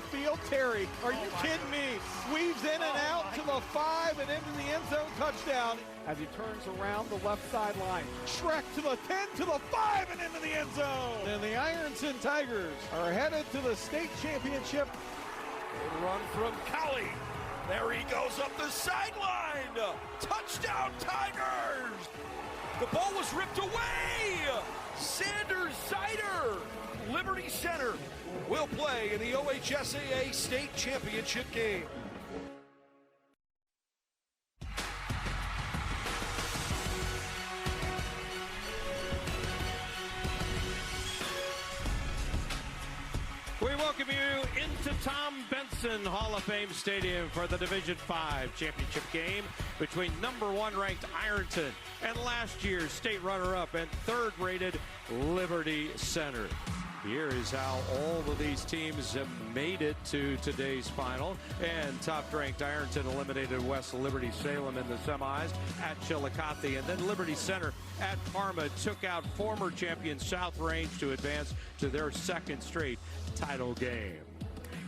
the field. Terry, are you kidding me? Weaves in and out to the 5 and into the end zone, touchdown. As he turns around the left sideline. Shrek to the 10, to the 5 and into the end zone. And the Ironton Tigers are headed to the state championship. Good run from Cowley. There he goes up the sideline. Touchdown Tigers. The ball was ripped away. Sanders Sider. Liberty Center will play in the OHSAA state championship game. We welcome you into Tom Benson Hall of Fame Stadium for the Division V championship game between number 1 ranked Ironton and last year's state runner-up and 3rd rated Liberty Center. Here is how all of these teams have made it to today's final. And top-ranked Ironton eliminated West Liberty Salem in the semis at Chillicothe. And then Liberty Center at Parma took out former champion South Range to advance to their 2nd straight title game.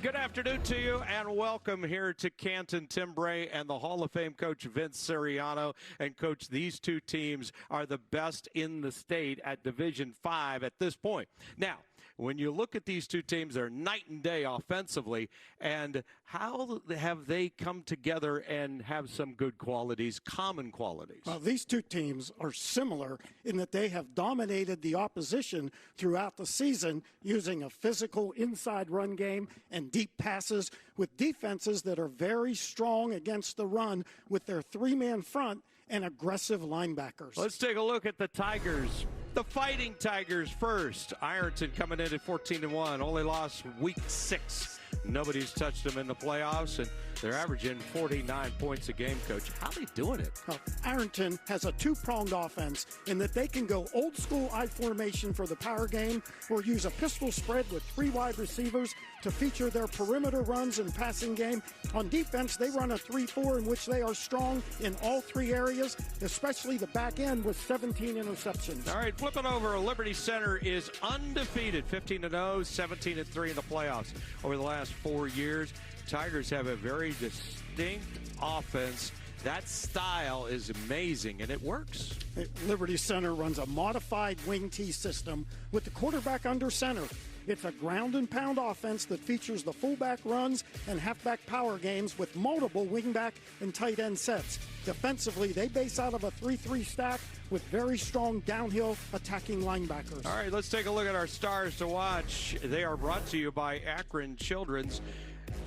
Good afternoon to you and welcome here to Canton. Tim Bray and the Hall of Fame coach Vince Siriano. And coach, these two teams are the best in the state at Division V at this point. Now, when you look at these two teams, they're night and day offensively. And how have they come together and have some good qualities, common qualities? Well, these two teams are similar in that they have dominated the opposition throughout the season using a physical inside run game and deep passes with defenses that are very strong against the run with their 3-man front and aggressive linebackers. Let's take a look at the Tigers. The Fighting Tigers first. Ironton coming in at 14-1. Only lost week 6. Nobody's touched them in the playoffs, and they're averaging 49 points a game, Coach. How are they doing it? Well, Ironton has a two-pronged offense in that they can go old-school I formation for the power game or use a pistol spread with 3 wide receivers to feature their perimeter runs and passing game. On defense, they run a 3-4 in which they are strong in all 3 areas, especially the back end with 17 interceptions. All right, flipping over, Liberty Center is undefeated, 15-0, 17-3 in the playoffs over the last 4 years. Tigers have a very distinct offense. That style is amazing, and it works. Liberty Center runs a modified wing T system with the quarterback under center. It's a ground and pound offense that features the fullback runs and halfback power games with multiple wingback and tight end sets. Defensively, they base out of a 3-3 stack with very strong downhill attacking linebackers. All right, let's take a look at our stars to watch. They are brought to you by Akron Children's.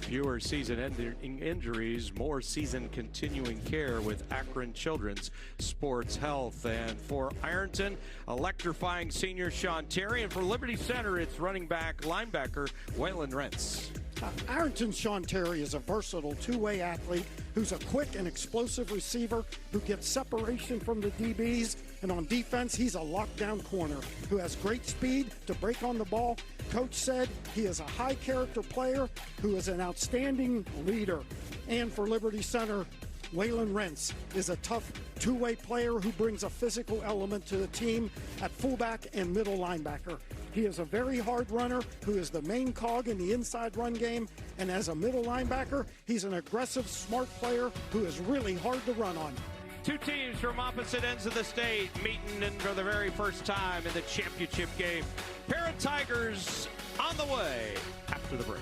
Fewer season-ending injuries, more season-continuing care with Akron Children's Sports Health. And for Ironton, electrifying senior Sean Terry. And for Liberty Center, it's running back linebacker Waylon Rentz. Ironton's Sean Terry is a versatile two-way athlete who's a quick and explosive receiver who gets separation from the DBs. And on defense, he's a lockdown corner who has great speed to break on the ball. Coach said he is a high-character player who is an outstanding leader. And for Liberty Center, Waylon Rentz is a tough two-way player who brings a physical element to the team at fullback and middle linebacker. He is a very hard runner who is the main cog in the inside run game, and as a middle linebacker, he's an aggressive, smart player who is really hard to run on. Two teams from opposite ends of the state meeting in for the very first time in the championship game. Pair of Tigers on the way after the break.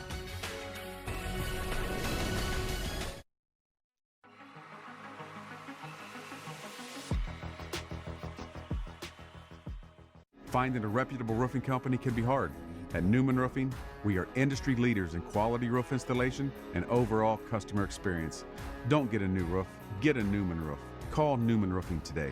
Finding a reputable roofing company can be hard. At Newman Roofing, we are industry leaders in quality roof installation and overall customer experience. Don't get a new roof, get a Newman roof. Call Newman Roofing today.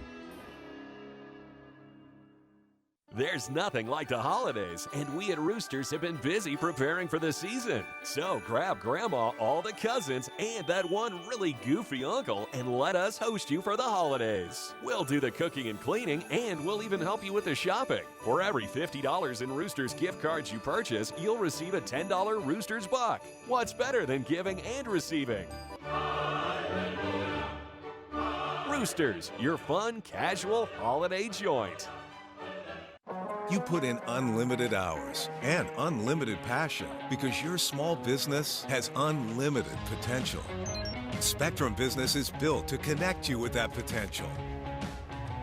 There's nothing like the holidays, and we at Roosters have been busy preparing for the season. So grab Grandma, all the cousins, and that one really goofy uncle, and let us host you for the holidays. We'll do the cooking and cleaning, and we'll even help you with the shopping. For every $50 in Roosters gift cards you purchase, you'll receive a $10 Roosters buck. What's better than giving and receiving? Roosters, your fun, casual holiday joint. You put in unlimited hours and unlimited passion because your small business has unlimited potential. Spectrum Business is built to connect you with that potential.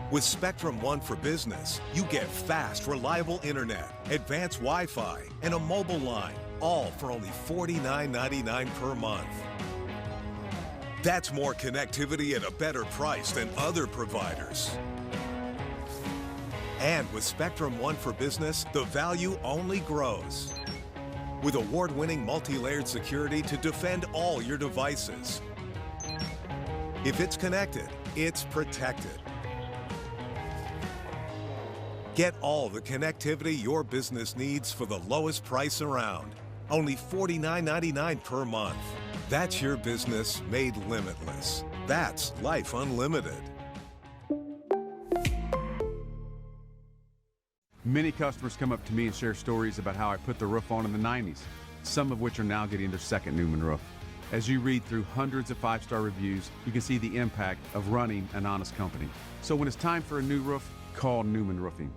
With Spectrum One for Business, you get fast, reliable internet, advanced Wi-Fi, and a mobile line, all for only $49.99 per month. That's more connectivity at a better price than other providers. And with Spectrum One for Business, the value only grows. With award-winning multi-layered security to defend all your devices. If it's connected, it's protected. Get all the connectivity your business needs for the lowest price around. Only $49.99 per month. That's your business made limitless. That's Life Unlimited. Many customers come up to me and share stories about how I put the roof on in the 90s, some of which are now getting their second Newman roof. As you read through hundreds of five-star reviews, you can see the impact of running an honest company. So when it's time for a new roof, call Newman Roofing.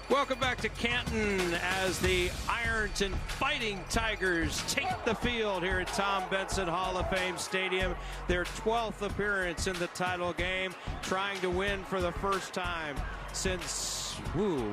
Welcome back to Canton as the Ironton Fighting Tigers take the field here at Tom Benson Hall of Fame Stadium. Their 12th appearance in the title game, trying to win for the first time since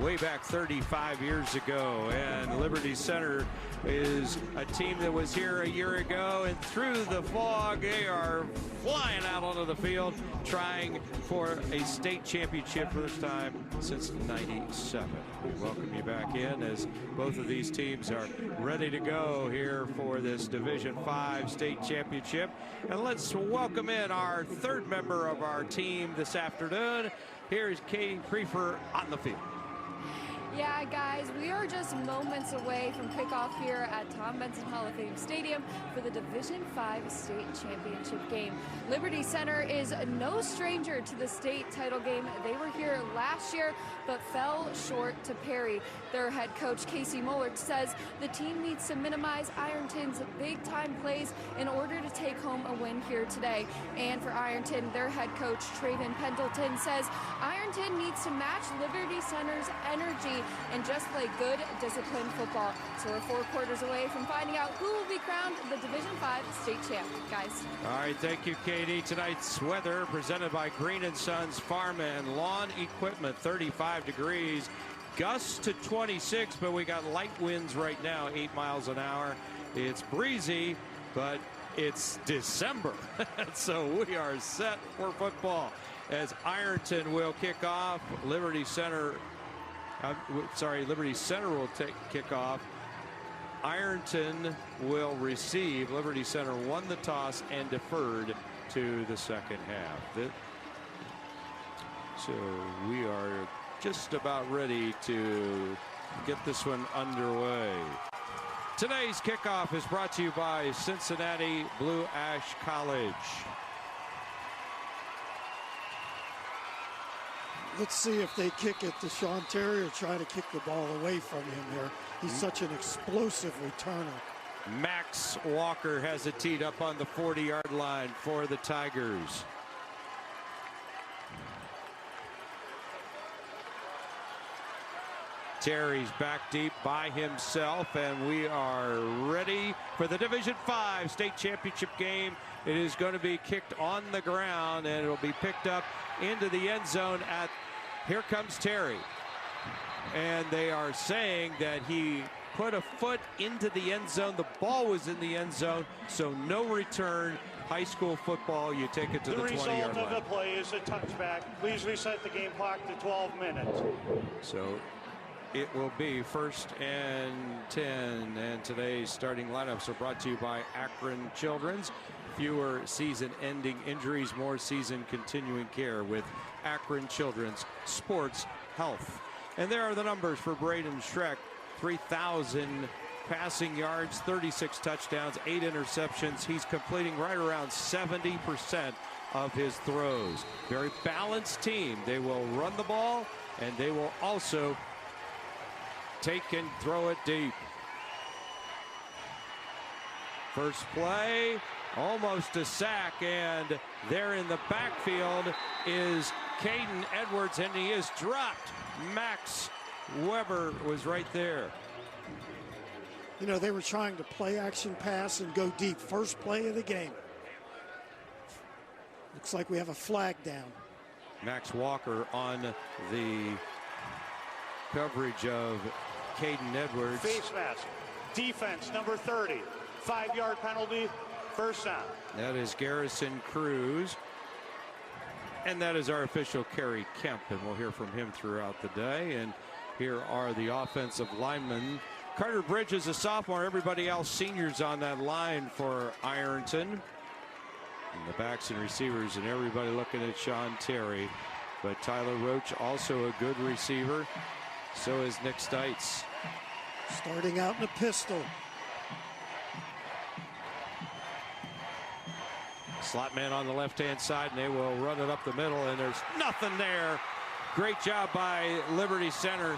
way back 35 years ago. And Liberty Center is a team that was here a year ago, and through the fog they are flying out onto the field trying for a state championship, first time since '97. We welcome you back in as both of these teams are ready to go here for this Division 5 state championship. And let's welcome in our third member of our team this afternoon. Here's Katie Prefer on the field. Yeah, guys, we are just moments away from kickoff here at Tom Benson Hall of Fame Stadium for the Division 5 state championship game. Liberty Center is no stranger to the state title game. They were here last year, but fell short to Perry. Their head coach, Casey Mullert, says the team needs to minimize Ironton's big-time plays in order to take home a win here today. And for Ironton, their head coach, Traven Pendleton, says Ironton needs to match Liberty Center's energy and just play good, disciplined football. So we're 4 quarters away from finding out who will be crowned the Division 5 state champ, guys. All right, thank you, Katie. Tonight's weather presented by Green & Sons Farm and Lawn Equipment, 35 degrees. Gusts to 26, but we got light winds right now, 8 miles an hour. It's breezy, but it's December, so we are set for football as Ironton will kick off. Liberty Center will kick off. Ironton will receive. Liberty Center won the toss and deferred to the second half. So we are just about ready to get this one underway. Today's kickoff is brought to you by Cincinnati Blue Ash College. Let's see if they kick it to Sean Terry or try to kick the ball away from him there. He's such an explosive returner. Max Walker has it teed up on the 40-yard line for the Tigers. Terry's back deep by himself, and we are ready for the Division 5 state championship game. It is going to be kicked on the ground, and it'll be picked up into the end zone at, here comes Terry. And they are saying that he put a foot into the end zone. The ball was in the end zone, so no return. High school football, you take it to the 20-yard line. The result of the play is a touchback. Please reset the game clock to 12 minutes. So it will be 1st and 10, and today's starting lineups are brought to you by Akron Children's. Fewer season-ending injuries, more season-continuing care with Akron Children's Sports Health. And there are the numbers for Braden Shrek. 3,000 passing yards, 36 touchdowns, 8 interceptions. He's completing right around 70% of his throws. Very balanced team. They will run the ball, and they will also take and throw it deep. First play, almost a sack, and there in the backfield is Caden Edwards, and he is dropped. Max Weber was right there. You know, they were trying to play action pass and go deep. First play of the game. Looks like we have a flag down. Max Walker on the coverage of Caden Edwards. Face mask. Defense, number 30. 5-yard penalty. First down. That is Garrison Cruz. And that is our official Kerry Kemp, and we'll hear from him throughout the day. And here are the offensive linemen. Carter Bridges, a sophomore. Everybody else seniors on that line for Ironton. And the backs and receivers, and everybody looking at Sean Terry. But Tyler Roach, also a good receiver. So is Nick Stites. Starting out in a pistol. Slot man on the left-hand side, and they will run it up the middle, and there's nothing there. Great job by Liberty Center.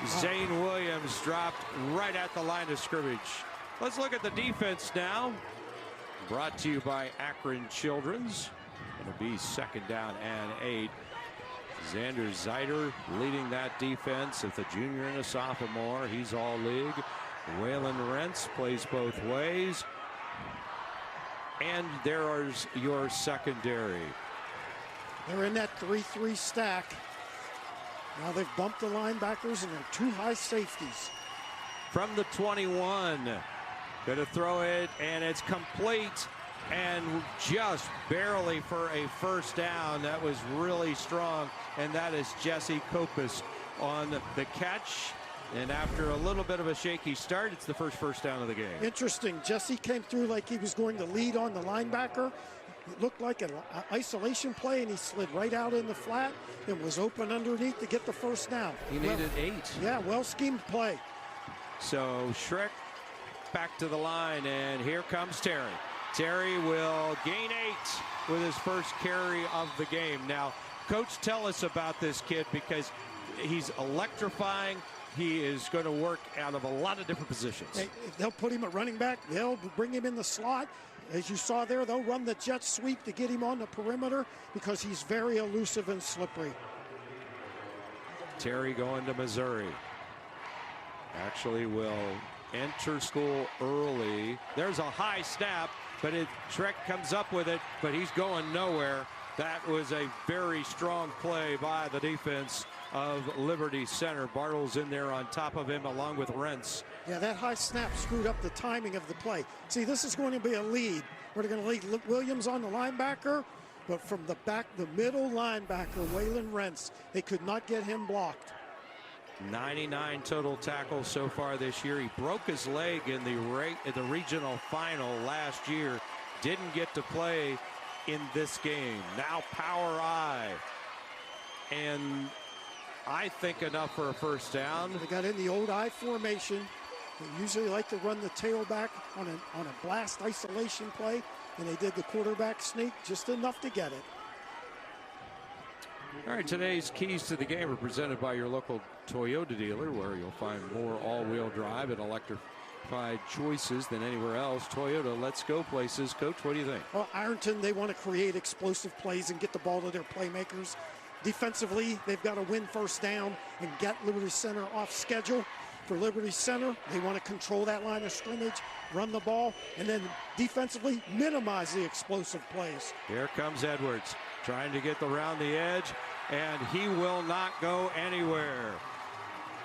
Zane Williams dropped right at the line of scrimmage. Let's look at the defense now. Brought to you by Akron Children's. It'll be 2nd down and 8. Xander Zeiter leading that defense. It's a junior and a sophomore. He's all league. Waylon Rentz plays both ways. And there's your secondary. They're in that 3-3 stack. Now they've bumped the linebackers and they're 2 high safeties. From the 21. Going to throw it, and it's complete. And just barely for a first down. That was really strong. And that is Jesse Kopis on the catch. And after a little bit of a shaky start, it's the first down of the game. Interesting. Jesse came through like he was going to lead on the linebacker. It looked like an isolation play, and he slid right out in the flat and was open underneath to get the first down. He needed 8. Yeah, well-schemed play. So Shrek back to the line, and here comes Terry. Terry will gain 8 with his first carry of the game. Now, Coach, tell us about this kid, because he's electrifying. He is going to work out of a lot of different positions. They'll put him at running back. They'll bring him in the slot. As you saw there, they'll run the jet sweep to get him on the perimeter because he's very elusive and slippery. Terry going to Missouri. Actually will enter school early. There's a high snap, but Shrek comes up with it, but he's going nowhere. That was a very strong play by the defense of Liberty Center. Bartles in there on top of him along with Rentz. Yeah, that high snap screwed up the timing of the play. See, this is going to be a lead. We're going to lead Williams on the linebacker, but from the back, the middle linebacker, Waylon Rentz, they could not get him blocked. 99 total tackles so far this year. He broke his leg in the regional final last year. Didn't get to play in this game. Now power I. And I think enough for a first down. They got in the old I formation. They usually like to run the tailback on a blast isolation play, and they did the quarterback sneak just enough to get it. All right, today's keys to the game are presented by your local Toyota dealer, where you'll find more all-wheel drive and electrified choices than anywhere else. Toyota, let's go places. Coach, what do you think? Well, Ironton, they want to create explosive plays and get the ball to their playmakers. Defensively, they've got to win first down and get Liberty Center off schedule. For Liberty Center, they want to control that line of scrimmage, run the ball, and then defensively minimize the explosive plays. Here comes Edwards trying to get around the edge, and he will not go anywhere.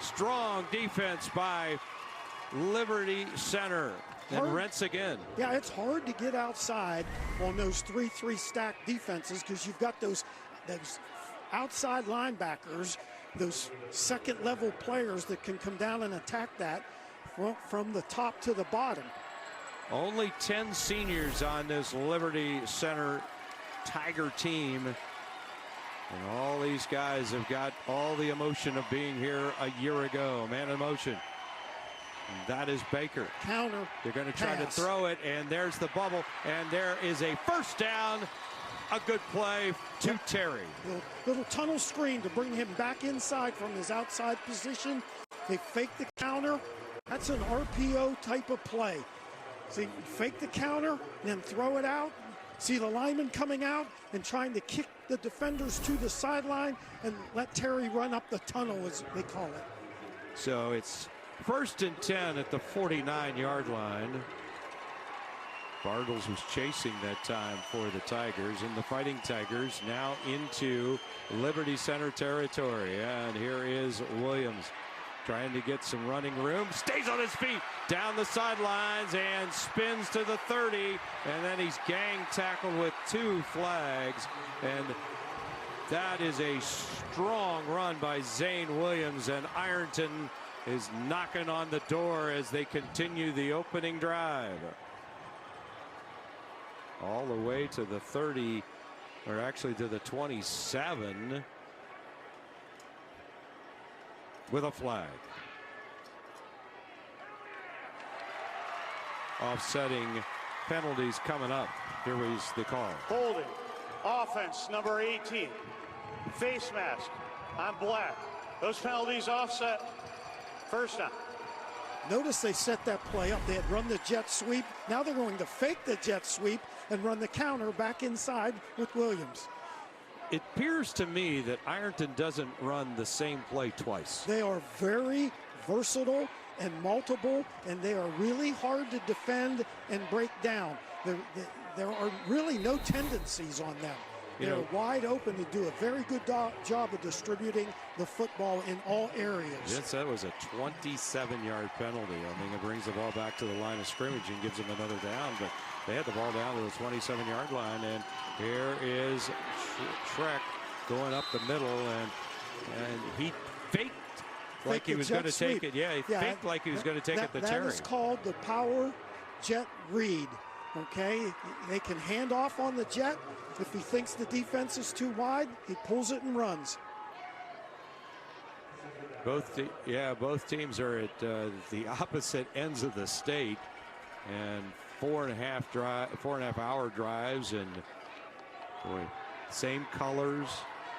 Strong defense by Liberty Center. And Rentz again. Yeah, it's hard to get outside on those 3-3 stack defenses because you've got those outside linebackers, those second-level players that can come down and attack that from the top to the bottom. Only 10 seniors on this Liberty Center Tiger team. And all these guys have got all the emotion of being here a year ago. Man in motion. That is Baker. Counter. They're going to try to throw it, and there's the bubble, and there is a first down. A good play to Terry. Little tunnel screen to bring him back inside from his outside position. They fake the counter. That's an RPO type of play. So you fake the counter, then throw it out, See the lineman coming out and trying to kick the defenders to the sideline and let Terry run up the tunnel, as they call it. So it's 1st and 10 at the 49-yard line. Bartles was chasing that time for the Tigers, and the Fighting Tigers now into Liberty Center territory. And here is Williams trying to get some running room, stays on his feet down the sidelines and spins to the 30, and then he's gang tackled with 2 flags. And that is a strong run by Zane Williams, and Ironton is knocking on the door as they continue the opening drive. All the way to the 30, or actually to the 27, with a flag. Offsetting penalties coming up. Here is the call. Holding. Offense number 18. Face mask on black. Those penalties offset. First down. Notice they set that play up. They had run the jet sweep. Now they're going to fake the jet sweep and run the counter back inside with Williams. It appears to me that Ironton doesn't run the same play twice. They are very versatile and multiple, and they are really hard to defend and break down. There are really no tendencies on them. They're wide open to do a very good job of distributing the football in all areas. Yes, that was a 27-yard penalty. I mean, it brings the ball back to the line of scrimmage and gives them another down, but they had the ball down to the 27-yard line, and here is Shrek going up the middle, and he faked like he was going to take it. Yeah, he faked like he was going to take it to Terry. That is called the power jet read. Okay, they can hand off on the jet. If he thinks the defense is too wide, he pulls it and runs. Both teams are at the opposite ends of the state, and 4.5 hour drives, and boy, same colors.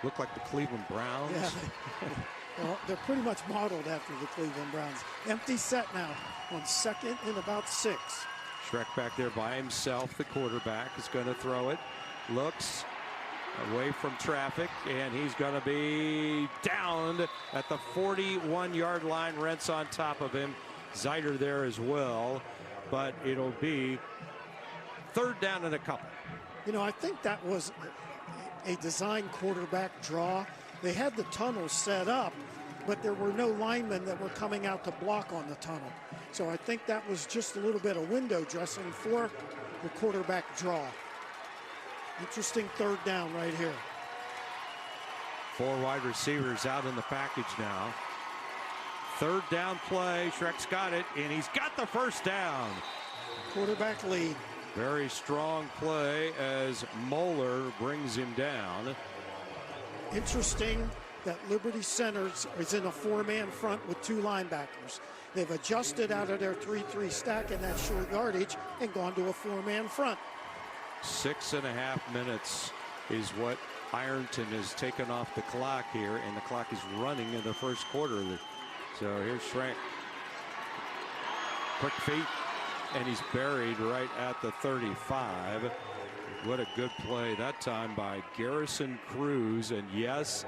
Look like the Cleveland Browns. Yeah. Well, they're pretty much modeled after the Cleveland Browns. Empty set now on 2nd and about 6. Shrek back there by himself. The quarterback is going to throw it. Looks away from traffic, and he's going to be downed at the 41-yard line. Rents on top of him. Zeiter there as well, but it'll be 3rd down and a couple. You know, I think that was a design quarterback draw. They had the tunnel set up, but there were no linemen that were coming out to block on the tunnel. So I think that was just a little bit of window dressing for the quarterback draw. Interesting 3rd down right here. 4 wide receivers out in the package now. 3rd down play. Shrek's got it, and he's got the 1st down. Quarterback lead. Very strong play as Moeller brings him down. Interesting that Liberty Center is in a 4-man front with 2 linebackers. They've adjusted out of their 3-3 stack in that short yardage and gone to a 4-man front. 6.5 minutes is what Ironton has taken off the clock here, and the clock is running in the first quarter. So here's Shrek. Quick feet, and he's buried right at the 35. What a good play that time by Garrison Cruz, and yes,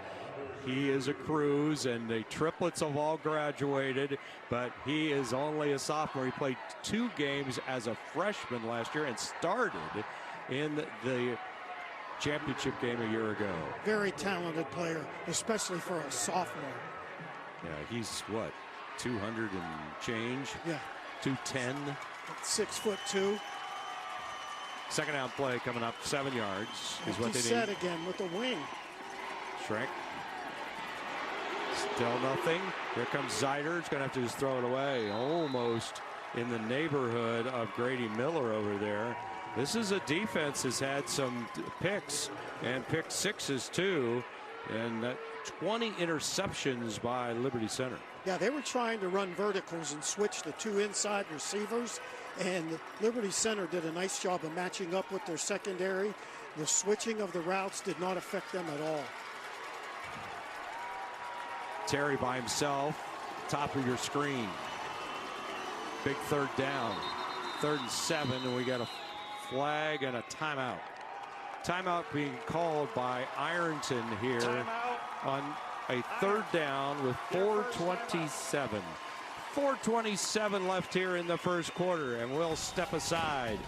he is a Cruz, and the triplets have all graduated, but he is only a sophomore. He played 2 games as a freshman last year and started in the championship game a year ago. Very talented player, especially for a sophomore. Yeah, he's what, 200 and change? Yeah. 210. 6'2". 2nd down play coming up, 7 yards is what they set need. again with the wing. Shrek. Still nothing. Here comes Zeiter. It's going to have to just throw it away. Almost in the neighborhood of Grady Miller over there. This is a defense that's had some picks and pick sixes too, and 20 interceptions by Liberty Center. Yeah, they were trying to run verticals and switch the 2 inside receivers, and Liberty Center did a nice job of matching up with their secondary. The switching of the routes did not affect them at all. Terry by himself, top of your screen. Big 3rd down. 3rd and 7, and we got a flag and a timeout. Timeout being called by Ironton here Timeout. on a third down with 4:27. 4:27 left here in the first quarter, and we'll step aside.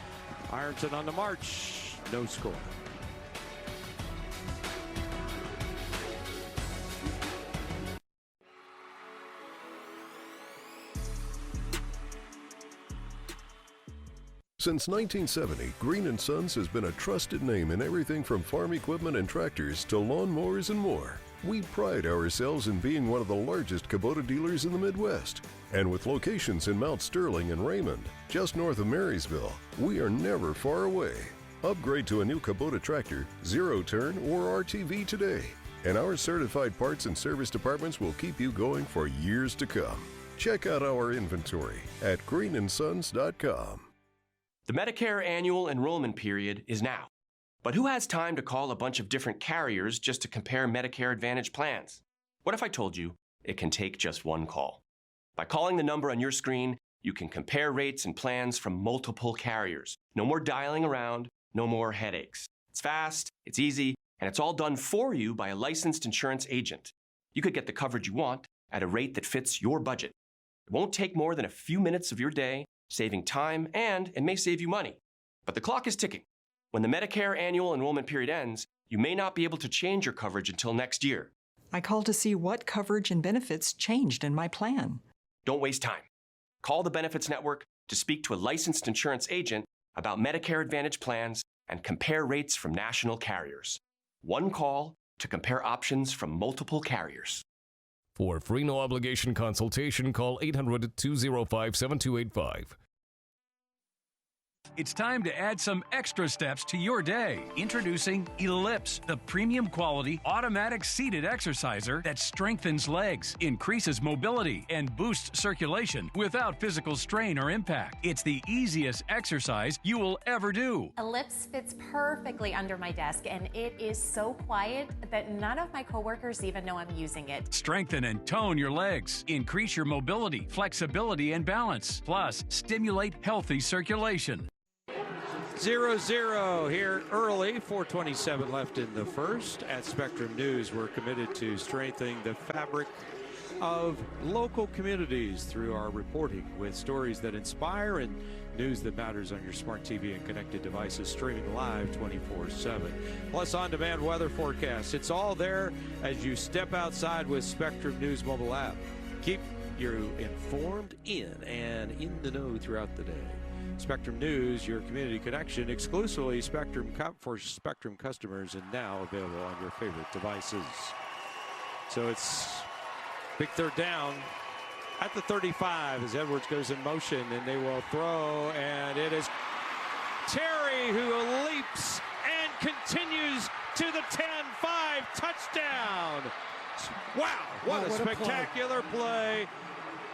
Ironton on the march, no score. Since 1970, Green & Sons has been a trusted name in everything from farm equipment and tractors to lawnmowers and more. We pride ourselves in being one of the largest Kubota dealers in the Midwest. And with locations in Mount Sterling and Raymond, just north of Marysville, we are never far away. Upgrade to a new Kubota tractor, zero turn, or RTV today. And our certified parts and service departments will keep you going for years to come. Check out our inventory at greenandsons.com. The Medicare annual enrollment period is now. But who has time to call a bunch of different carriers just to compare Medicare Advantage plans? What if I told you it can take just one call? By calling the number on your screen, you can compare rates and plans from multiple carriers. No more dialing around, no more headaches. It's fast, it's easy, and it's all done for you by a licensed insurance agent. You could get the coverage you want at a rate that fits your budget. It won't take more than a few minutes of your day, saving time, and it may save you money. But the clock is ticking. When the Medicare annual enrollment period ends, you may not be able to change your coverage until next year. I called to see what coverage and benefits changed in my plan. Don't waste time. Call the Benefits Network to speak to a licensed insurance agent about Medicare Advantage plans and compare rates from national carriers. One call to compare options from multiple carriers. For free no-obligation consultation, call 800-205-7285. It's time to add some extra steps to your day. Introducing Ellipse, the premium quality automatic seated exerciser that strengthens legs, increases mobility, and boosts circulation without physical strain or impact. It's the easiest exercise you will ever do. Ellipse fits perfectly under my desk, and it is so quiet that none of my coworkers even know I'm using it. Strengthen and tone your legs, increase your mobility, flexibility, and balance, plus stimulate healthy circulation. 0-0 here early, 4:27 left in the first. At Spectrum News, we're committed to strengthening the fabric of local communities through our reporting with stories that inspire and news that matters on your smart TV and connected devices, streaming live 24/7. Plus on-demand weather forecasts. It's all there as you step outside with Spectrum News mobile app. Keep you informed, in the know throughout the day. Spectrum News, your community connection, exclusively for Spectrum customers, and now available on your favorite devices. So it's big third down at the 35 as Edwards goes in motion, and they will throw, and it is Terry who leaps and continues to the 10-5 touchdown. Wow, what a spectacular play.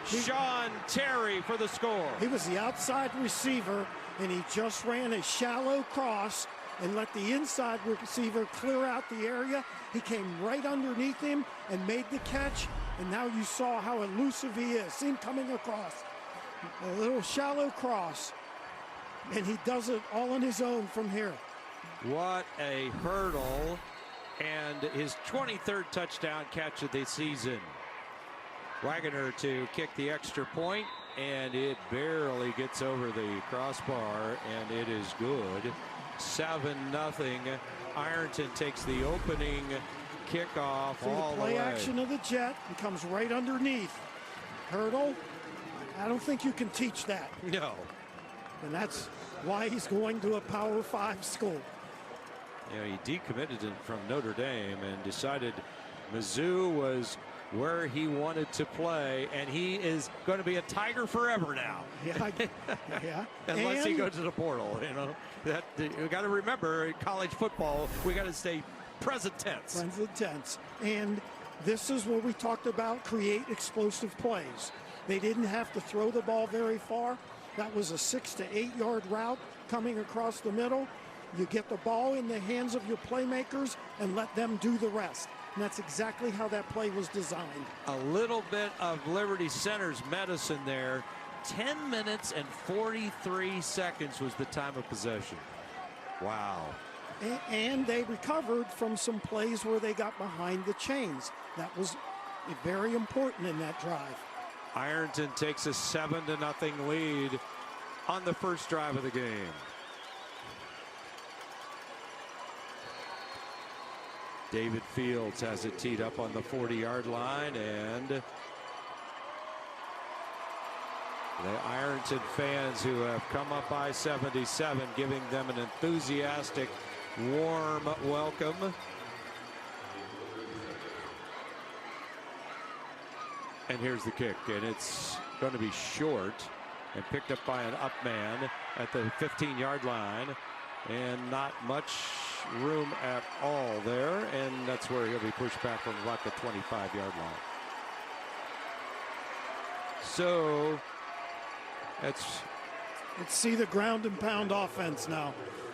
Sean Terry for the score. He was the outside receiver, and he just ran a shallow cross and let the inside receiver clear out the area. He came right underneath him and made the catch, and now you saw how elusive he is. See him coming across. A little shallow cross, and he does it all on his own from here. What a hurdle, and his 23rd touchdown catch of the season. Wagner to kick the extra point, and it barely gets over the crossbar, and it is good. 7-0. Ironton takes the opening kickoff all the way. Play action of the jet. He comes right underneath. Hurdle. I don't think you can teach that. No. And that's why he's going to a Power 5 school. Yeah, he decommitted from Notre Dame and decided Mizzou was where he wanted to play, and he is going to be a Tiger forever now. Yeah, yeah. Unless he goes to the portal, you know. That you got to remember, in college football, we got to stay present tense. Present tense. And this is what we talked about: create explosive plays. They didn't have to throw the ball very far. That was a 6 to 8 yard route coming across the middle. You get the ball in the hands of your playmakers and let them do the rest. And that's exactly how that play was designed. A little bit of Liberty Center's medicine there. 10 minutes and 43 seconds was the time of possession. Wow. And they recovered from some plays where they got behind the chains. That was very important in that drive. Ironton takes a 7-0 lead on the first drive of the game. David Fields has it teed up on the 40-yard line, and the Ironton fans who have come up by 77 giving them an enthusiastic, warm welcome. And here's the kick, and it's going to be short and picked up by an up man at the 15-yard line, and not much room at all there, and that's where he'll be pushed back from about the 25-yard line. So let's see the ground and pound offense now.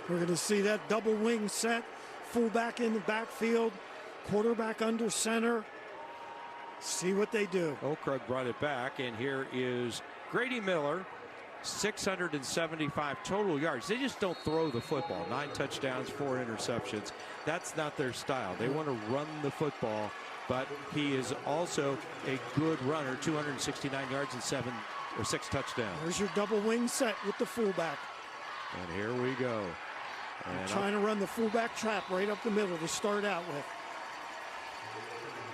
We're going to see that double wing set, fullback in the backfield, quarterback under center. See what they do. Okrug brought it back, and here is Grady Miller, 675 total yards. They just don't throw the football. 9 touchdowns, 4 interceptions. That's not their style. They want to run the football, but he is also a good runner, 269 yards and 6 touchdowns. There's your double wing set with the fullback. And here we go. And trying to run the fullback trap right up the middle to start out with.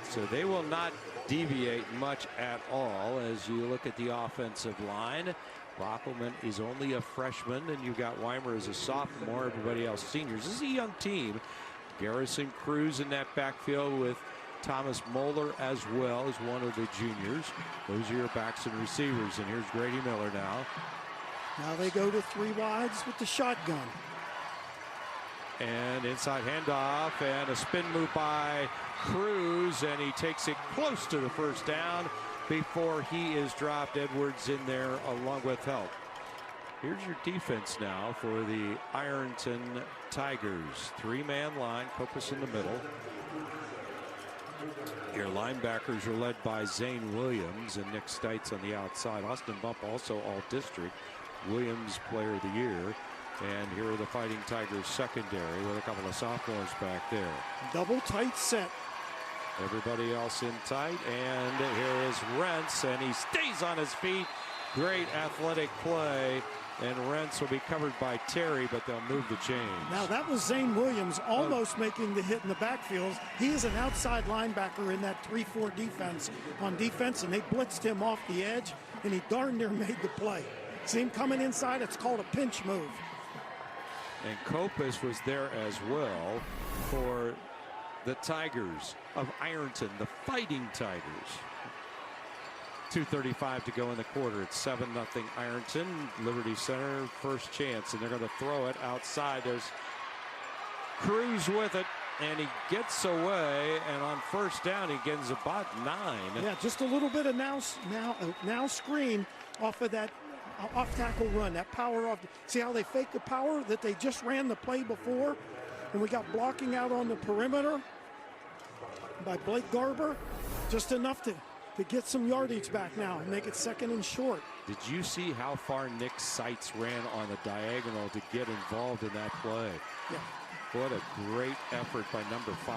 So they will not deviate much at all as you look at the offensive line. Rockelman is only a freshman, and you've got Weimer as a sophomore, everybody else seniors. This is a young team. Garrison Cruz in that backfield with Thomas Moeller as well as one of the juniors. Those are your backs and receivers, and here's Grady Miller now. Now they go to 3 wides with the shotgun. And inside handoff and a spin move by Cruz, and he takes it close to the first down before he is dropped. Edwards in there along with help. Here's your defense now for the Ironton Tigers. 3-man line, Copus in the middle. Your linebackers are led by Zane Williams and Nick Stites on the outside. Austin Bump also all-district. Williams player of the year. And here are the Fighting Tigers secondary with a couple of sophomores back there. Double tight set. Everybody else in tight, and here is Rentz, and he stays on his feet. Great athletic play, and Rentz will be covered by Terry, but they'll move the chains. Now that was Zane Williams almost making the hit in the backfield. He is an outside linebacker in that 3-4 defense on defense, and they blitzed him off the edge, and he darn near made the play. See him coming inside, it's called a pinch move. And Copus was there as well for the Tigers of Ironton, the Fighting Tigers. 2:35 to go in the quarter. It's 7-0 Ironton. Liberty Center first chance, and they're going to throw it outside. There's Cruz with it, and he gets away, and on first down he gets about 9. Yeah, just a little bit of now screen off of that off tackle run, that power off. See how they fake the power that they just ran the play before? And we got blocking out on the perimeter by Blake Garber. Just enough to get some yardage back now and make it 2nd and short. Did you see how far Nick Seitz ran on the diagonal to get involved in that play? Yeah. What a great effort by number 5.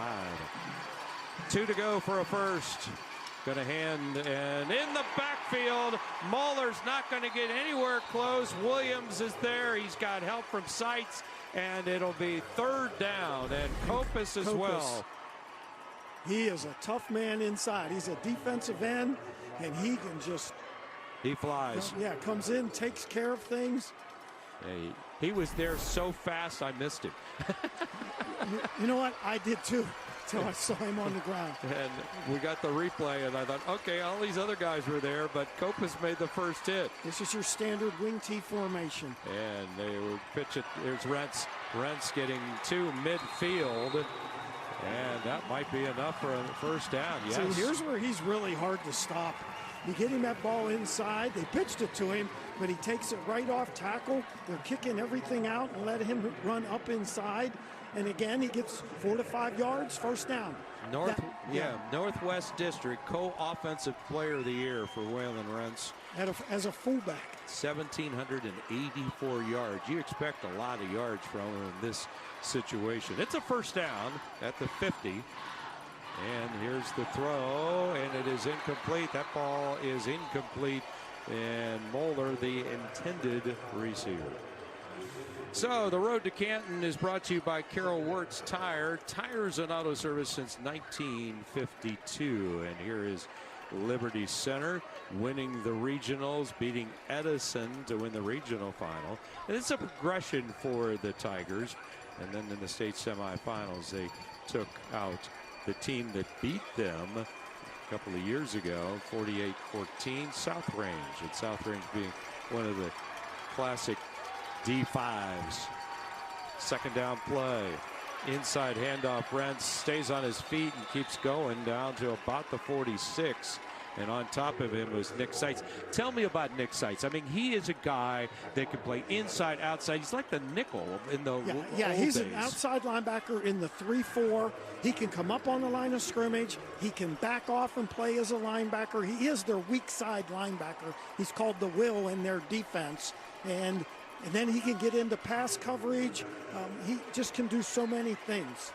2 to go for a first. Going to hand, and in the backfield, Mahler's not going to get anywhere close. Williams is there. He's got help from Seitz, and it'll be 3rd down, and Copus as well. He is a tough man inside. He's a defensive end, and he can just... He flies. Yeah, comes in, takes care of things. Hey, he was there so fast, I missed him. You know what? I did too. Until I saw him on the ground. And we got the replay, and I thought, okay, all these other guys were there, but Copus made the first hit. This is your standard wing T formation. And they would pitch it. There's Rentz. Rentz getting to midfield, and that might be enough for a first down. Yes. See, here's where he's really hard to stop. You get him that ball inside. They pitched it to him, but he takes it right off tackle. They're kicking everything out and let him run up inside. And again, he gets 4 to 5 yards, first down. Yeah, Northwest District co-offensive player of the year for Waylon Rentz. As a fullback. 1,784 yards. You expect a lot of yards from him in this situation. It's a first down at the 50. And here's the throw, and it is incomplete. That ball is incomplete. And Moeller, the intended receiver. So the road to Canton is brought to you by Carol Wirtz Tires and Auto Service since 1952. And here is Liberty Center winning the regionals, beating Edison to win the regional final. And it's a progression for the Tigers. And then in the state semifinals, they took out the team that beat them a couple of years ago, 48-14, South Range. And South Range being one of the classic D5s. Second down play. Inside handoff. Rentz stays on his feet and keeps going down to about the 46. And on top of him was Nick Seitz. Tell me about Nick Seitz. I mean, he is a guy that can play inside, outside. He's like the nickel in the old he's days. an outside linebacker in the 3-4. He can come up on the line of scrimmage. He can back off and play as a linebacker. He is their weak side linebacker. He's called the will in their defense. And then he can get into pass coverage. He just can do so many things.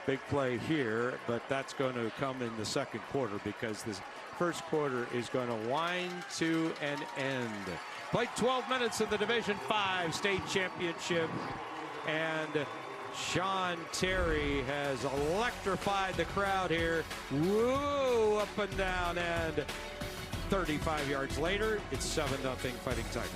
Big play here, but that's going to come in the second quarter because this first quarter is going to wind to an end. Played 12 minutes of the Division V state championship, and Sean Terry has electrified the crowd here. Woo, up and down, and 35 yards later, it's 7-0 Fighting Tigers.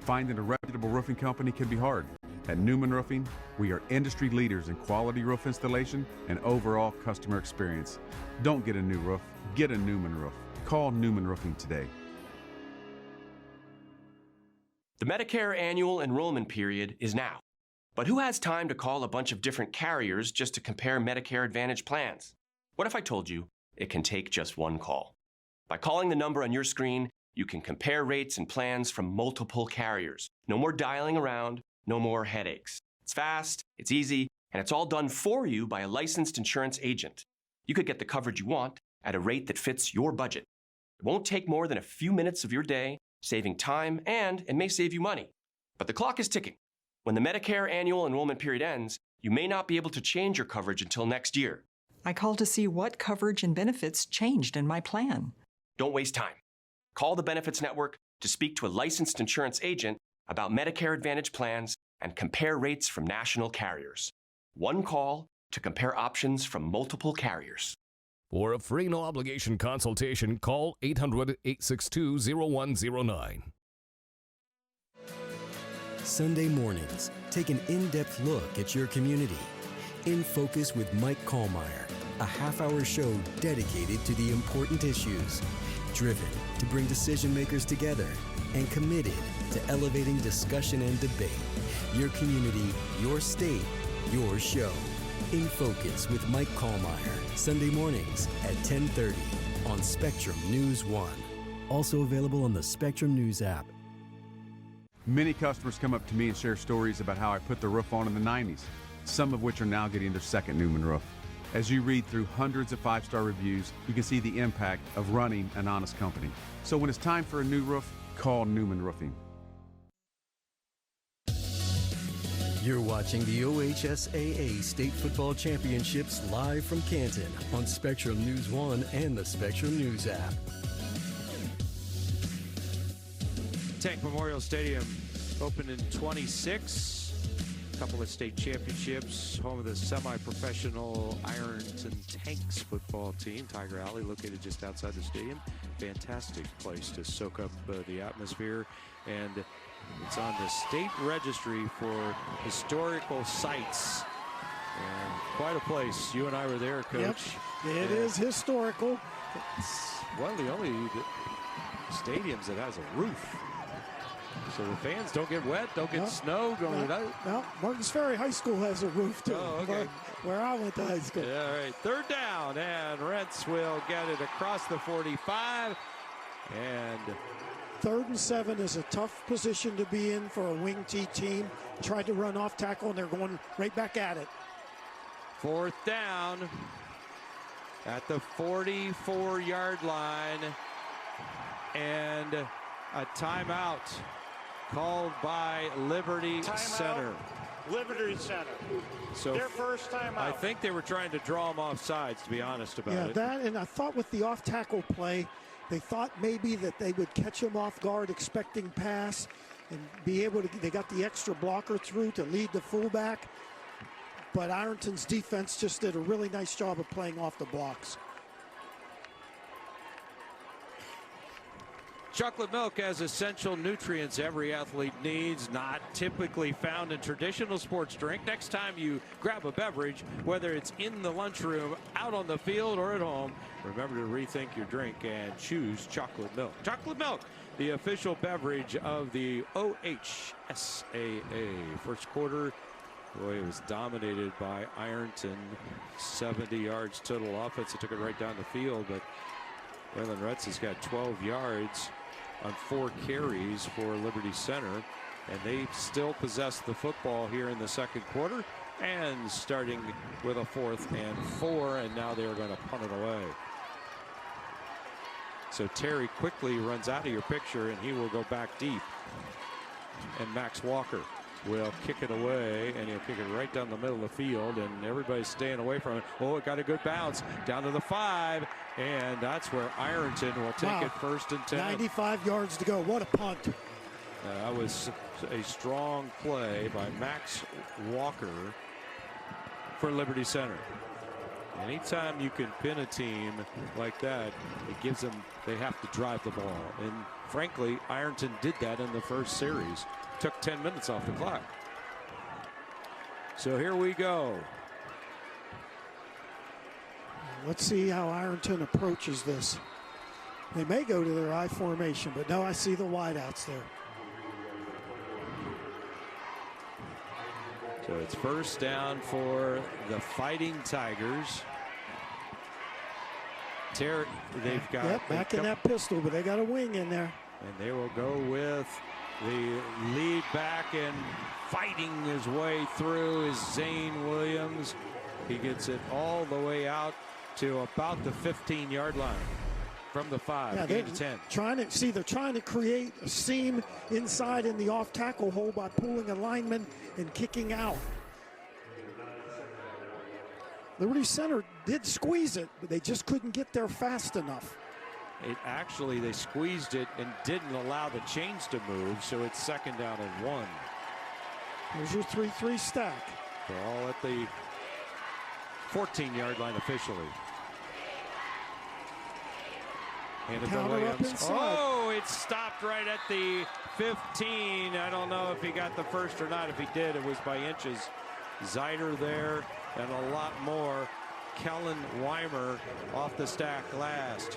Finding a reputable roofing company can be hard. At Newman Roofing, we are industry leaders in quality roof installation and overall customer experience. Don't get a new roof, get a Newman roof. Call Newman Roofing today. The Medicare annual enrollment period is now. But who has time to call a bunch of different carriers just to compare Medicare Advantage plans? What if I told you it can take just one call? By calling the number on your screen, you can compare rates and plans from multiple carriers. No more dialing around, no more headaches. It's fast, it's easy, and it's all done for you by a licensed insurance agent. You could get the coverage you want at a rate that fits your budget. It won't take more than a few minutes of your day, saving time, and it may save you money. But the clock is ticking. When the Medicare annual enrollment period ends, you may not be able to change your coverage until next year. I called to see what coverage and benefits changed in my plan. Don't waste time. Call the Benefits Network to speak to a licensed insurance agent about Medicare Advantage plans and compare rates from national carriers. One call to compare options from multiple carriers. For a free no-obligation consultation, call 800-862-0109. Sunday mornings, take an in-depth look at your community. In Focus with Mike Kallmeyer, a half-hour show dedicated to the important issues, driven to bring decision makers together, and committed to elevating discussion and debate. Your community, your state, your show. In Focus with Mike Kallmeyer, Sunday mornings at 10:30 on Spectrum News 1. Also available on the Spectrum News app. Many customers come up to me and share stories about how I put the roof on in the 90s, some of which are now getting their second Newman roof. As you read through hundreds of five-star reviews, you can see the impact of running an honest company. So when it's time for a new roof, call Newman Roofing. You're watching the OHSAA State Football Championships live from Canton on Spectrum News 1 and the Spectrum News app. Tank Memorial Stadium opened in 26. Couple of state championships, home of the semi-professional Ironton Tanks football team. Tiger Alley, located just outside the stadium. Fantastic place to soak up the atmosphere, and it's on the state registry for historical sites. And quite a place. You and I were there, Coach. Yep, it is historical. It's one of the only stadiums that has a roof. So the fans don't get wet, don't get snow going out. No, Martins Ferry High School has a roof too. Oh, okay. Where I went to high school. Yeah, all right. Third down, and Rentz will get it across the 45. And 3rd and 7 is a tough position to be in for a wing T team. Tried to run off tackle, and they're going right back at it. 4th down at the 44-yard line. And a timeout called by Liberty Center. Liberty Center. So their first timeout. I think they were trying to draw them off sides, to be honest about it. Yeah, that, and I thought with the off-tackle play, they thought maybe that they would catch him off guard, expecting pass, and be able to, they got the extra blocker through to lead the fullback. But Ironton's defense just did a really nice job of playing off the blocks. Chocolate milk has essential nutrients every athlete needs, not typically found in traditional sports drink. Next time you grab a beverage, whether it's in the lunchroom, out on the field, or at home, remember to rethink your drink and choose chocolate milk. Chocolate milk, the official beverage of the OHSAA. First quarter, boy, it was dominated by Ironton. 70 yards total offense. It took it right down the field, but Waylon Retz has got 12 yards on 4 carries for Liberty Center, and they still possess the football here in the second quarter, and starting with a 4th and 4, and now they are going to punt it away. So Terry quickly runs out of your picture, and he will go back deep, and Max Walker will kick it away, and he'll kick it right down the middle of the field, and everybody's staying away from it. Oh, it got a good bounce down to the 5, and that's where Ironton will take it 1st and 10. 95 yards to go. What a punt. That was a strong play by Max Walker for Liberty Center. Anytime you can pin a team like that, it gives them, they have to drive the ball. And frankly, Ironton did that in the first series. Took 10 minutes off the clock. So here we go. Let's see how Ironton approaches this. They may go to their I formation, but no, I see the wideouts there. So it's 1st down for the Fighting Tigers. Terry, they've got back in that pistol, but they got a wing in there. And they will go with the lead back, and fighting his way through is Zane Williams. He gets it all the way out to about the 15-yard line from the 5, yeah, gain to 10. They're trying to create a seam inside in the off-tackle hole by pulling a lineman and kicking out. Liberty Center did squeeze it, but they just couldn't get there fast enough. They squeezed it and didn't allow the chains to move, so it's 2nd down and 1. Here's your 3-3 stack. They're all at the 14-yard line officially. Handed to Williams. Oh, it stopped right at the 15. I don't know if he got the first or not. If he did, it was by inches. Zeider there, and a lot more. Kellen Weimer off the stack last.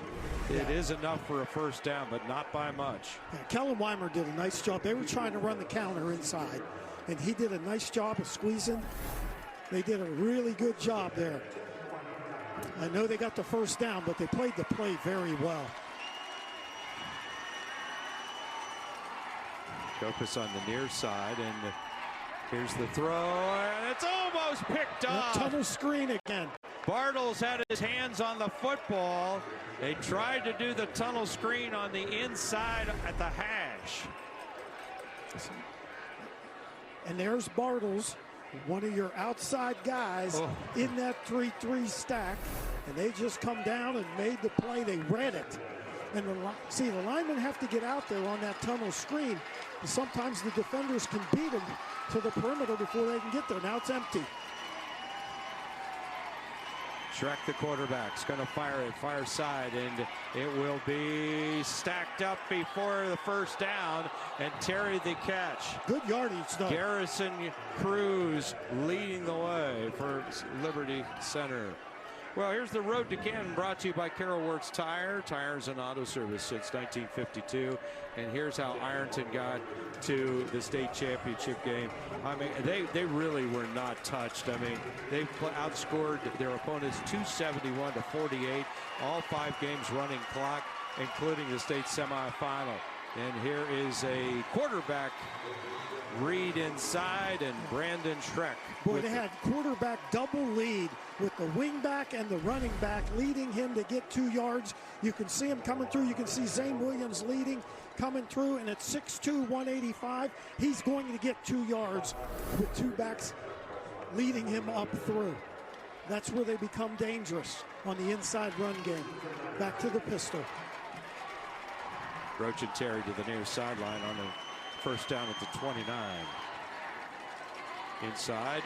It is enough for a 1st down, but not by much. Yeah, Kellen Weimer did a nice job. They were trying to run the counter inside, and he did a nice job of squeezing. They did a really good job there. I know they got the 1st down, but they played the play very well. Focus on the near side, and here's the throw, and it's almost picked off. Tunnel screen again. Bartles had his hands on the football. They tried to do the tunnel screen on the inside at the hash. And there's Bartles, one of your outside guys in that 3-3 stack. And they just come down and made the play. They read it. And the linemen have to get out there on that tunnel screen. And sometimes the defenders can beat them to the perimeter before they can get there. Now it's empty. Shrek, the quarterback, is going to fire it far side, and it will be stacked up before the 1st down, and Terry the catch. Good yardage, though. Garrison Cruz leading the way for Liberty Center. Well, here's the road to Canton, brought to you by Carroll Works Tires and Auto Service since 1952. And here's how Ironton got to the state championship game. I mean, they really were not touched. I mean, they outscored their opponents 271 to 48. All 5 games running clock. including the state semifinal. And here is a quarterback read inside, and Brandon Shrek. Boy, they had quarterback double lead with the wingback and the running back leading him to get 2 yards. You can see him coming through. You can see Zane Williams leading, coming through, and at 6'2", 185, he's going to get 2 yards with 2 backs leading him up through. That's where they become dangerous on the inside run game. Back to the pistol. Roach and Terry to the near sideline on the first down at the 29. Inside.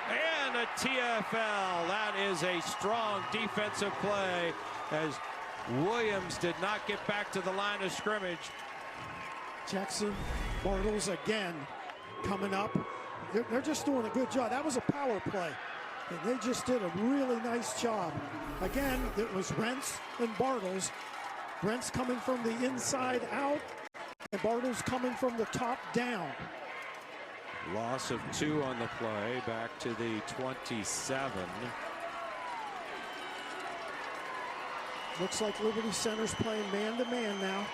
And a TFL. That is a strong defensive play as Williams did not get back to the line of scrimmage. Jackson Bartles again coming up. They're just doing a good job. That was a power play. And they just did a really nice job. Again, it was Rentz and Bartles. Rentz coming from the inside out, and Bartles coming from the top down. Loss of 2 on the play, back to the 27. Looks like Liberty Center's playing man-to-man now.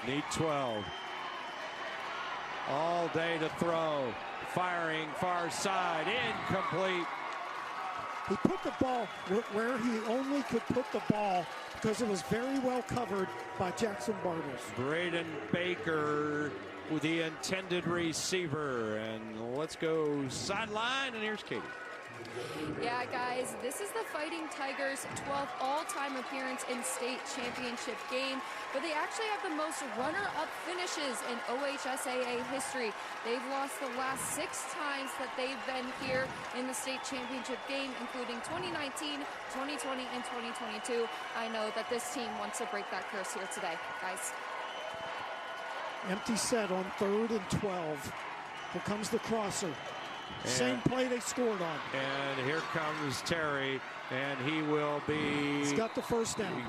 Need 12. All day to throw. Firing far side, incomplete. He put the ball where he only could put the ball because it was very well covered by Jackson Bartles. Braden Baker with the intended receiver. And let's go sideline, and here's Katie. Yeah, guys, this is the Fighting Tigers' 12th all-time appearance in state championship game, but they actually have the most runner-up finishes in OHSAA history. They've lost the last 6 times that they've been here in the state championship game, including 2019, 2020, and 2022. I know that this team wants to break that curse here today, guys. Empty set on 3rd and 12. Here comes the crosser. Same play they scored on. And here comes Terry, and he will be... He's got the first down.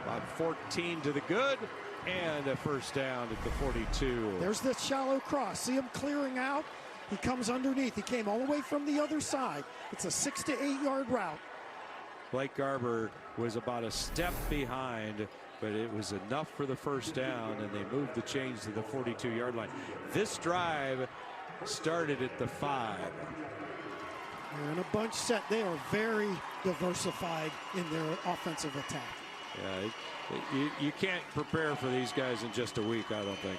About 14 to the good, and a first down at the 42. There's the shallow cross. See him clearing out? He comes underneath. He came all the way from the other side. It's a 6 to 8 yard route. Blake Garber was about a step behind, but it was enough for the first down, and they moved the chains to the 42-yard line. This drive started at the 5. They're in a bunch set. They are very diversified in their offensive attack. Yeah, you can't prepare for these guys in just a week, I don't think.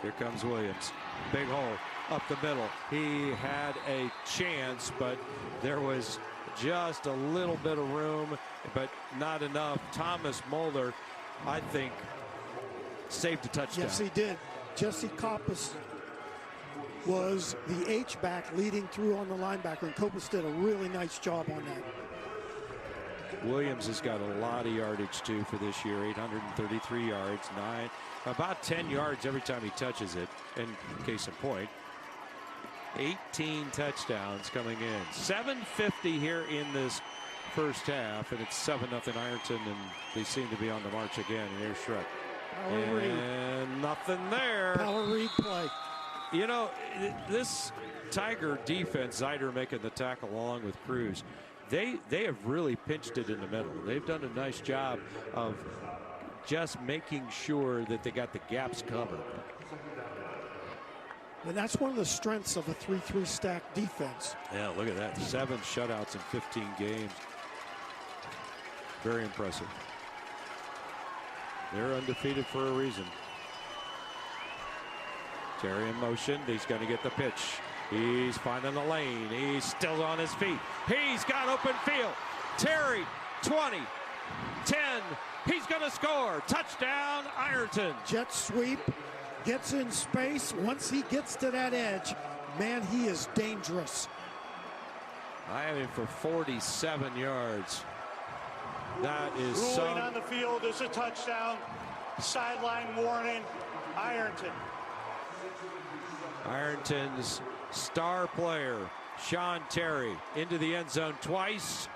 Here comes Williams. Big hole up the middle. He had a chance, but there was just a little bit of room, but not enough. Thomas Mulder, I think, saved a touchdown. Yes, he did. Jesse Koppus was the H-back leading through on the linebacker, and Koppus did a really nice job on that. Williams has got a lot of yardage, too, for this year. 833 yards, about 10 yards every time he touches it. And case in point, 18 touchdowns coming in. 7:50 here in this first half, and it's 7-0 Ironton, and they seem to be on the march again. And here's Shrek. And nothing there. Power read play. You know, this Tiger defense, Zider making the tackle along with Cruz, they have really pinched it in the middle. They've done a nice job of just making sure that they got the gaps covered. And that's one of the strengths of a 3-3 stack defense. Yeah, look at that. 7 shutouts in 15 games. Very impressive. They're undefeated for a reason. Terry in motion. He's going to get the pitch. He's finding the lane. He's still on his feet. He's got open field. Terry, 20, 10. He's going to score. Touchdown, Ironton. Jet sweep. Gets in space. Once he gets to that edge, man, he is dangerous. I have him for 47 yards. That is ruling on the field is a touchdown. Sideline warning, Ironton. Ironton's star player, Sean Terry, into the end zone twice.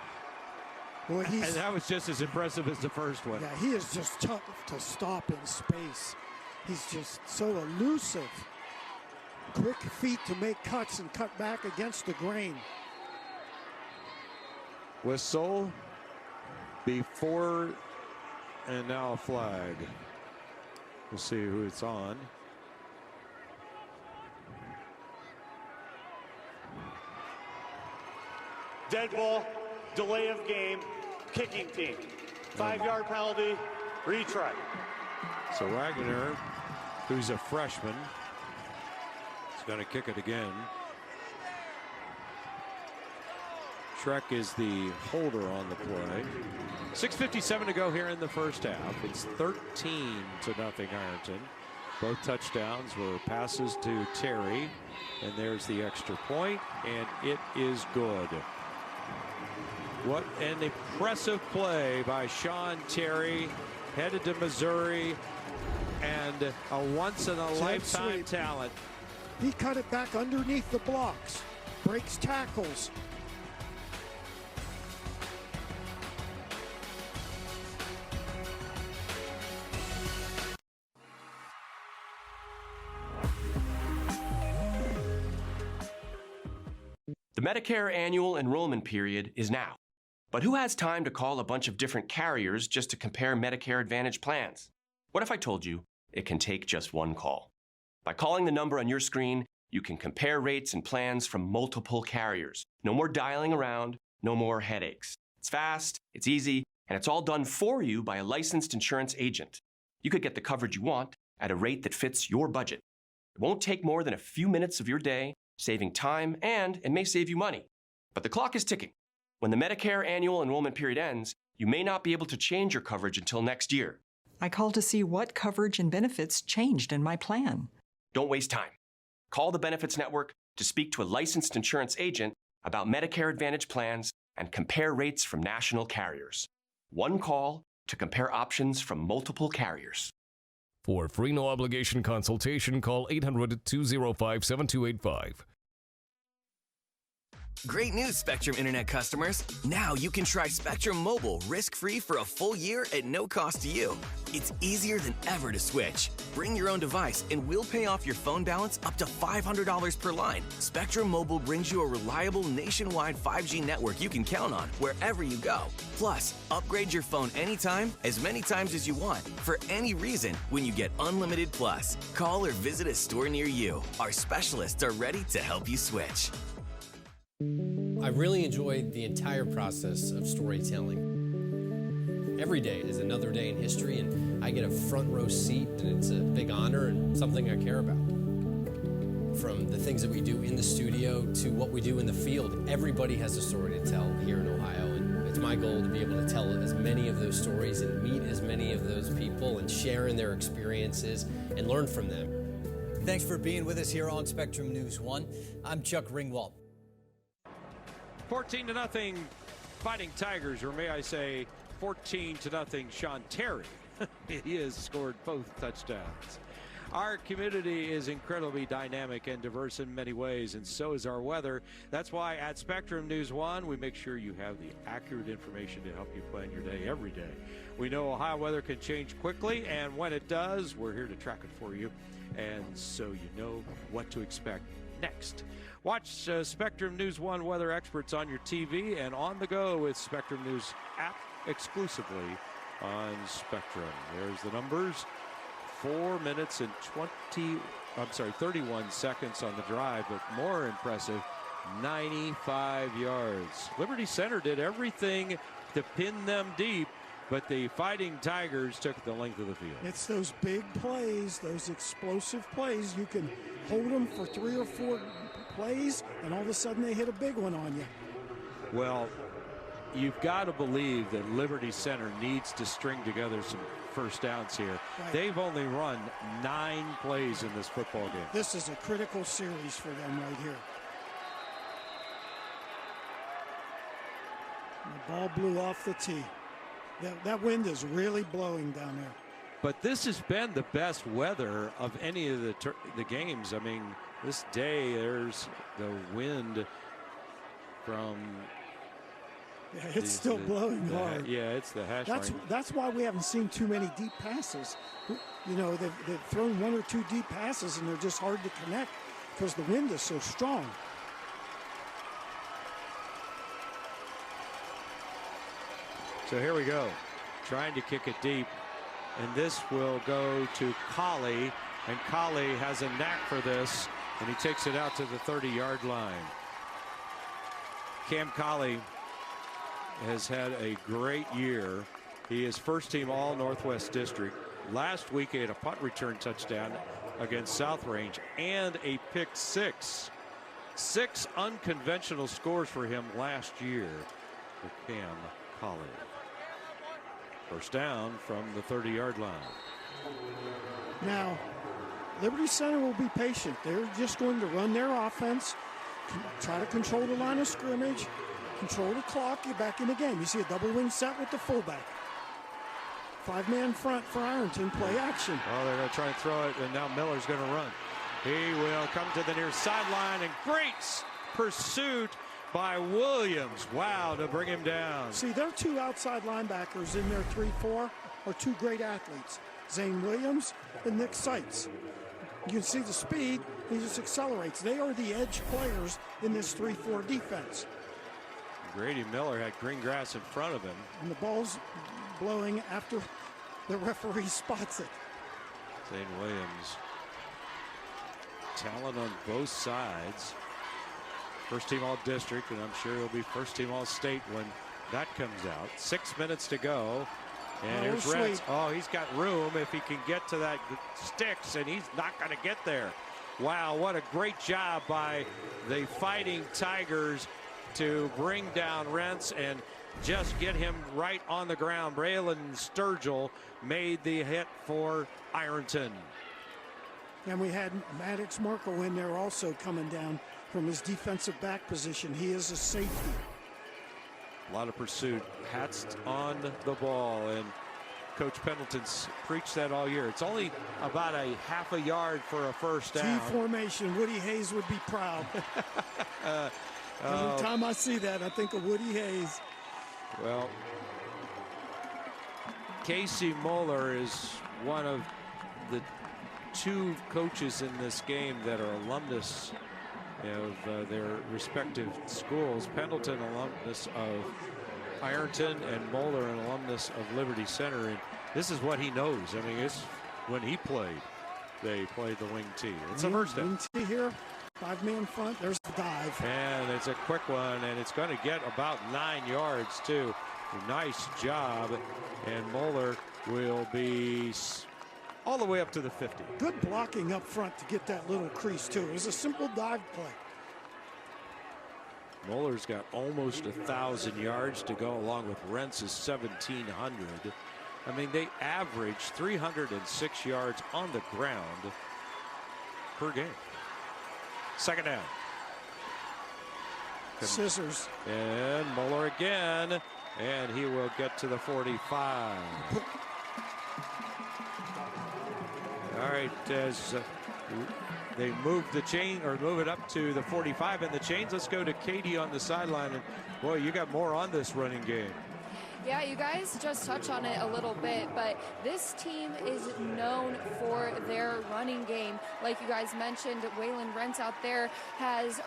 Boy, and that was just as impressive as the first one. Yeah, he is just tough to stop in space. He's just so elusive. Quick feet to make cuts and cut back against the grain. Whistle before And now a flag. We'll see who it's on. Dead ball, delay of game, kicking team. 5-yard penalty, retry. So Wagner, who's a freshman, is going to kick it again. Shrek is the holder on the play. 6:57 to go here in the first half. It's 13-0 Ironton. Both touchdowns were passes to Terry, and there's the extra point, and it is good. What an impressive play by Sean Terry, headed to Missouri, and a once-in-a-lifetime talent. He cut it back underneath the blocks, breaks tackles. The Medicare annual enrollment period is now. But who has time to call a bunch of different carriers just to compare Medicare Advantage plans? What if I told you it can take just one call? By calling the number on your screen, you can compare rates and plans from multiple carriers. No more dialing around, no more headaches. It's fast, it's easy, and it's all done for you by a licensed insurance agent. You could get the coverage you want at a rate that fits your budget. It won't take more than a few minutes of your day, saving time, and it may save you money. But the clock is ticking. When the Medicare annual enrollment period ends, you may not be able to change your coverage until next year. I called to see what coverage and benefits changed in my plan. Don't waste time. Call the Benefits Network to speak to a licensed insurance agent about Medicare Advantage plans and compare rates from national carriers. One call to compare options from multiple carriers. For free no-obligation consultation, call 800-205-7285. Great news, Spectrum Internet customers. Now you can try Spectrum Mobile risk-free for a full year at no cost to you. It's easier than ever to switch. Bring your own device and we'll pay off your phone balance up to $500 per line. Spectrum Mobile brings you a reliable nationwide 5G network you can count on wherever you go. Plus, upgrade your phone anytime, as many times as you want, for any reason when you get Unlimited Plus. Call or visit a store near you. Our specialists are ready to help you switch. I really enjoyed the entire process of storytelling. Every day is another day in history, and I get a front row seat, and it's a big honor and something I care about. From the things that we do in the studio to what we do in the field, everybody has a story to tell here in Ohio, and it's my goal to be able to tell as many of those stories and meet as many of those people and share in their experiences and learn from them. Thanks for being with us here on Spectrum News 1. I'm Chuck Ringwald. 14-0 Fighting Tigers, or may I say 14-0 Sean Terry. He has scored both touchdowns. Our community is incredibly dynamic and diverse in many ways, and so is our weather. That's why at Spectrum News 1, we make sure you have the accurate information to help you plan your day every day. We know Ohio weather can change quickly, and when it does, we're here to track it for you, and so you know what to expect next. Watch Spectrum News 1 weather experts on your TV and on the go with Spectrum News app exclusively on Spectrum. There's the numbers. 4 minutes and 31 seconds on the drive, but more impressive, 95 yards. Liberty Center did everything to pin them deep, but the Fighting Tigers took the length of the field. It's those big plays, those explosive plays. You can hold them for 3 or 4 plays, and all of a sudden they hit a big one on you. Well, you've got to believe that Liberty Center needs to string together some first downs here. Right. They've only run 9 plays in this football game. This is a critical series for them right here. The ball blew off the tee. That wind is really blowing down there. But this has been the best weather of any of the games. I mean, this day there's the wind from... Yeah, it's still blowing hard. Yeah, it's the hash mark. That's why we haven't seen too many deep passes. You know, they've thrown 1 or 2 deep passes, and they're just hard to connect because the wind is so strong. So here we go. trying to kick it deep. And this will go to Colley. And Colley has a knack for this. And he takes it out to the 30-yard line. Cam Colley has had a great year. He is first team all Northwest District. Last week he had a punt return touchdown against South Range and a pick six. 6 unconventional scores for him last year for Cam Colley. First down from the 30-yard line. Now, Liberty Center will be patient. They're just going to run their offense, try to control the line of scrimmage, control the clock, get back in the game. You see a double wing set with the fullback. 5-man front for Ironton, play action. Oh, they're going to try and throw it, and now Miller's going to run. He will come to the near sideline, and great pursuit by Williams. Wow, to bring him down. See, their 2 outside linebackers in their 3-4 are 2 great athletes, Zane Williams and Nick Seitz. You can see the speed, he just accelerates. They are the edge players in this 3-4 defense. Grady Miller had green grass in front of him. And the ball's blowing after the referee spots it. Zane Williams. Talent on both sides. First team all district, and I'm sure he'll be first team all state when that comes out. 6 minutes to go. And here's Reds. Oh, he's got room if he can get to that sticks, and he's not going to get there. Wow, what a great job by the Fighting Tigers to bring down Rents and just get him right on the ground. Braylon Sturgill made the hit for Ironton. And we had Maddox Marco in there also coming down from his defensive back position. He is a safety. A lot of pursuit. Hats on the ball, and Coach Pendleton's preached that all year. It's only about a half a yard for a first down. T formation. Woody Hayes would be proud. Every time I see that, I think of Woody Hayes. Well, Casey Moeller is one of the 2 coaches in this game that are alumnus of their respective schools. Pendleton, alumnus of Ironton, and Moeller, an alumnus of Liberty Center. And this is what he knows. I mean, it's when he played, they played the wing T. It's a first down. Wing T here, 5-man front. There's the dive. And it's a quick one, and it's going to get about 9 yards, too. Nice job. And Moeller will be all the way up to the 50. Good blocking up front to get that little crease, too. It was a simple dive play. Moeller's got almost 1,000 yards to go, along with Rentz's 1,700. I mean, they average 306 yards on the ground per game. Second down. Scissors. And Moeller again, and he will get to the 45. All right, as they move the chain, or move it up to the 45 and the chains, let's go to Katie on the sideline. And boy, you got more on this running game. Yeah, you guys just touched on it a little bit, but this team is known for their running game. Like you guys mentioned, Waylon Rents out there has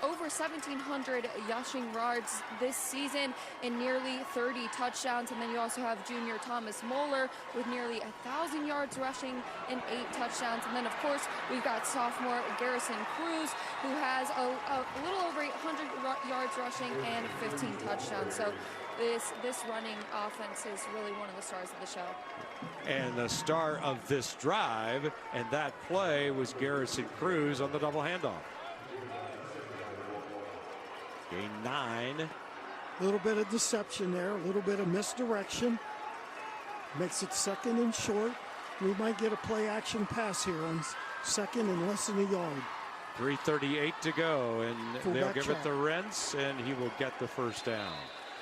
over 1,700 rushing yards this season and nearly 30 touchdowns. And then you also have junior Thomas Moeller with nearly 1,000 yards rushing and 8 touchdowns. And then, of course, we've got sophomore Garrison Cruz, who has a little over 800 yards rushing and 15 touchdowns. So this running offense is really one of the stars of the show. And the star of this drive and that play was Garrison Cruz on the double handoff. Gain 9. A little bit of deception there, a little bit of misdirection. Makes it second and short. We might get a play action pass here on second and less than a yard. 3:38 to go, and Full they'll give track. it to Rents, and he will get the first down.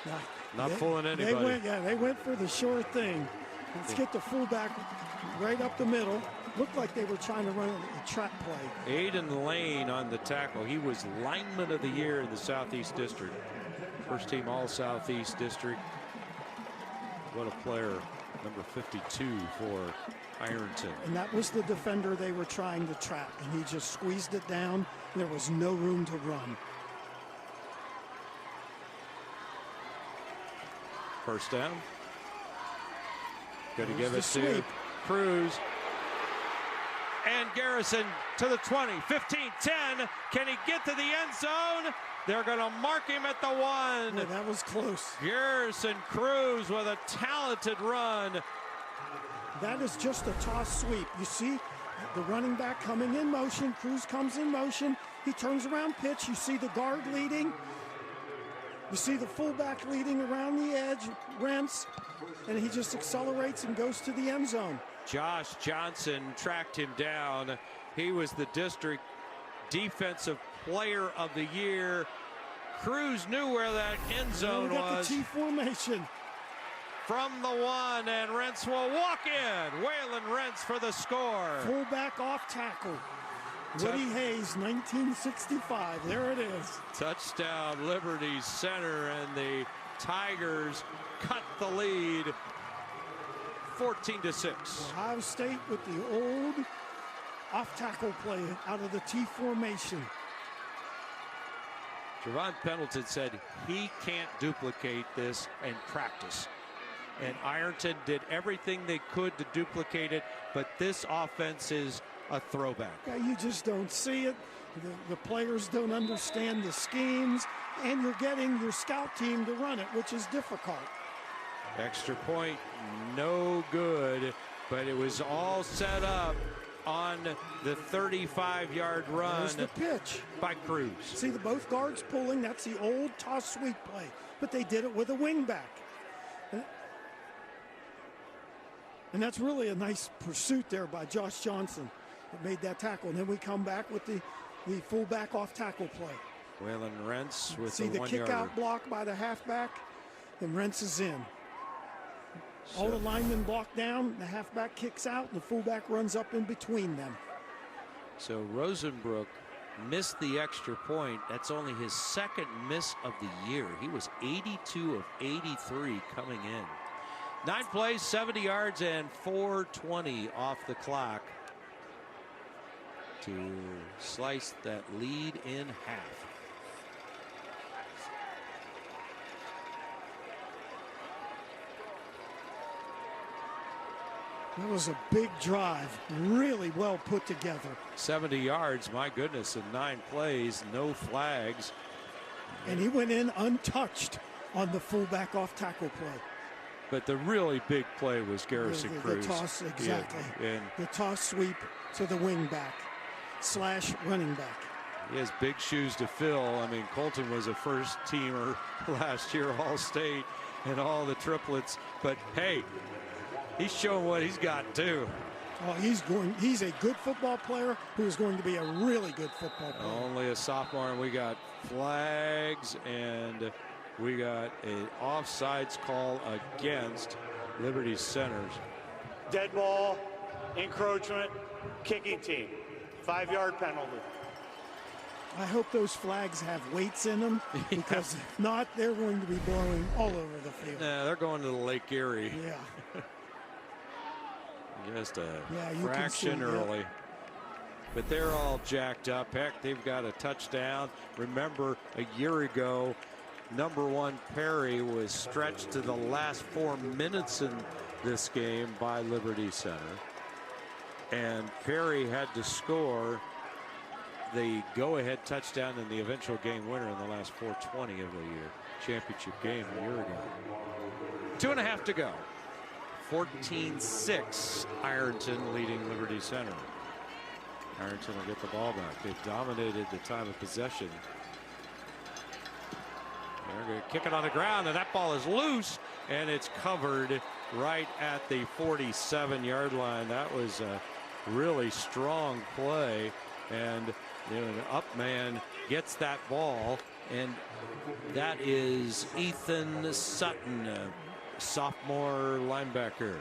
Yeah. Not fooling anybody. They went for the sure thing. Let's get the fullback right up the middle. Looked like they were trying to run a trap play. Aiden Lane on the tackle. He was lineman of the year in the Southeast District. First team all Southeast District. What a player. Number 52 for Ironton. And that was the defender they were trying to trap. And he just squeezed it down. And there was no room to run. First down. Going to give it to Cruz. And Garrison to the 20, 15, 10. Can he get to the end zone? They're going to mark him at the 1. Boy, that was close. Garrison Cruz with a talented run. That is just a toss sweep. You see the running back coming in motion. Cruz comes in motion. He turns around pitch. You see the guard leading. You see the fullback leading around the edge, Rents, and he just accelerates and goes to the end zone. Josh Johnson tracked him down. He was the district defensive player of the year. Cruz knew where that end zone was. The T formation. From the 1, and Rents will walk in. Waylon Rents for the score. Fullback off tackle. Woody Hayes, 1965. There it is. Touchdown, Liberty Center, and the Tigers cut the lead 14-6. Ohio State with the old off-tackle play out of the T formation. Javon Pendleton said he can't duplicate this in practice. And Ironton did everything they could to duplicate it, but this offense is a throwback. Yeah, you just don't see it. The players don't understand the schemes, and you're getting your scout team to run it, which is difficult. Extra point, no good, but it was all set up on the 35-yard run. There's the pitch by Cruz. See the both guards pulling. That's the old toss sweep play, but they did it with a wing back. And that's really a nice pursuit there by Josh Johnson that made that tackle. And then we come back with the fullback off tackle play. Waylon Rents with See the kick out block by the halfback, and Rents is in. All the linemen block down, the halfback kicks out, and the fullback runs up in between them. So Rosenbrook missed the extra point. That's only his second miss of the year. He was 82 of 83 coming in. 9 plays, 70 yards, and 4:20 off the clock to slice that lead in half. That was a big drive, really well put together. 70 yards, my goodness, in 9 plays, no flags. And he went in untouched on the fullback off tackle play. But the really big play was Garrison Cruz. The toss, exactly. Yeah, and the toss sweep to the wing back / running back. He has big shoes to fill. I mean, Colton was a first teamer last year, All-State, and all the triplets. But hey, he's showing what he's got too. Oh, he's a good football player who is going to be a really good football player. Only a sophomore, and we got flags, and we got an offsides call against Liberty Centers. Dead ball, encroachment, kicking team. 5-yard penalty. I hope those flags have weights in them, because if not, they're going to be blowing all over the field. Yeah, they're going to the Lake Erie. Yeah. Just a fraction early. But they're all jacked up. Heck, they've got a touchdown. Remember, a year ago, #1 Perry was stretched to the last 4 minutes in this game by Liberty Center. And Perry had to score the go-ahead touchdown and the eventual game winner in the last 4:20 of the year championship game a year ago. 2.5 to go. 14-6, Ironton leading Liberty Center. Ironton will get the ball back. They've dominated the time of possession. They're going to kick it on the ground, and that ball is loose, and it's covered right at the 47-yard line. That was a really strong play, and an up man gets that ball, and that is Ethan Sutton, a sophomore linebacker.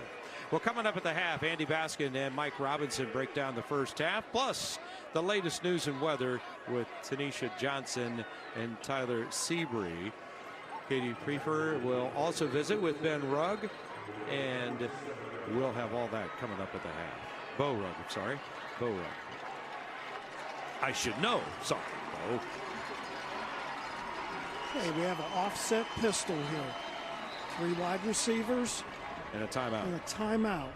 Well, coming up at the half, Andy Baskin and Mike Robinson break down the first half, plus the latest news and weather with Tanisha Johnson and Tyler Seabree. Katie Prefer will also visit with Ben Rugg, and we'll have all that coming up at the half. Bo Rugg, I'm sorry. Bo Rugg. I should know. Sorry, Bo. Okay, we have an offset pistol here. 3 wide receivers, And a timeout. And a timeout.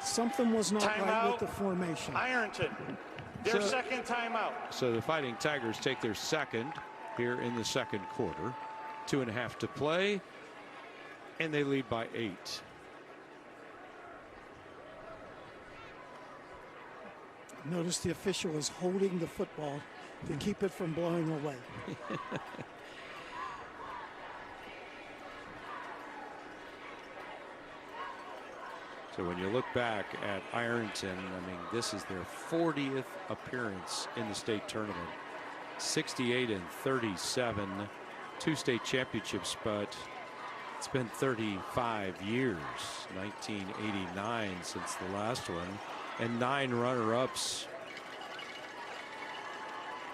Something was not right with the formation. Ironton, their second timeout. So the Fighting Tigers take their second here in the second quarter. 2.5 to play, and they lead by 8. Notice the official is holding the football to keep it from blowing away. So when you look back at Ironton, I mean, this is their 40th appearance in the state tournament. 68 and 37, 2 state championships, but it's been 35 years, 1989 since the last one, and 9 runner-ups.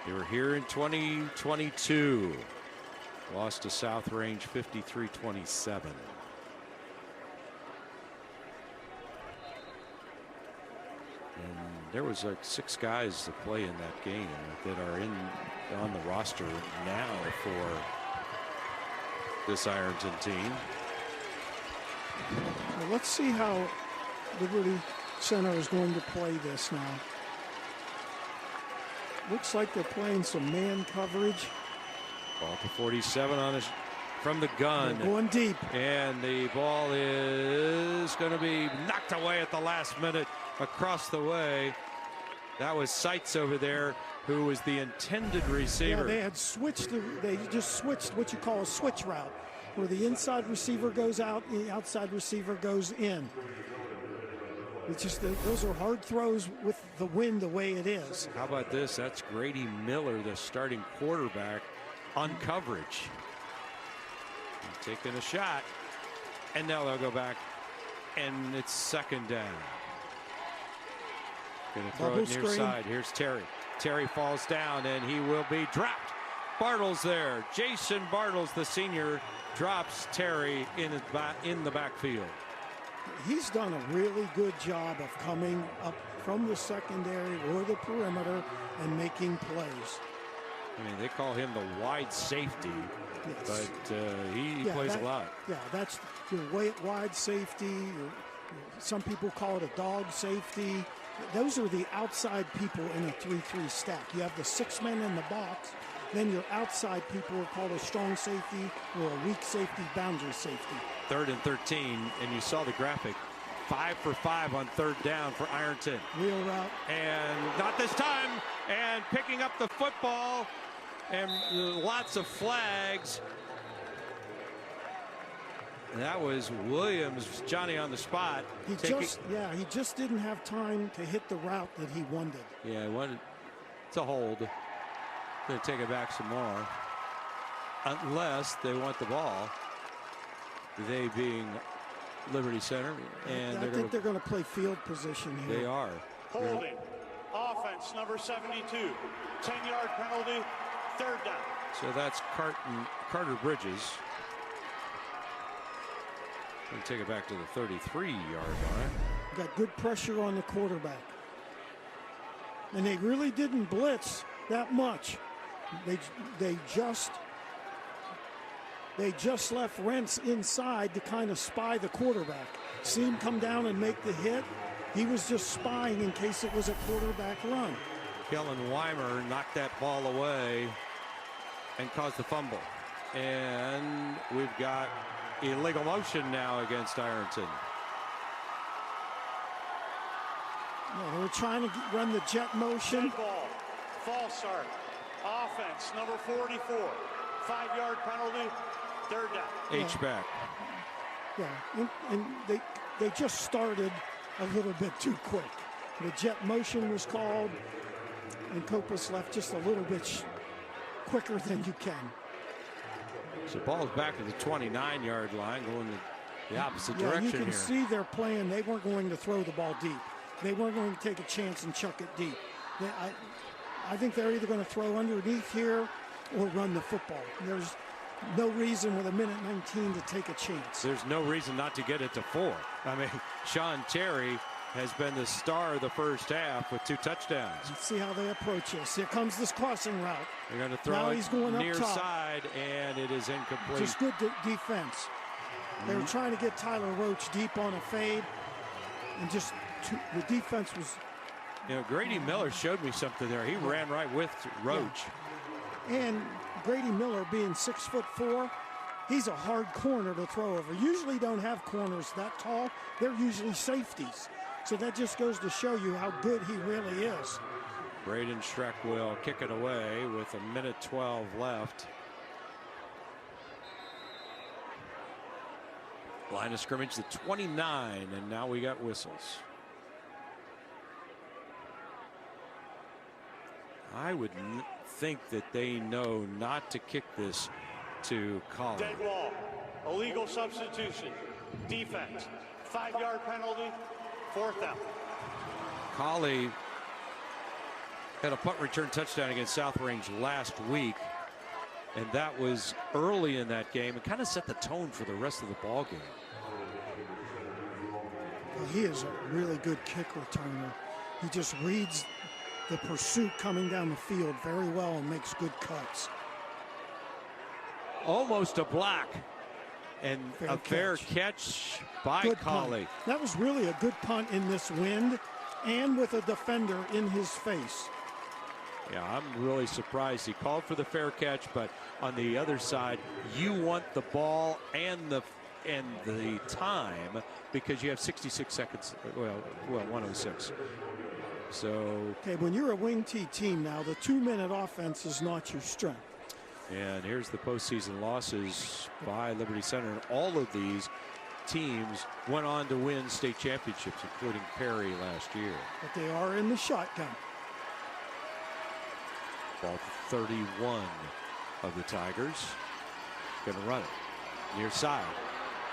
They were here in 2022, lost to South Range 53-27. And there was like 6 guys that play in that game that are on the roster now for this Ironton team. Well, let's see how Liberty Center is going to play this now. Looks like they're playing some man coverage. Ball to 47 on us from the gun. They're going deep. And the ball is going to be knocked away at the last minute across the way. That was Seitz over there, who was the intended receiver. Yeah, they had switched. They just switched what you call a switch route, where the inside receiver goes out, the outside receiver goes in. It's just those are hard throws with the wind the way it is. How about this? That's Grady Miller, the starting quarterback, on coverage. Taking a shot, and now they'll go back, and it's second down. Going to throw it near side. Here's Terry. Terry falls down, and he will be dropped. Bartles there. Jason Bartles, the senior, drops Terry in the backfield. He's done a really good job of coming up from the secondary or the perimeter and making plays. I mean, they call him the wide safety, yes. But he plays a lot. Yeah, that's your wide safety. Some people call it a dog safety. Those are the outside people in a 3-3 stack. You have the 6 men in the box. Then your outside people are called a strong safety or a weak safety, boundary safety. 3rd and 13, and you saw the graphic. 5 for 5 on 3rd down for Ironton. Wheel route. And not this time. And picking up the football. And lots of flags. That was Williams, Johnny on the spot. He just didn't have time to hit the route that he wanted. Yeah, he wanted. It's a hold. Going to take it back some more. Unless they want the ball. They being Liberty Center. And I think they're going to play field position here. They are. Holding. Offense number 72. 10-yard penalty. 3rd down. So that's Carter Bridges. Going to take it back to the 33-yard line. Got good pressure on the quarterback. And they really didn't blitz that much. They just left Rentz inside to kind of spy the quarterback. See him come down and make the hit. He was just spying in case it was a quarterback run. Kellen Weimer knocked that ball away and caused the fumble. And we've got illegal motion now against Ironton. No, they're trying to run the jet motion. Red ball. False start. Offense number 44. 5-yard penalty. 3rd down. H-back. Yeah, and they just started a little bit too quick. The jet motion was called, and Copus left just a little bit quicker than you can. So ball's back to the 29-yard line, going the opposite direction here. You can see they're playing. They weren't going to throw the ball deep. They weren't going to take a chance and chuck it deep. I think they're either going to throw underneath here or run the football. There's no reason with 1:19 to take a chance. There's no reason not to get it to 4. I mean, Sean Terry has been the star of the first half with 2 touchdowns. Let's see how they approach this. Here comes this crossing route. They're going to throw it near side, and it is incomplete. Just good defense. They were trying to get Tyler Roach deep on a fade, and just the defense was. You know, Grady Miller showed me something there. He ran right with Roach. Yeah. And Grady Miller being 6'4", he's a hard corner to throw over. Usually don't have corners that tall. They're usually safeties. So that just goes to show you how good he really is. Braden Shrek will kick it away with 1:12 left. Line of scrimmage the 29, and now we got whistles. I would think that they know not to kick this to Colley. Dead ball, illegal substitution, defense, 5-yard penalty, 4th down. Colley had a punt return touchdown against South Range last week, and that was early in that game. It kind of set the tone for the rest of the ball game. Well, he is a really good kick returner. He just reads the pursuit coming down the field very well and makes good cuts. Almost a block, and a fair catch by Colley. That was really a good punt in this wind and with a defender in his face. Yeah, I'm really surprised. He called for the fair catch, but on the other side, you want the ball and the time, because you have 66 seconds. Well, 106. So okay, when you're a wing T team now, the 2-minute offense is not your strength. And here's the postseason losses by Liberty Center, and all of these teams went on to win state championships, including Perry last year. But they are in the shotgun. Ball 31 of the Tigers. Going to run it near side.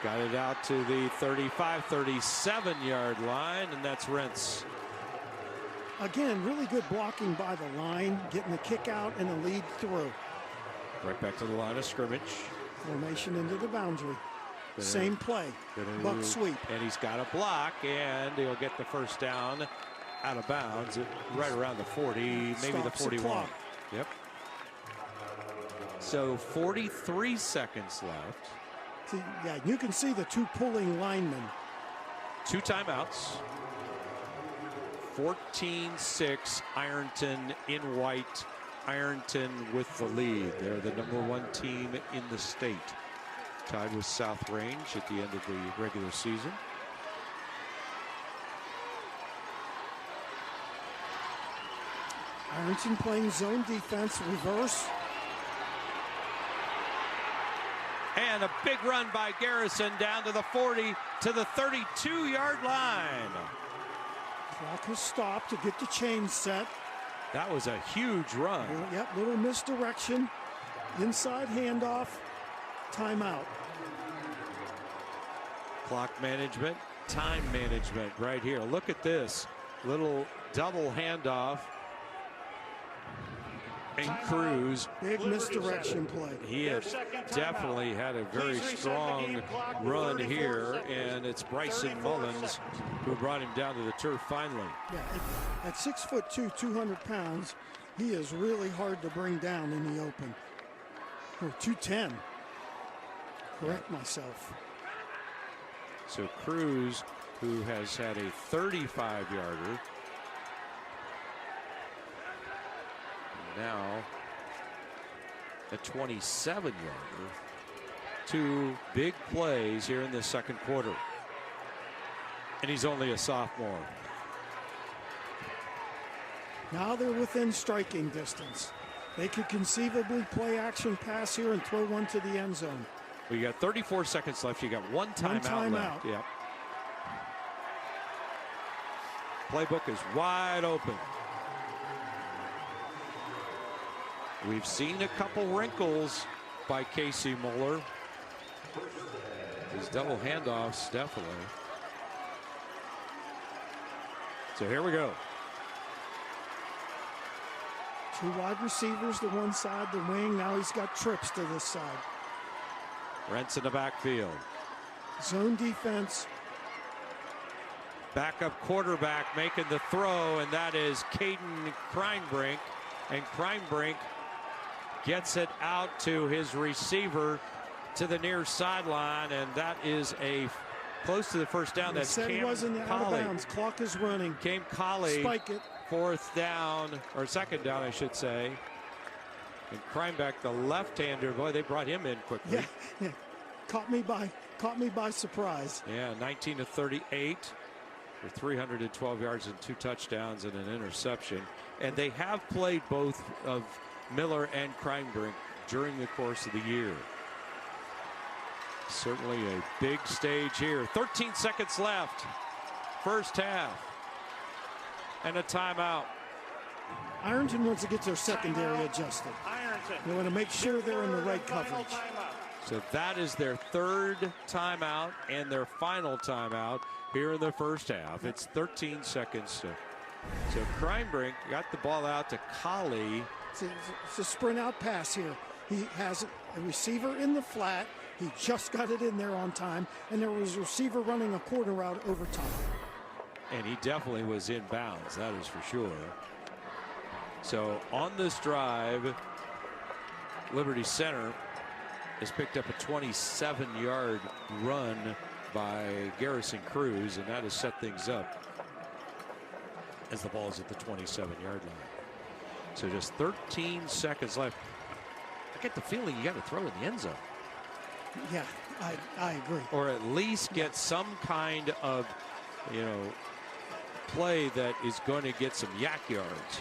Got it out to the 35, 37-yard line, and that's Rentz. Again, really good blocking by the line, getting the kick out and a lead through. Right back to the line of scrimmage. Formation into the boundary. Same play. Buck sweep. And he's got a block, and he'll get the first down out of bounds right around the 40, maybe the 41. Yep. So 43 seconds left. See, yeah, you can see the 2 pulling linemen. 2 timeouts. 14-6, Ironton in white. Ironton with the lead. They're the #1 team in the state. Tied with South Range at the end of the regular season. Ironton playing zone defense, reverse. And a big run by Garrison down to the 40 to the 32-yard line. Clock has stopped to get the chain set. That was a huge run. Yep, little misdirection. Inside handoff. Timeout. Clock management, time management right here. Look at this. Little double handoff. And Cruz. Big misdirection play. He has definitely had a very strong run here, and it's Bryson Mullins who brought him down to the turf finally. Yeah, at 6'2", 200 pounds, he is really hard to bring down in the open. Or 210. Correct myself. So Cruz, who has had a 35-yarder, now a 27-yarder. 2 big plays here in the second quarter. And he's only a sophomore. Now they're within striking distance. They could conceivably play action pass here and throw one to the end zone. Well, you got 34 seconds left. You got one timeout left. Yep. Playbook is wide open. We've seen a couple wrinkles by Casey Muller. His double handoffs, definitely. So here we go. 2 wide receivers to one side, the wing. Now he's got trips to this side. Rentz in the backfield. Zone defense. Backup quarterback making the throw, and that is Caden Kreinbrink. And Kreinbrink gets it out to his receiver, to the near sideline, and that is a close to the first down. That's said he wasn't out of bounds. Clock is running. Came Colley. Spike it. Fourth down, or second down, I should say. And Krimebeck, the left-hander, boy, they brought him in quickly. Yeah. Caught me by surprise. Yeah, 19 to 38 for 312 yards and 2 touchdowns and an interception. And they have played both of Miller and Krimebeck during the course of the year. Certainly a big stage here. 13 seconds left, first half, and a timeout. Ironton wants to get their secondary adjusted. They want to make sure they're in the right coverage. So that is their third timeout and their final timeout here in the first half. It's 13 seconds. So Krimebeck got the ball out to Colley. It's a sprint out pass here. He has a receiver in the flat. He just got it in there on time, and there was a receiver running a quarter route over time. And he definitely was in bounds, that is for sure. So on this drive, Liberty Center has picked up a 27-yard run by Garrison Cruz, and that has set things up as the ball is at the 27-yard line. So just 13 seconds left. I get the feeling you got to throw in the end zone. Yeah, I agree. Or at least get some kind of, play that is going to get some yak yards.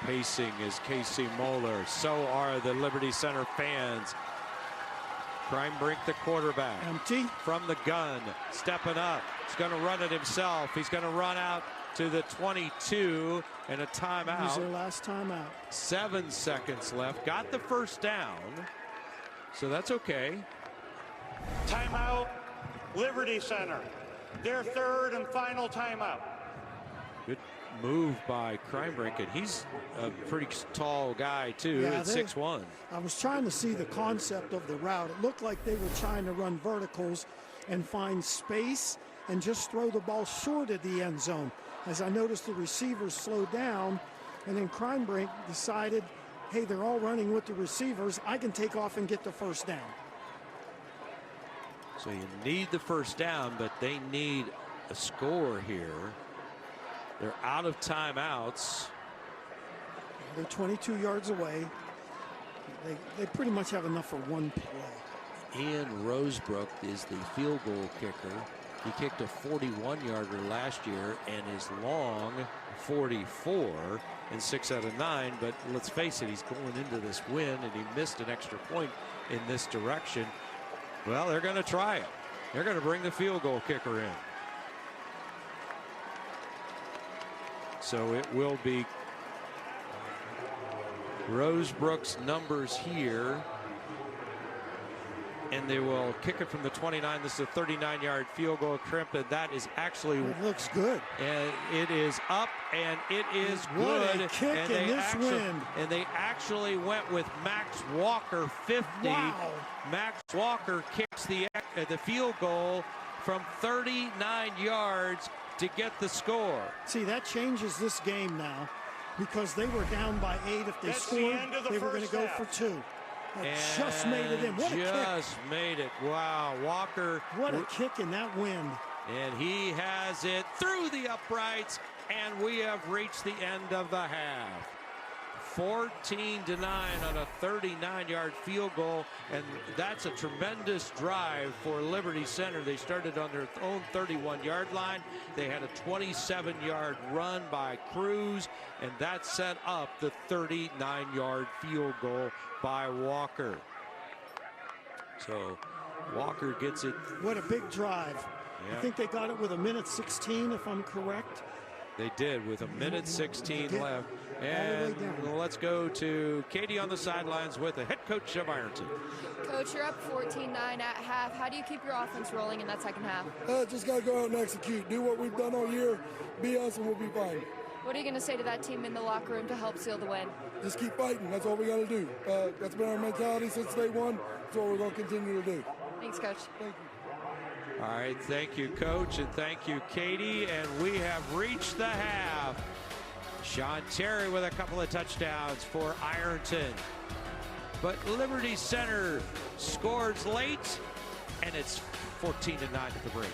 Pacing is Casey Moeller. So are the Liberty Center fans. Krimebeck, the quarterback. Empty. From the gun. Stepping up. He's going to run it himself. He's going to run out to the 22 and a timeout. Here's their last timeout. 7 seconds left. Got the first down. So that's okay. Timeout, Liberty Center. Their third and final timeout. Good move by Krimebeck, and he's a pretty tall guy too, at 6'1". I was trying to see the concept of the route. It looked like they were trying to run verticals and find space and just throw the ball short of the end zone. As I noticed the receivers slowed down, and then Krimebeck decided, hey, they're all running with the receivers. I can take off and get the first down. So you need the first down, but they need a score here. They're out of timeouts. They're 22 yards away. They pretty much have enough for one play. Ian Rosebrook is the field goal kicker. He kicked a 41-yarder last year and is long 44 in 6 out of 9. But let's face it, he's going into this win, and he missed an extra point in this direction. Well, they're going to try it. They're going to bring the field goal kicker in. So it will be Rosebrook's numbers here. And they will kick it from the 29. This is a 39-yard field goal attempt, and that is actually... It looks good. And it is up, and it is good. What a kick and in this wind. And they actually went with Max Walker, 50. Wow. Max Walker kicks the field goal from 39 yards to get the score. See, that changes this game now, because they were down by 8. If they scored, they were going to go for 2. And just made it in. What a kick. Just made it. Wow, Walker. What a kick in that wind. And he has it through the uprights, and we have reached the end of the half. 14-9 on a 39-yard field goal, and that's a tremendous drive for Liberty Center. They started on their own 31-yard line. They had a 27-yard run by Cruz, and that set up the 39-yard field goal by Walker. So Walker gets it. What a big drive. Yeah. I think they got it with 1:16, if I'm correct. They did, with 1:16 left. And let's go to Katie on the sidelines with the head coach of Ironton. Coach, you're up 14-9 at half. How do you keep your offense rolling in that second half? Just got to go out and execute. Do what we've done all year. Be us and we'll be fine. What are you going to say to that team in the locker room to help seal the win? Just keep fighting. That's all we got to do. That's been our mentality since day one. That's what we're going to continue to do. Thanks, Coach. Thank you. All right, thank you, Coach, and thank you, Katie. And we have reached the half. Sean Terry with a couple of touchdowns for Ironton. but Liberty Center scores late, and it's 14-9 at the break.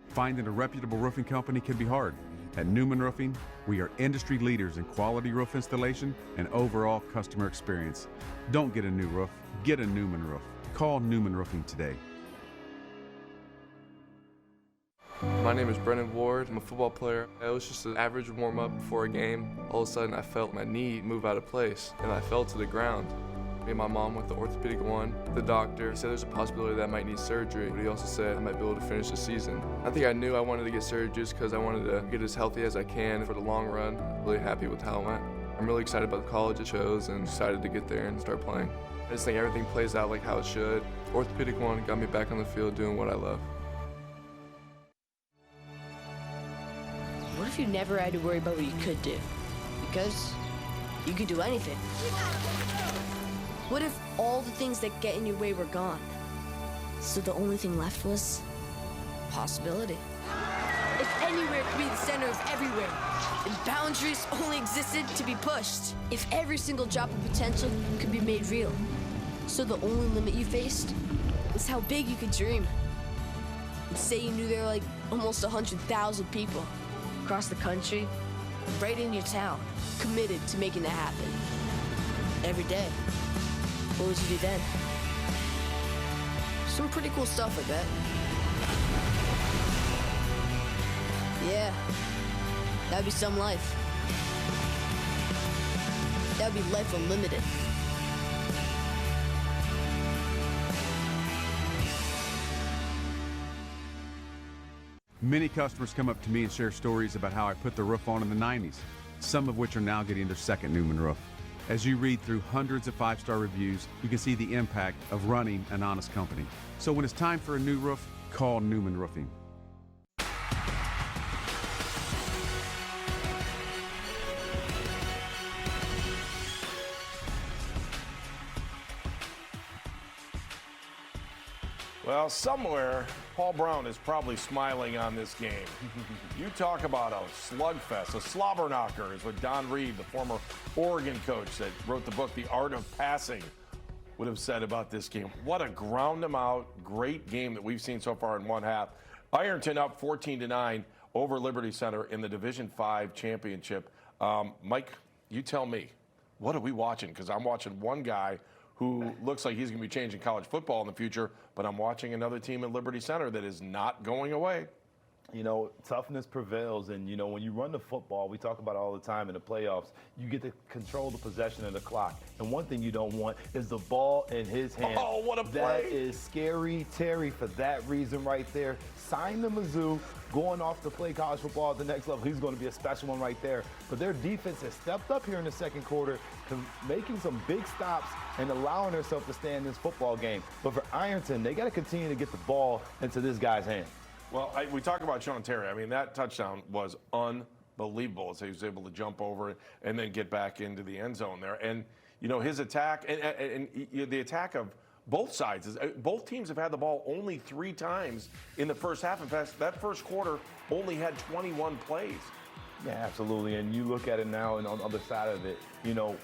Finding a reputable roofing company can be hard. At Newman Roofing, we are industry leaders in quality roof installation and overall customer experience. Don't get a new roof, get a Newman roof. Call Newman Roofing today. My name is Brennan Ward. I'm a football player. It was just an average warm-up before a game. All of a sudden, I felt my knee move out of place, and I fell to the ground. Me and my mom went to orthopedic one. The doctor said there's a possibility that I might need surgery, but he also said I might be able to finish the season. I think I knew I wanted to get surgery just because I wanted to get as healthy as I can for the long run. I'm really happy with how it went. I'm really excited about the college it chose and excited to get there and start playing. I just think everything plays out like how it should. Orthopedic one got me back on the field doing what I love. What if you never had to worry about what you could do? Because you could do anything. What if all the things that get in your way were gone? So the only thing left was possibility. If anywhere could be the center of everywhere, and boundaries only existed to be pushed. If every single drop of potential could be made real. So the only limit you faced was how big you could dream. And say you knew there were like almost 100,000 people across the country, right in your town, committed to making that happen. Every day. What would you do then? Some pretty cool stuff, I bet. Yeah, that'd be some life. That'd be life unlimited. Many customers come up to me and share stories about how I put the roof on in the 90s, some of which are now getting their second Newman roof. As you read through hundreds of 5-star reviews, you can see the impact of running an honest company. So when it's time for a new roof, call Newman Roofing. Well, somewhere, Paul Brown is probably smiling on this game. You talk about a slugfest, a slobber knocker is what Don Reed, the former Oregon coach that wrote the book, The Art of Passing, would have said about this game. What a ground them out, great game that we've seen so far in one half. Ironton up 14-9 over Liberty Center in the Division 5 championship. Mike, you tell me, what are we watching? Because I'm watching one guy who looks like he's going to be changing college football in the future, but I'm watching another team in Liberty Center that is not going away. You know, toughness prevails, and, you know, when you run the football, we talk about it all the time in the playoffs, you get to control the possession of the clock. And one thing you don't want is the ball in his hand. Oh, what a play. That is scary Terry for that reason right there. Sign the Mizzou, going off to play college football at the next level. He's going to be a special one right there. But their defense has stepped up here in the second quarter, making some big stops and allowing themselves to stay in this football game. But for Ironton, they got to continue to get the ball into this guy's hand. Well, we talk about Sean Terry. I mean, that touchdown was unbelievable as he was able to jump over it and then get back into the end zone there. And, you know, his attack and the attack of both sides, both teams have had the ball only 3 times in the first half. In fact, that first quarter only had 21 plays. Yeah, absolutely. And you look at it now, and on the other side of it, you know,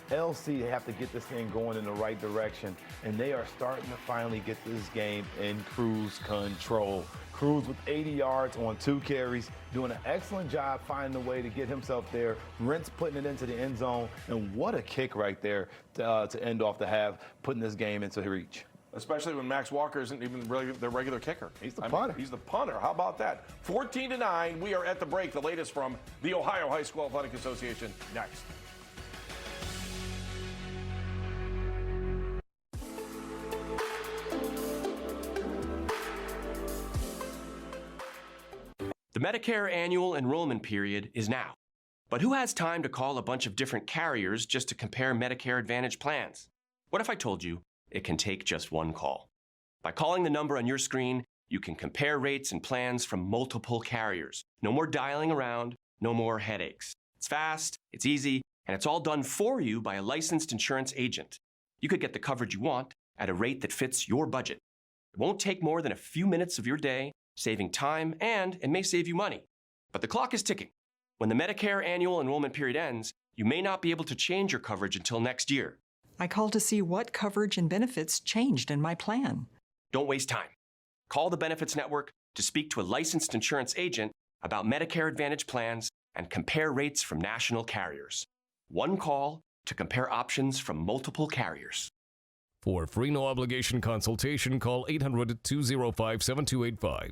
LC have to get this thing going in the right direction, and they are starting to finally get this game in cruise control. Cruz with 80 yards on 2 carries, doing an excellent job finding a way to get himself there. Rentz putting it into the end zone, and what a kick right there to end off the half, putting this game into reach. Especially when Max Walker isn't even really the regular kicker. He's the punter. He's the punter. How about that? 14-9. We are at the break. The latest from the Ohio High School Athletic Association next. The Medicare annual enrollment period is now. But who has time to call a bunch of different carriers just to compare Medicare Advantage plans? What if I told you it can take just one call? By calling the number on your screen, you can compare rates and plans from multiple carriers. No more dialing around, no more headaches. It's fast, it's easy, and it's all done for you by a licensed insurance agent. You could get the coverage you want at a rate that fits your budget. It won't take more than a few minutes of your day, saving time, and it may save you money. But the clock is ticking. When the Medicare annual enrollment period ends, you may not be able to change your coverage until next year. I called to see what coverage and benefits changed in my plan. Don't waste time. Call the Benefits Network to speak to a licensed insurance agent about Medicare Advantage plans and compare rates from national carriers. One call to compare options from multiple carriers. For free no-obligation consultation, call 800-205-7285.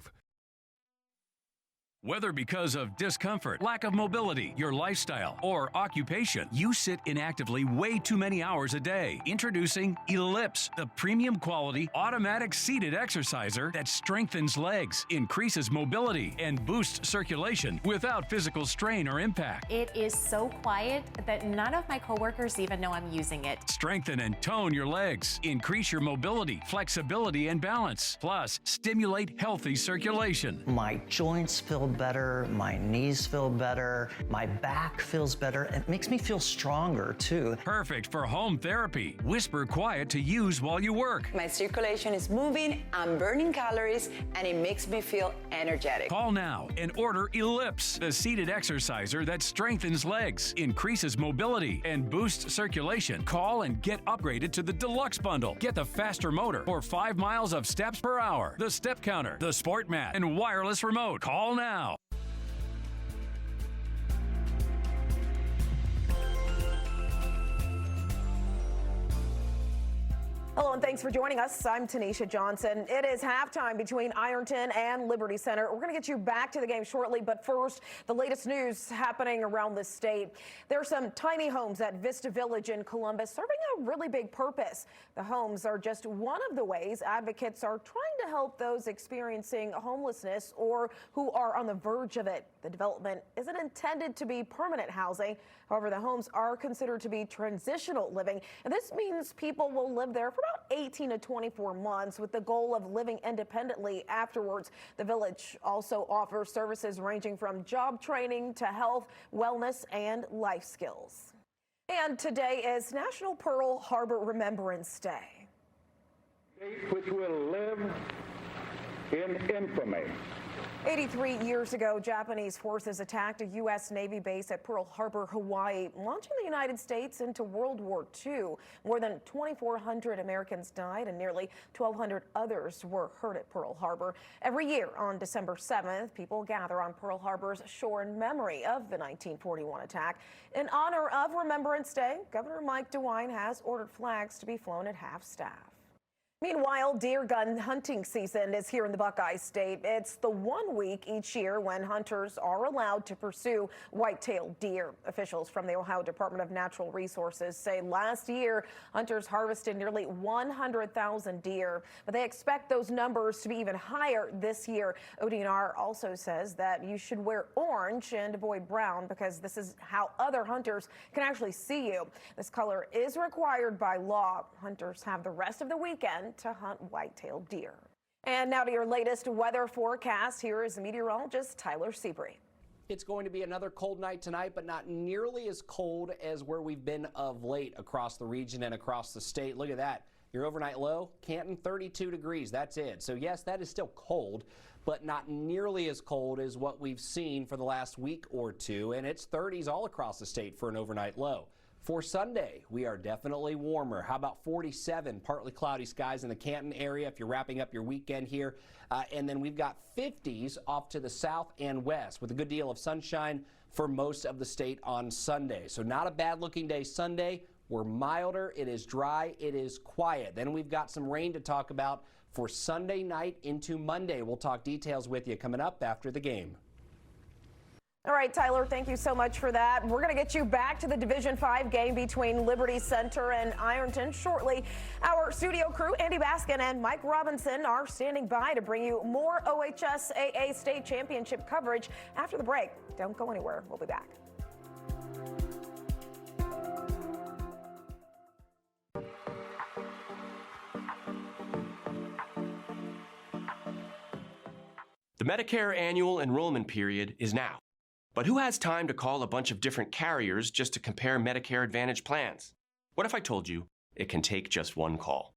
Whether because of discomfort, lack of mobility, your lifestyle, or occupation, you sit inactively way too many hours a day. Introducing Ellipse, the premium quality automatic seated exerciser that strengthens legs, increases mobility, and boosts circulation without physical strain or impact. It is so quiet that none of my coworkers even know I'm using it. Strengthen and tone your legs, increase your mobility, flexibility, and balance. Plus, stimulate healthy circulation. My joints feel better, my knees feel better, my back feels better. It makes me feel stronger too. Perfect for home therapy. Whisper quiet to use while you work. My circulation is moving, I'm burning calories, and it makes me feel energetic. Call now and order Ellipse, the seated exerciser that strengthens legs, increases mobility, and boosts circulation. Call and get upgraded to the Deluxe Bundle. Get the faster motor or 5 miles of steps per hour, the step counter, the sport mat, and wireless remote. Call now. Hello and thanks for joining us. I'm Tanisha Johnson. It is halftime between Ironton and Liberty Center. We're going to get you back to the game shortly, but first, the latest news happening around the state. There are some tiny homes at Vista Village in Columbus serving a really big purpose. The homes are just one of the ways advocates are trying to help those experiencing homelessness or who are on the verge of it. The development isn't intended to be permanent housing. However, the homes are considered to be transitional living, and this means people will live there for about 18 to 24 months with the goal of living independently afterwards. The village also offers services ranging from job training to health, wellness, and life skills. And today is National Pearl Harbor Remembrance Day. Which will live in infamy. 83 years ago, Japanese forces attacked a U.S. Navy base at Pearl Harbor, Hawaii, launching the United States into World War II. More than 2,400 Americans died and nearly 1,200 others were hurt at Pearl Harbor. Every year on December 7th, people gather on Pearl Harbor's shore in memory of the 1941 attack. In honor of Remembrance Day, Governor Mike DeWine has ordered flags to be flown at half-staff. Meanwhile, deer gun hunting season is here in the Buckeye State. It's the 1 week each year when hunters are allowed to pursue white-tailed deer. Officials from the Ohio Department of Natural Resources say last year hunters harvested nearly 100,000 deer, but they expect those numbers to be even higher this year. ODNR also says that you should wear orange and avoid brown because this is how other hunters can actually see you. This color is required by law. Hunters have the rest of the weekend to hunt white-tailed deer. And now to your latest weather forecast. Here is meteorologist Tyler Seabury. It's going to be another cold night tonight, but not nearly as cold as where we've been of late across the region and across the state. Look at that. Your overnight low, Canton, 32 degrees. That's it. So yes, that is still cold, but not nearly as cold as what we've seen for the last week or two. And it's 30s all across the state for an overnight low. For Sunday, we are definitely warmer. How about 47, partly cloudy skies in the Canton area if you're wrapping up your weekend here. And then we've got 50s off to the south and west with a good deal of sunshine for most of the state on Sunday. So not a bad looking day Sunday. We're milder, it is dry, it is quiet. Then we've got some rain to talk about for Sunday night into Monday. We'll talk details with you coming up after the game. All right, Tyler, thank you so much for that. We're going to get you back to the Division 5 game between Liberty Center and Ironton shortly. Our studio crew, Andy Baskin and Mike Robinson, are standing by to bring you more OHSAA state championship coverage after the break. Don't go anywhere. We'll be back. The Medicare annual enrollment period is now. But who has time to call a bunch of different carriers just to compare Medicare Advantage plans? What if I told you it can take just one call?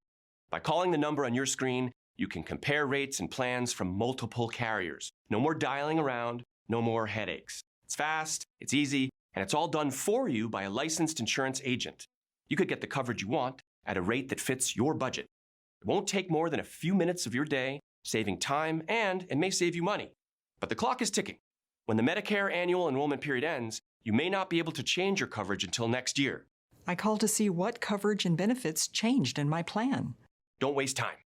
By calling the number on your screen, you can compare rates and plans from multiple carriers. No more dialing around, no more headaches. It's fast, it's easy, and it's all done for you by a licensed insurance agent. You could get the coverage you want at a rate that fits your budget. It won't take more than a few minutes of your day, saving time, and it may save you money. But the clock is ticking. When the Medicare annual enrollment period ends, you may not be able to change your coverage until next year. I called to see what coverage and benefits changed in my plan. Don't waste time.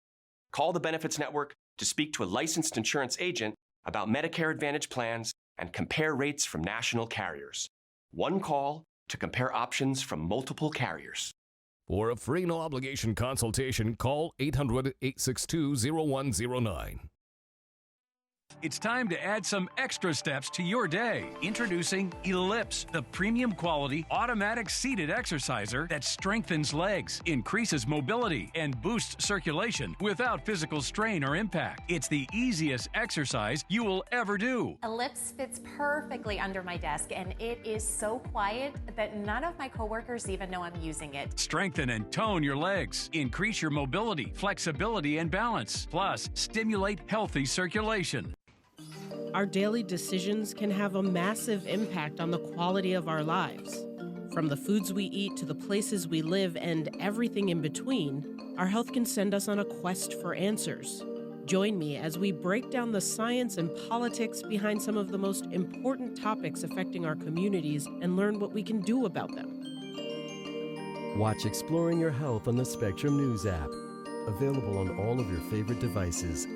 Call the Benefits Network to speak to a licensed insurance agent about Medicare Advantage plans and compare rates from national carriers. One call to compare options from multiple carriers. For a free no-obligation consultation, call 800-862-0109. It's time to add some extra steps to your day. Introducing Ellipse, the premium quality automatic seated exerciser that strengthens legs, increases mobility, and boosts circulation without physical strain or impact. It's the easiest exercise you will ever do. Ellipse fits perfectly under my desk, and it is so quiet that none of my coworkers even know I'm using it. Strengthen and tone your legs, increase your mobility, flexibility, and balance, plus stimulate healthy circulation. Our daily decisions can have a massive impact on the quality of our lives. From the foods we eat to the places we live and everything in between, our health can send us on a quest for answers. Join me as we break down the science and politics behind some of the most important topics affecting our communities and learn what we can do about them. Watch Exploring Your Health on the Spectrum News app. Available on all of your favorite devices.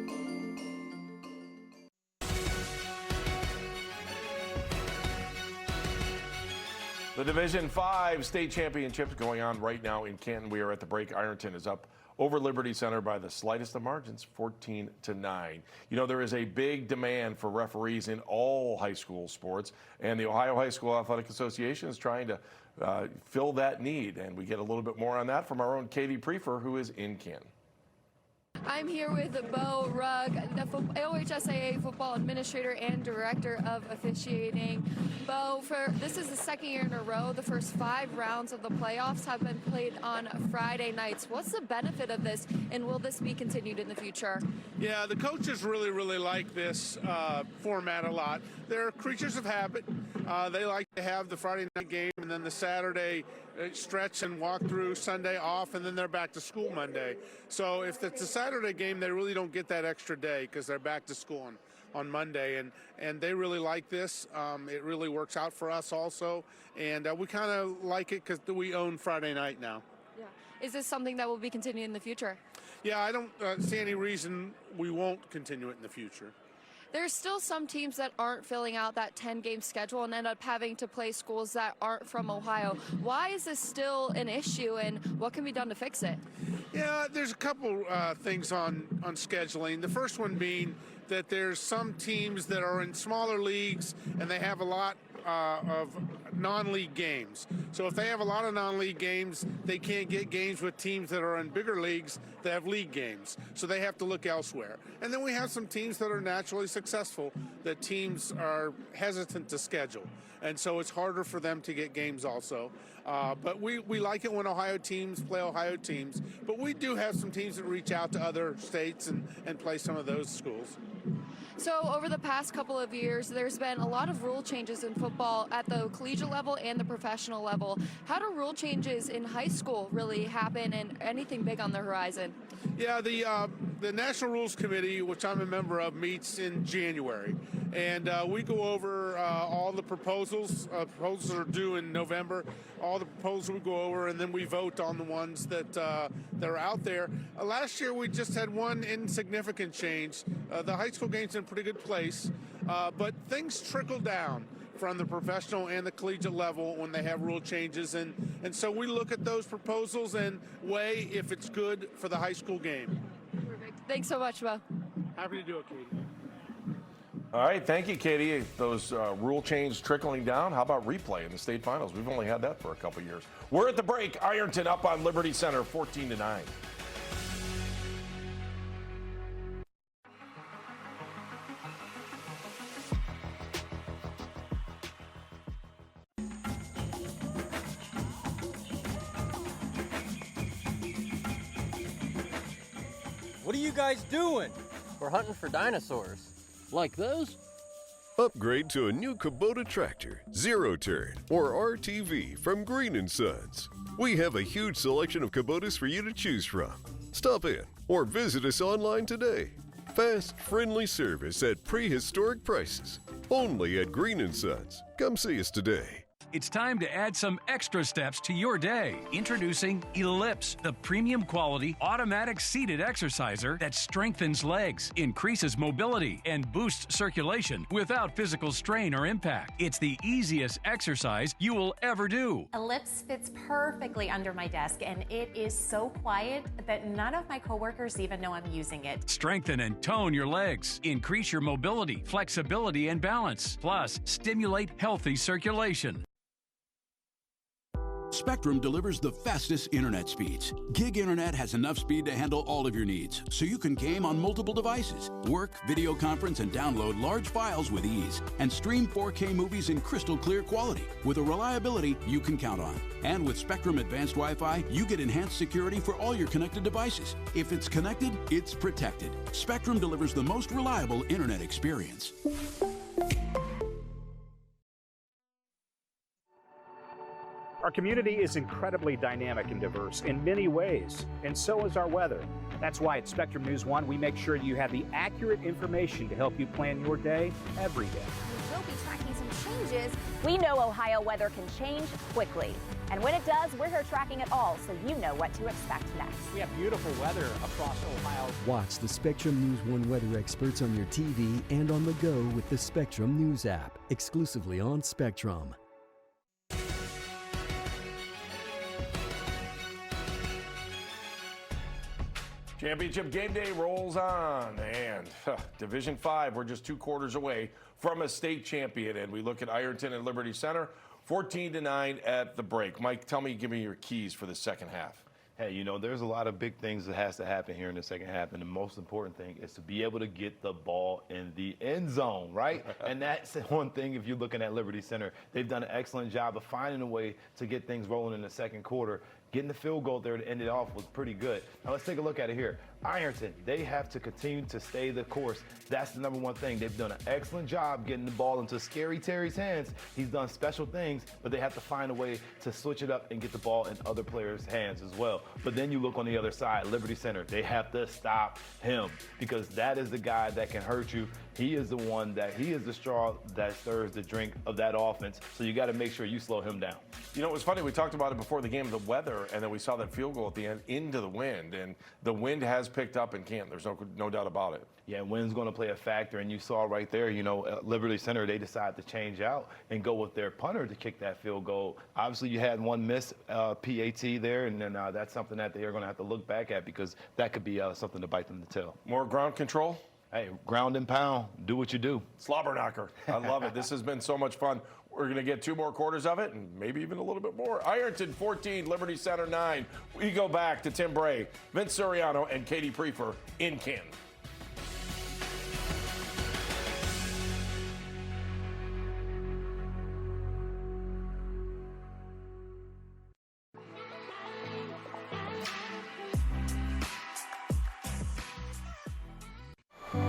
The Division 5 state championships going on right now in Canton. We are at the break. Ironton is up over Liberty Center by the slightest of margins, 14-9. You know, there is a big demand for referees in all high school sports, and the Ohio High School Athletic Association is trying to fill that need. And we get a little bit more on that from our own Katie Prefer, who is in Canton. I'm here with Bo Rugg, the OHSAA football administrator and director of officiating. Bo, this is the second year in a row. The first 5 rounds of the playoffs have been played on Friday nights. What's the benefit of this, and will this be continued in the future? Yeah, the coaches really like this format a lot. They're creatures of habit. They like to have the Friday night game and then the Saturday stretch and walk through, Sunday off, and then they're back to school Monday. So if it's a Saturday game, they really don't get that extra day because they're back to school on Monday, and they really like this. It really works out for us also, and we kind of like it because we own Friday night now. Yeah. Is this something that will be continued in the future? Yeah, I don't see any reason we won't continue it in the future. There's still some teams that aren't filling out that 10-game schedule and end up having to play schools that aren't from Ohio. Why is this still an issue, and what can be done to fix it? Yeah, there's a couple things on scheduling. The first one being that there's some teams that are in smaller leagues and they have a lot of non-league games. So if they have a lot of non-league games, they can't get games with teams that are in bigger leagues that have league games. So they have to look elsewhere. And then we have some teams that are naturally successful that teams are hesitant to schedule. And so it's harder for them to get games also. But we like it when Ohio teams play Ohio teams. But we do have some teams that reach out to other states and play some of those schools. So over the past couple of years, there's been a lot of rule changes in football at the collegiate level and the professional level. How do rule changes in high school really happen, and anything big on the horizon? Yeah, the National Rules Committee, which I'm a member of, meets in January. And we go over all the proposals. Proposals are due in November. All the proposals we go over, and then we vote on the ones that are out there. Last year, we just had one insignificant change. The high school game's in a pretty good place, but things trickle down from the professional and the collegiate level when they have rule changes. And so we look at those proposals and weigh if it's good for the high school game. Perfect. Thanks so much, Bo. Happy to do it, Katie. All right, thank you, Katie. Those rule changes trickling down. How about replay in the state finals? We've only had that for a couple years. We're at the break. Ironton up on Liberty Center, 14-9. What are you guys doing? We're hunting for dinosaurs. Like those? Upgrade to a new Kubota tractor, Zero Turn, or RTV from Green & Sons. We have a huge selection of Kubotas for you to choose from. Stop in or visit us online today. Fast, friendly service at prehistoric prices. Only at Green & Sons. Come see us today. It's time to add some extra steps to your day. Introducing Ellipse, the premium quality automatic seated exerciser that strengthens legs, increases mobility, and boosts circulation without physical strain or impact. It's the easiest exercise you will ever do. Ellipse fits perfectly under my desk, and it is so quiet that none of my coworkers even know I'm using it. Strengthen and tone your legs. Increase your mobility, flexibility, and balance. Plus, stimulate healthy circulation. Spectrum delivers the fastest internet speeds. Gig Internet has enough speed to handle all of your needs, so you can game on multiple devices, work, video conference, and download large files with ease, and stream 4K movies in crystal clear quality with a reliability you can count on. And with Spectrum Advanced Wi-Fi, you get enhanced security for all your connected devices. If it's connected, it's protected. Spectrum delivers the most reliable internet experience. Our community is incredibly dynamic and diverse in many ways, and so is our weather. That's why at Spectrum News 1, we make sure you have the accurate information to help you plan your day every day. We'll be tracking some changes. We know Ohio weather can change quickly. And when it does, we're here tracking it all so you know what to expect next. We have beautiful weather across Ohio. Watch the Spectrum News 1 weather experts on your TV and on the go with the Spectrum News app, exclusively on Spectrum. Championship game day rolls on, and Division 5, we're just 2 quarters away from a state champion, and we look at Ironton and Liberty Center, 14-9 at the break. Mike, give me your keys for the second half. Hey, you know, there's a lot of big things that has to happen here in the second half, and the most important thing is to be able to get the ball in the end zone, right? And that's one thing. If you're looking at Liberty Center, they've done an excellent job of finding a way to get things rolling in the second quarter. Getting the field goal there to end it off was pretty good. Now let's take a look at it here. Ironton, they have to continue to stay the course. That's the number one thing. They've done an excellent job getting the ball into Scary Terry's hands. He's done special things, but they have to find a way to switch it up and get the ball in other players' hands as well. But then you look on the other side, Liberty Center, they have to stop him because that is the guy that can hurt you. He is the straw that stirs the drink of that offense. So you got to make sure you slow him down. You know, it was funny. We talked about it before the game, the weather, and then we saw that field goal at the end into the wind. And the wind has picked up in Canton. There's no doubt about it. Yeah, wind's going to play a factor. And you saw right there, you know, at Liberty Center, they decided to change out and go with their punter to kick that field goal. Obviously, you had one miss PAT there, and then that's something that they are going to have to look back at because that could be something to bite them to tail. More ground control? Hey, ground and pound, do what you do. Slobber knocker. I love it. This has been so much fun. We're going to get 2 more quarters of it and maybe even a little bit more. Ironton 14, Liberty Center 9. We go back to Tim Bray, Vince Suriano, and Katie Prefer in Canton.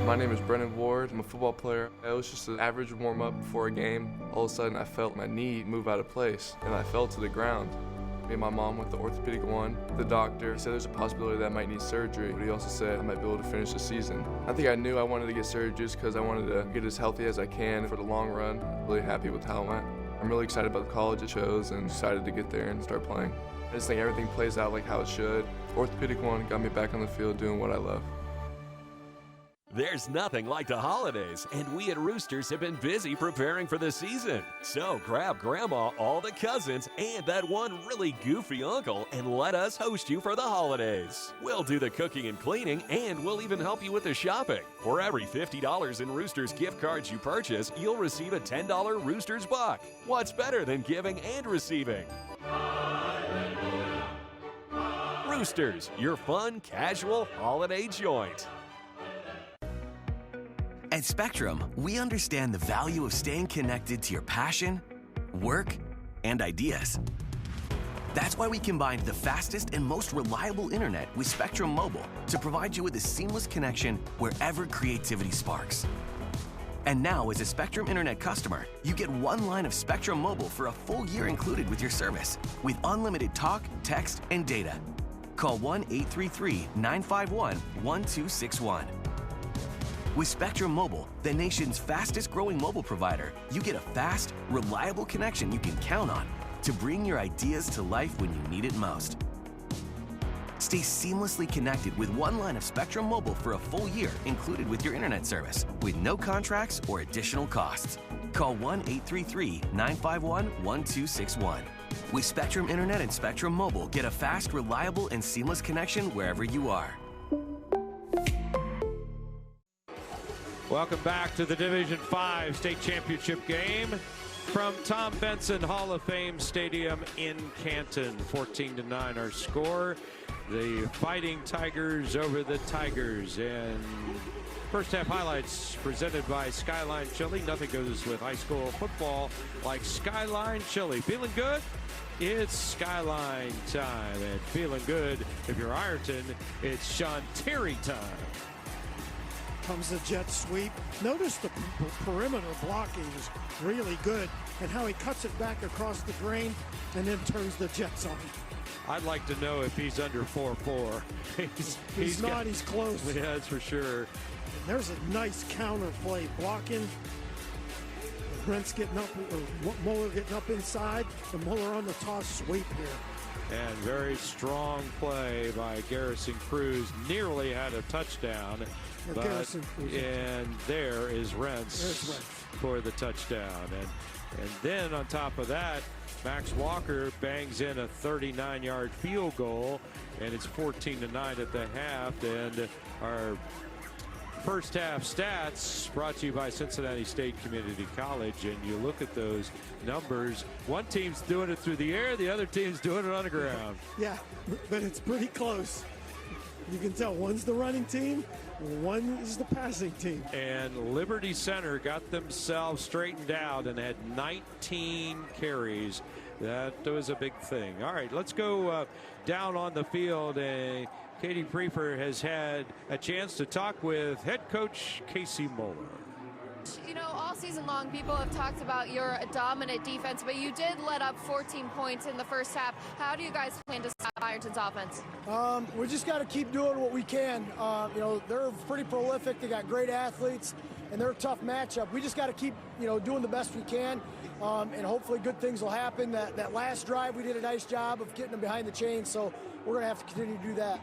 My name is Brennan Ward. I'm a football player. It was just an average warm-up before a game. All of a sudden, I felt my knee move out of place, and I fell to the ground. Me and my mom went to orthopedic one. The doctor said there's a possibility that I might need surgery, but he also said I might be able to finish the season. I think I knew I wanted to get surgery just because I wanted to get as healthy as I can for the long run. Really happy with how it went. I'm really excited about the college it chose and excited to get there and start playing. I just think everything plays out like how it should. Orthopedic one got me back on the field doing what I love. There's nothing like the holidays, and we at Roosters have been busy preparing for the season. So grab Grandma, all the cousins, and that one really goofy uncle, and let us host you for the holidays. We'll do the cooking and cleaning, and we'll even help you with the shopping. For every $50 in Roosters gift cards you purchase, you'll receive a $10 Roosters buck. What's better than giving and receiving? Roosters, your fun, casual holiday joint. At Spectrum, we understand the value of staying connected to your passion, work, and ideas. That's why we combined the fastest and most reliable internet with Spectrum Mobile to provide you with a seamless connection wherever creativity sparks. And now, as a Spectrum Internet customer, you get one line of Spectrum Mobile for a full year included with your service, with unlimited talk, text, and data. Call 1-833-951-1261. With Spectrum Mobile, the nation's fastest growing mobile provider, you get a fast, reliable connection you can count on to bring your ideas to life when you need it most. Stay seamlessly connected with one line of Spectrum Mobile for a full year included with your internet service, with no contracts or additional costs. Call 1-833-951-1261. With Spectrum Internet and Spectrum Mobile, get a fast, reliable, and seamless connection wherever you are. Welcome back to the Division 5 state championship game from Tom Benson Hall of Fame Stadium in Canton. 14-9 our score. The Fighting Tigers over the Tigers. And first half highlights presented by Skyline Chili. Nothing goes with high school football like Skyline Chili. Feeling good? It's Skyline time. And feeling good, if you're Ironton, it's Sean Terry time. Comes the jet sweep. Notice the perimeter blocking is really good and how he cuts it back across the grain and then turns the Jets on. I'd like to know if he's under 4-4. He's not, he's close. Yeah, that's for sure. And there's a nice counter play blocking. Brent's getting up, or Muller getting up inside, and Muller on the toss sweep here. And very strong play by Garrison Cruz. Nearly had a touchdown. And there is Rentz for the touchdown. And then on top of that, Max Walker bangs in a 39-yard field goal, and it's 14-9 at the half. And our first half stats brought to you by Cincinnati State Community College. And you look at those numbers, one team's doing it through the air, the other team's doing it on the ground. Yeah, but it's pretty close. You can tell one's the running team, one is the passing team. And Liberty Center got themselves straightened out and had 19 carries. That was a big thing. All right, let's go down on the field. Katie Prefer has had a chance to talk with head coach Casey Muller. You know, all season long, people have talked about your dominant defense, but you did let up 14 points in the first half. How do you guys plan to stop Ironton's offense? We just got to keep doing what we can. You know, they're pretty prolific. They got great athletes, and they're a tough matchup. We just got to keep, you know, doing the best we can, and hopefully good things will happen. That last drive, we did a nice job of getting them behind the chains, so we're going to have to continue to do that.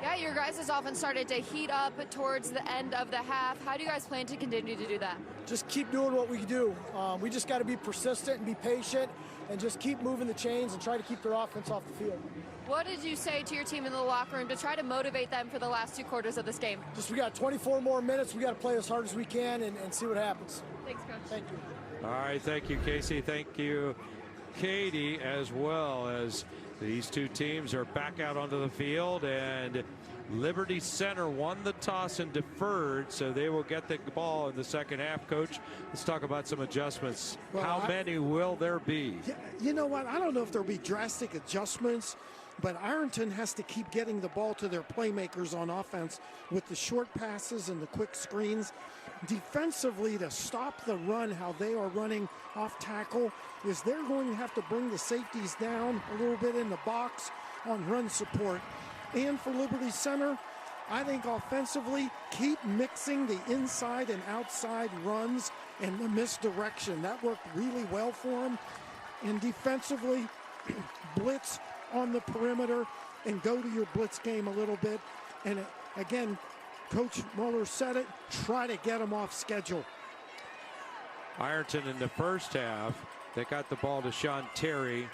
Yeah, your guys' offense started to heat up towards the end of the half. How do you guys plan to continue to do that? Just keep doing what we do. We just got to be persistent and be patient and just keep moving the chains and try to keep their offense off the field. What did you say to your team in the locker room to try to motivate them for the last 2 quarters of this game? Just we got 24 more minutes. We got to play as hard as we can and see what happens. Thanks, Coach. Thank you. All right, thank you, Casey. Thank you, Katie, as well. As these two teams are back out onto the field, and Liberty Center won the toss and deferred, so they will get the ball in the second half. Coach, let's talk about some adjustments. Well, how many will there be? You know what? I don't know if there'll be drastic adjustments, but Ironton has to keep getting the ball to their playmakers on offense with the short passes and the quick screens. Defensively, to stop the run, how they are running off tackle, is they're going to have to bring the safeties down a little bit in the box on run support. And for Liberty Center, I think offensively, keep mixing the inside and outside runs and the misdirection. That worked really well for them. And defensively, blitz on the perimeter and go to your blitz game a little bit. And again, Coach Muller said it, try to get them off schedule. Ironton in the first half, they got the ball to Sean Terry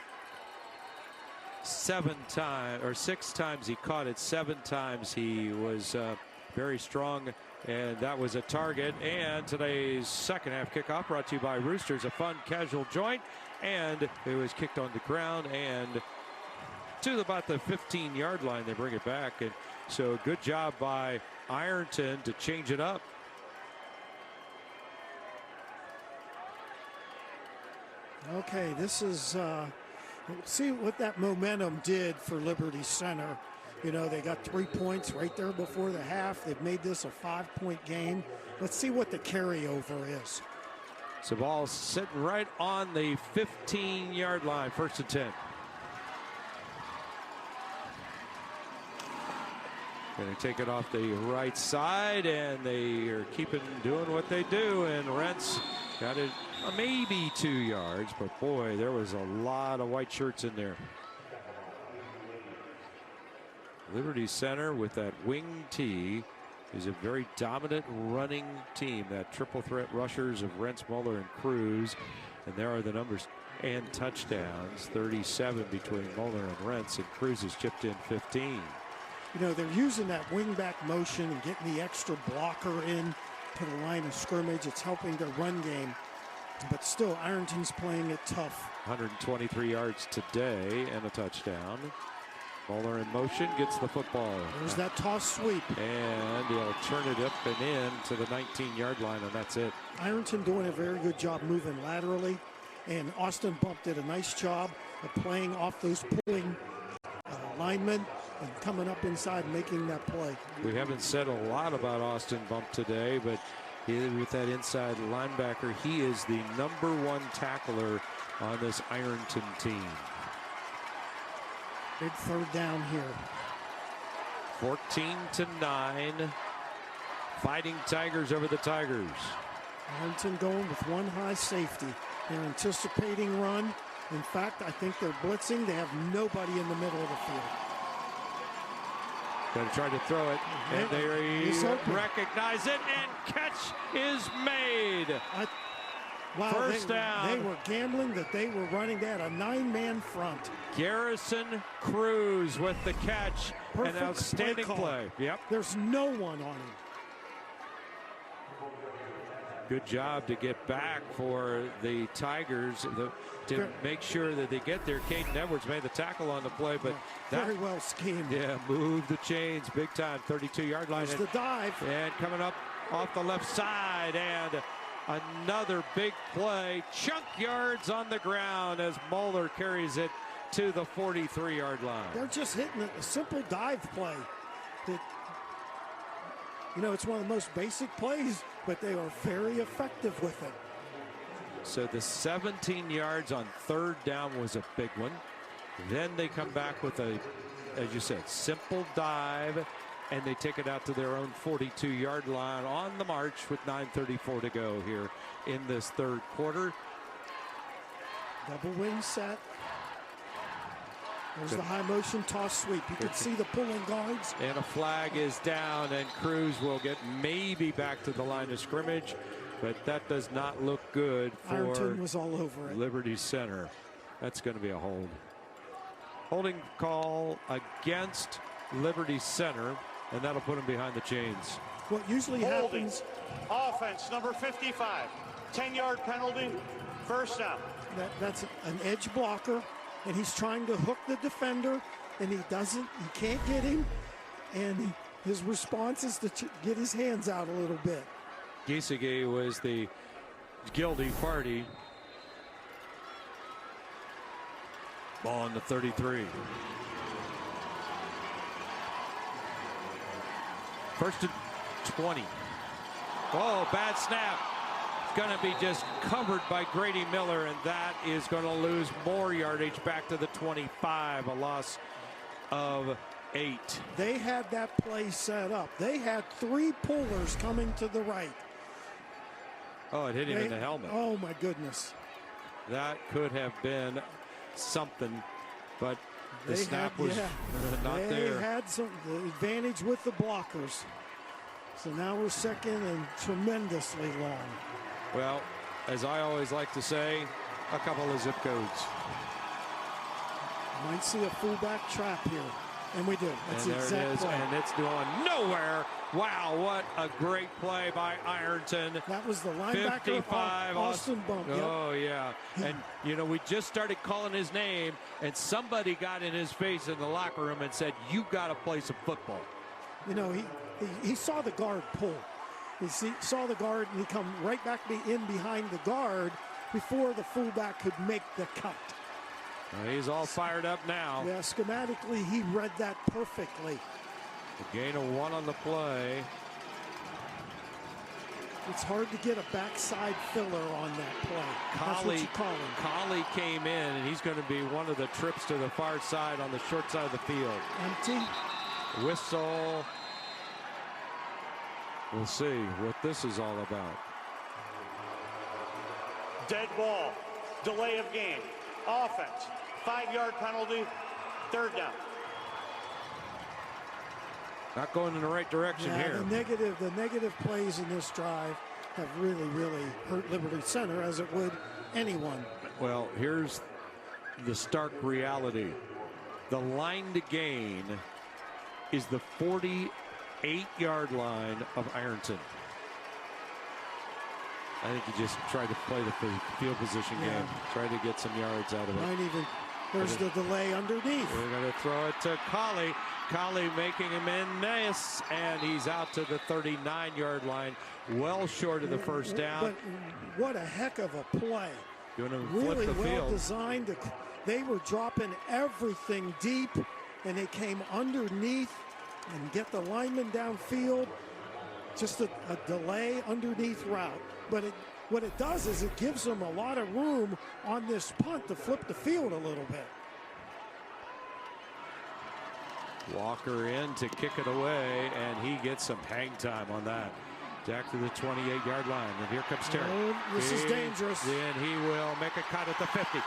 6 times he caught it. 7 times he was very strong, and that was a target. And today's second half kickoff brought to you by Roosters, a fun casual joint, and it was kicked on the ground and to about the 15-yard line. They bring it back, and so good job by Ironton to change it up. Okay, this is We'll see what that momentum did for Liberty Center. You know, they got 3 points right there before the half. They've made this a 5-point game. Let's see what the carryover is. So ball sitting right on the 15-yard line, 1st and 10. Going to take it off the right side, and they are doing what they do, and Rentz got it maybe 2 yards, but boy, there was a lot of white shirts in there. Liberty Center with that wing tee is a very dominant running team. That triple threat rushers of Rentz, Muller, and Cruz. And there are the numbers and touchdowns. 37 between Muller and Rentz, and Cruz has chipped in 15. You know, they're using that wingback motion and getting the extra blocker in to the line of scrimmage. It's helping their run game. But still, Ironton's playing it tough. 123 yards today and a touchdown. Muller in motion, gets the football. There's that toss sweep. And he'll turn it up and in to the 19-yard line, and that's it. Ironton doing a very good job moving laterally. And Austin Bump did a nice job of playing off those pulling linemen and coming up inside and making that play. We haven't said a lot about Austin Bump today, but with that inside linebacker, he is the #1 tackler on this Ironton team. Big 3rd down here. 14-9. Fighting Tigers over the Tigers. Ironton going with 1 high safety. They're anticipating run. In fact, I think they're blitzing. They have nobody in the middle of the field. Going to try to throw it, and they recognize it, and catch is made. Wow, 1st down. They were gambling that they were running. They had a 9-man front. Garrison Cruz with the catch. Perfect An outstanding play. Yep. There's no one on him. Good job to get back for the Tigers to make sure that they get there. Caden Edwards made the tackle on the play, but very well schemed. Yeah, move the chains big time. 32-yard line. There's the dive. And coming up off the left side, and another big play. Chunk yards on the ground as Muller carries it to the 43-yard line. They're just hitting a simple dive play. You know, it's one of the most basic plays, but they are very effective with it. So the 17 yards on 3rd down was a big one. Then they come back with a, as you said, simple dive, and they take it out to their own 42-yard line on the march with 9:34 to go here in this 3rd quarter. Double wing set. There's the high motion toss sweep. You can see the pulling guards. And a flag is down, and Cruz will get maybe back to the line of scrimmage, but that does not look good for Ironton was all over it. Liberty Center. That's going to be a hold. Holding call against Liberty Center, and that'll put him behind the chains. What usually happens. Offense, number 55. 10-yard penalty, 1st down. That's an edge blocker. And he's trying to hook the defender, and he can't get him, and his response is to get his hands out a little bit. Giesecke was the guilty party. Ball on the 33. 1st and 20. Oh, bad snap. Going to be just covered by Grady Miller, and that is going to lose more yardage back to the 25, a loss of 8. They had that play set up. They had 3 pullers coming to the right. Oh, it hit him in the helmet. Oh, my goodness. That could have been something, but the snap was not there. They had the advantage with the blockers. So now we're 2nd and tremendously long. Well, as I always like to say, a couple of zip codes. Might see a fullback trap here. And we do. That's and the there exact it is, play. and it's going nowhere. Wow, what a great play by Ironton. That was the linebacker, 55, Austin Bump. Yep. Oh, yeah. And, you know, we just started calling his name, and somebody got in his face in the locker room and said, you got to play some football. You know, he saw the guard pull. He saw the guard, and he come right back in behind the guard before the fullback could make the cut. He's all fired up now. Yeah, schematically, he read that perfectly. A gain of 1 on the play. It's hard to get a backside filler on that play. That's what you call him. Collie came in, and he's going to be one of the trips to the far side on the short side of the field. Empty. Whistle. We'll see what this is all about. Dead ball. Delay of game. Offense. 5-yard penalty. 3rd down. Not going in the right direction here. The negative plays in this drive have really hurt Liberty Center, as it would anyone. Well, here's the stark reality. The line to gain is the 48-yard line of Ironton. I think he just tried to play the field position game, try to get some yards out of it. There's the delay underneath. We're going to throw it to Collie. Collie making him in miss, and he's out to the 39-yard line, well short of the first down. But what a heck of a play. Really well field. Designed. They were dropping everything deep, and they came underneath and get the lineman downfield. Just a delay underneath route. But what it does is it gives them a lot of room on this punt to flip the field a little bit. Walker in to kick it away, and he gets some hang time on that. Back to the 28-yard line, and here comes Terry. This is dangerous. Then he will make a cut at the 50.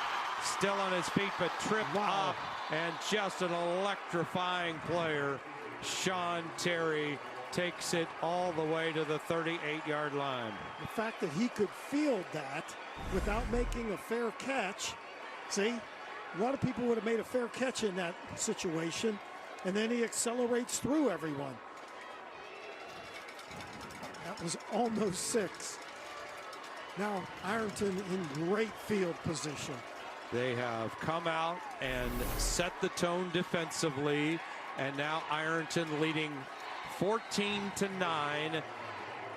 Still on his feet, but tripped up, and just an electrifying player. Sean Terry takes it all the way to the 38-yard line. The fact that he could field that without making a fair catch. See, a lot of people would have made a fair catch in that situation. And then he accelerates through everyone. That was almost 6. Now Ironton in great field position. They have come out and set the tone defensively. And now Ironton leading 14-9.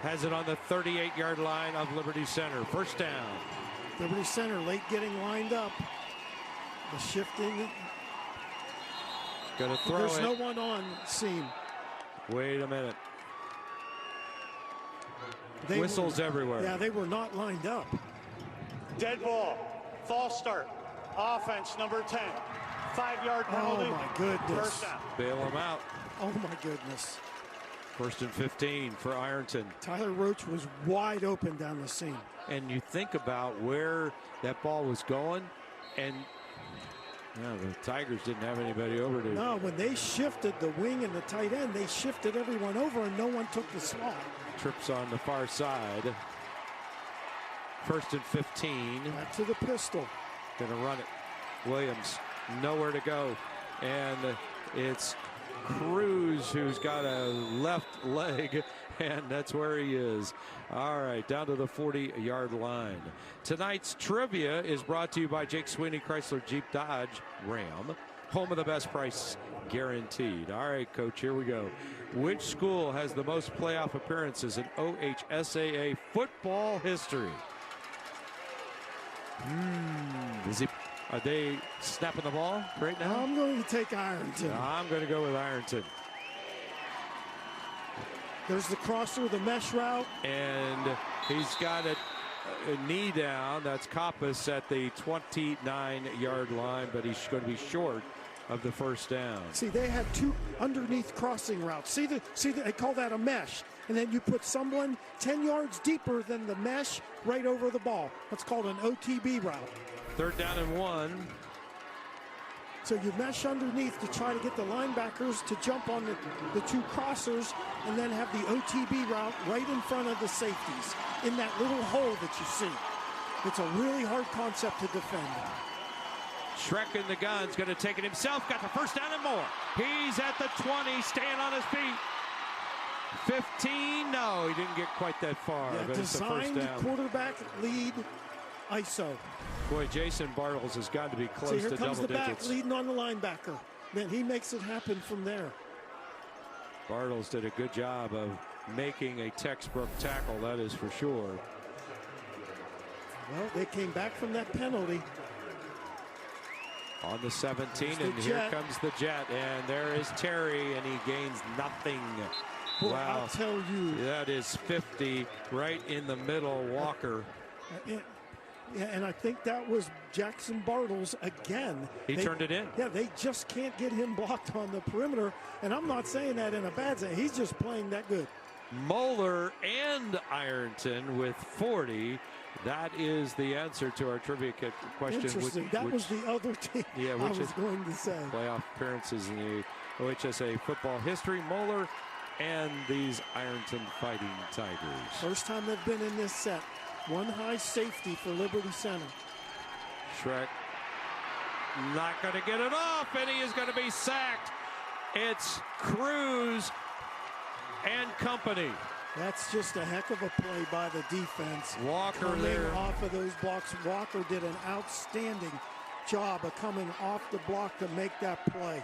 Has it on the 38-yard line of Liberty Center. First down. Liberty Center late getting lined up. The shifting. Gonna throw There's it. no one on seam. Wait a minute. Whistles everywhere. Yeah, they were not lined up. Dead ball. False start. Offense number 10. 5-yard penalty. Oh my goodness. First down. Bail him out. Oh my goodness. 1st and 15 for Ironton. Tyler Roach was wide open down the seam. And you think about where that ball was going, and the Tigers didn't have anybody over to. No, when they shifted the wing and the tight end, they shifted everyone over and no one took the slot. Trips on the far side. 1st and 15. Back to the pistol. Gonna run it. Williams, nowhere to go. And it's Cruz who's got a left leg, and that's where he is. All right, down to the 40-yard line. Tonight's trivia is brought to you by Jake Sweeney Chrysler Jeep Dodge Ram, home of the best price guaranteed. All right, Coach, here we go. Which school has the most playoff appearances in OHSAA football history? Are they snapping the ball right now? I'm going to take Ironton. I'm going to go with Ironton. There's the crosser, the mesh route. And he's got a knee down. That's Coppice at the 29-yard line, but he's going to be short of the first down. See, they had 2 underneath crossing routes. See, they call that a mesh. And then you put someone 10 yards deeper than the mesh right over the ball. That's called an OTB route. 3rd down and 1. So you mesh underneath to try to get the linebackers to jump on the 2 crossers and then have the OTB route right in front of the safeties in that little hole that you see. It's a really hard concept to defend. Shrek in the gun's going to take it himself. Got the first down and more. He's at the 20, staying on his feet. 15, no, he didn't get quite that far. Yeah, but it's the first designed down. Quarterback lead ISO. Boy, Jason Bartles has got to be close See, here to comes double the back digits. leading on the linebacker. Then he makes it happen from there. Bartles did a good job of making a textbook tackle, that is for sure. Well, they came back from that penalty. On the 17, and here comes the jet, and there is Terry, and he gains nothing. Boy, wow, I'll tell you. That is 50 right in the middle, Walker. Yeah, and I think that was Jackson Bartles again. He turned it in. Yeah, they just can't get him blocked on the perimeter, and I'm not saying that in a bad sense. He's just playing that good. Moeller and Ironton with 40. That is the answer to our trivia question. Interesting. That was the other team I was going to say. Playoff appearances in the OHSA football history. Moeller and these Ironton Fighting Tigers. First time they've been in this set. One high safety for Liberty Center. Shrek not going to get it off, and he is going to be sacked. It's Cruz and company. That's just a heck of a play by the defense. Walker coming there. Off of those blocks. Walker did an outstanding job of coming off the block to make that play.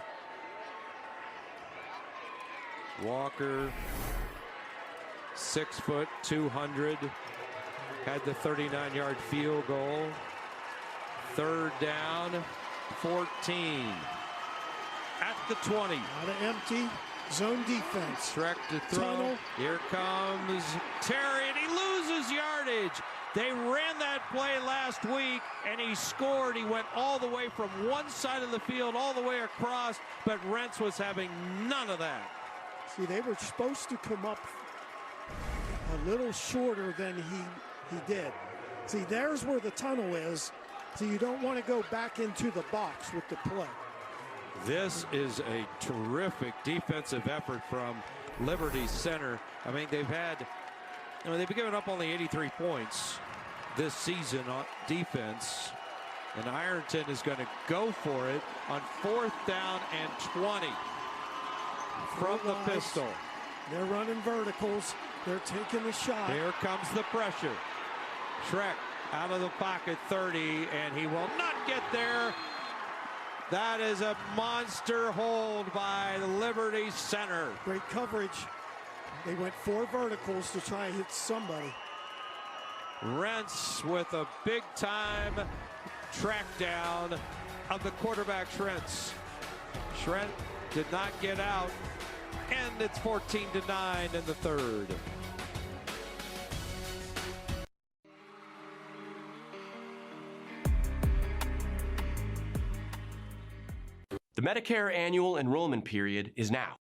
Walker, 6 foot, 200. Had the 39-yard field goal. Third down, 14. At the 20. Out of empty zone defense. Shrek to throw. Tunnel. Here comes Terry, and he loses yardage. They ran that play last week, and he scored. He went all the way from one side of the field all the way across, but Rentz was having none of that. See, they were supposed to come up a little shorter than he did. See, there's where the tunnel is. So you don't want to go back into the box with the play. This is a terrific defensive effort from Liberty Center. I mean, they've given up only 83 points this season on defense. And Ironton is going to go for it on 4th down and 20 from the pistol. They're running verticals. They're taking the shot. Here comes the pressure. Shrek out of the pocket, 30, and he will not get there. That is a monster hold by Liberty Center. Great coverage. They went 4 verticals to try and hit somebody. Rentz with a big-time track down of the quarterback, Rentz. Shrek did not get out, and it's 14-9 in the third. The Medicare annual enrollment period is now.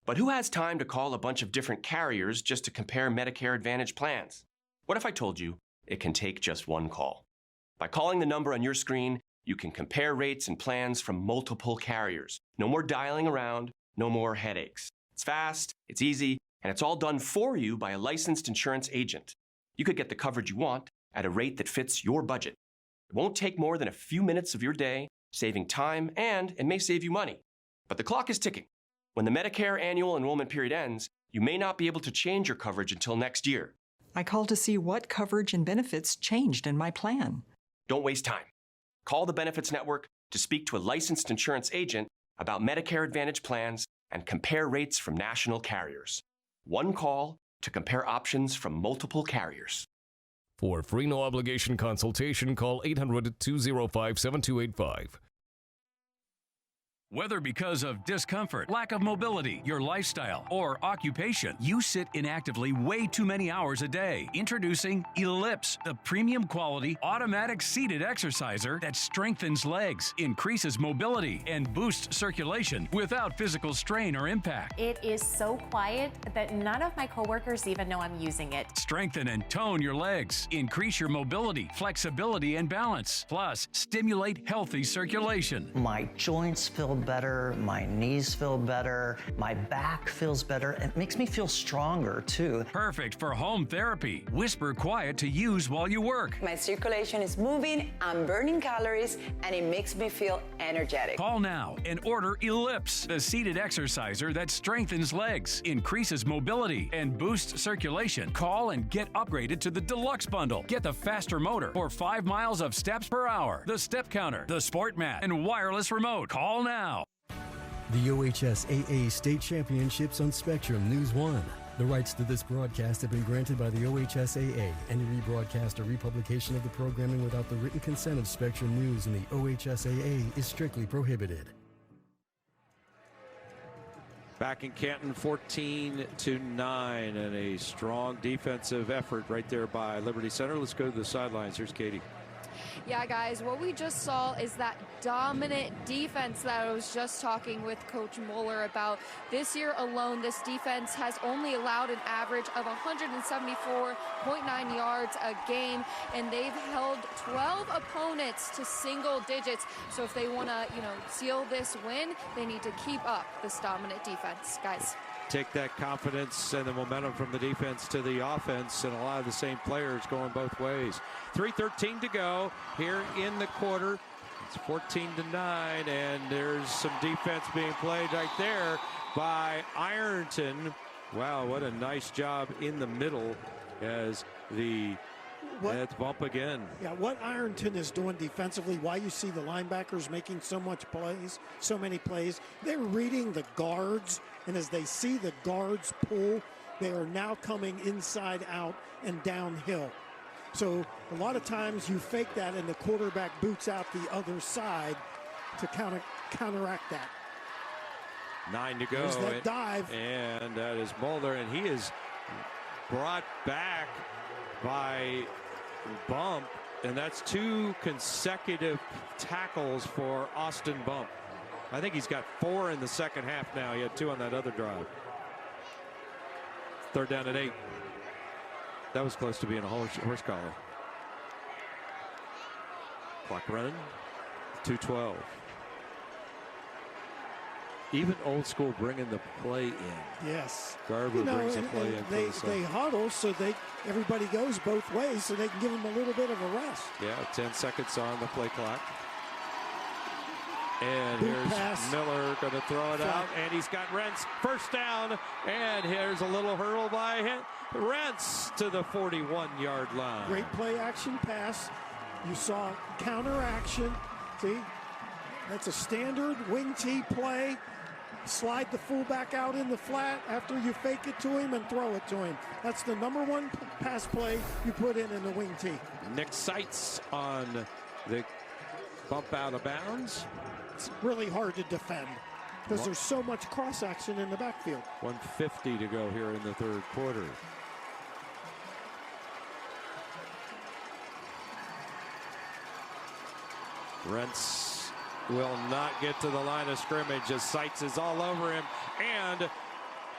But who has time to call a bunch of different carriers just to compare Medicare Advantage plans? What if I told you it can take just one call? By calling the number on your screen, you can compare rates and plans from multiple carriers. No more dialing around, no more headaches. It's fast, it's easy, and it's all done for you by a licensed insurance agent. You could get the coverage you want at a rate that fits your budget. It won't take more than a few minutes of your day, saving time, and it may save you money. But the clock is ticking. When the Medicare annual enrollment period ends, you may not be able to change your coverage until next year. I called to see what coverage and benefits changed in my plan. Don't waste time. Call the Benefits Network to speak to a licensed insurance agent about Medicare Advantage plans and compare rates from national carriers. One call to compare options from multiple carriers. For free no-obligation consultation, call 800-205-7285. Whether because of discomfort, lack of mobility, your lifestyle, or occupation, you sit inactively way too many hours a day. Introducing Ellipse, the premium quality automatic seated exerciser that strengthens legs, increases mobility, and boosts circulation without physical strain or impact. It is so quiet that none of my coworkers even know I'm using it. Strengthen and tone your legs, increase your mobility, flexibility, and balance. Plus, stimulate healthy circulation. My joints feel better, my knees feel better, my back feels better. It makes me feel stronger too. Perfect for home therapy. Whisper quiet to use while you work. My circulation is moving, I'm burning calories, and it makes me feel energetic. Call now and order Ellipse, the seated exerciser that strengthens legs, increases mobility, and boosts circulation. Call and get upgraded to the Deluxe Bundle. Get the faster motor for 5 miles of steps per hour, the step counter, the sport mat, and wireless remote. Call now. The OHSAA State Championships on Spectrum News 1. The rights to this broadcast have been granted by the OHSAA. Any rebroadcast or republication of the programming without the written consent of Spectrum News and the OHSAA is strictly prohibited. Back in Canton, 14-9, and a strong defensive effort right there by Liberty Center. Let's go to the sidelines. Here's Katie. Yeah, guys, what we just saw is that dominant defense that I was just talking with Coach Moeller about. This year alone, this defense has only allowed an average of 174.9 yards a game, and they've held 12 opponents to single digits. So if they want to, seal this win, they need to keep up this dominant defense, guys. Take that confidence and the momentum from the defense to the offense, and a lot of the same players going both ways. 3:13 to go here in the quarter. It's 14-9, and there's some defense being played right there by Ironton. Wow, what a nice job in the middle as the bump again. Yeah, what Ironton is doing defensively, why you see the linebackers making so many plays, they're reading the guards, and as they see the guards pull, they are now coming inside out and downhill. So a lot of times you fake that and the quarterback boots out the other side to counteract that. 9 to go. There's that dive. And that is Mulder, and he is brought back by Bump, and that's 2 consecutive tackles for Austin Bump. I think he's got 4 in the second half now. He had 2 on that other drive. 3rd down and 8. That was close to being a horse collar. Clock running. 2:12. Even Old School bringing the play in. Yes. Garber brings the play in. They huddle so everybody goes both ways so they can give them a little bit of a rest. Yeah, 10 seconds on the play clock. And here's pass. Miller going to throw it out, and he's got Rentz. First down, and here's a little hurl by Rentz to the 41-yard line. Great play action pass. You saw counter action. See, that's a standard wing T play. Slide the fullback out in the flat after you fake it to him and throw it to him. That's the #1 pass play you put in the wing T. Nick Seitz on the bump out of bounds. It's really hard to defend because there's so much cross action in the backfield. 1:50 to go here in the 3rd quarter. Rentz will not get to the line of scrimmage as Seitz is all over him, and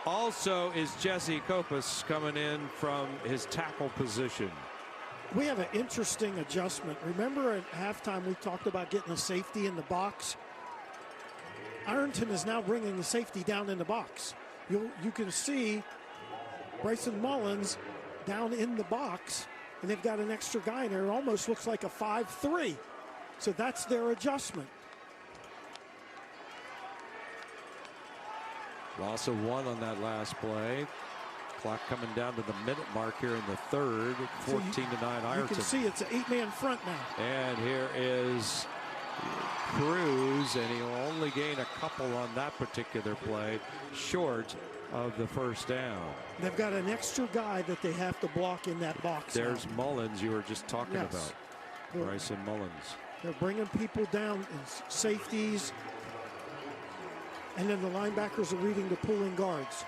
also is Jesse Kopus coming in from his tackle position. We have an interesting adjustment. Remember at halftime we talked about getting a safety in the box? Ironton is now bringing the safety down in the box. You can see Bryson Mullins down in the box, and they've got an extra guy in there. It almost looks like a 5-3. So that's their adjustment. Loss of 1 on that last play. Clock coming down to the minute mark here in the 3rd. 14-9 Ironton. You can see it's an 8-man front now. And here is Cruz, and he'll only gain a couple on that particular play, short of the first down. They've got an extra guy that they have to block in that box. There's Mullins you were just talking Yes. about. Bryson Mullins. They're bringing people down in safeties, and then the linebackers are reading the pulling guards.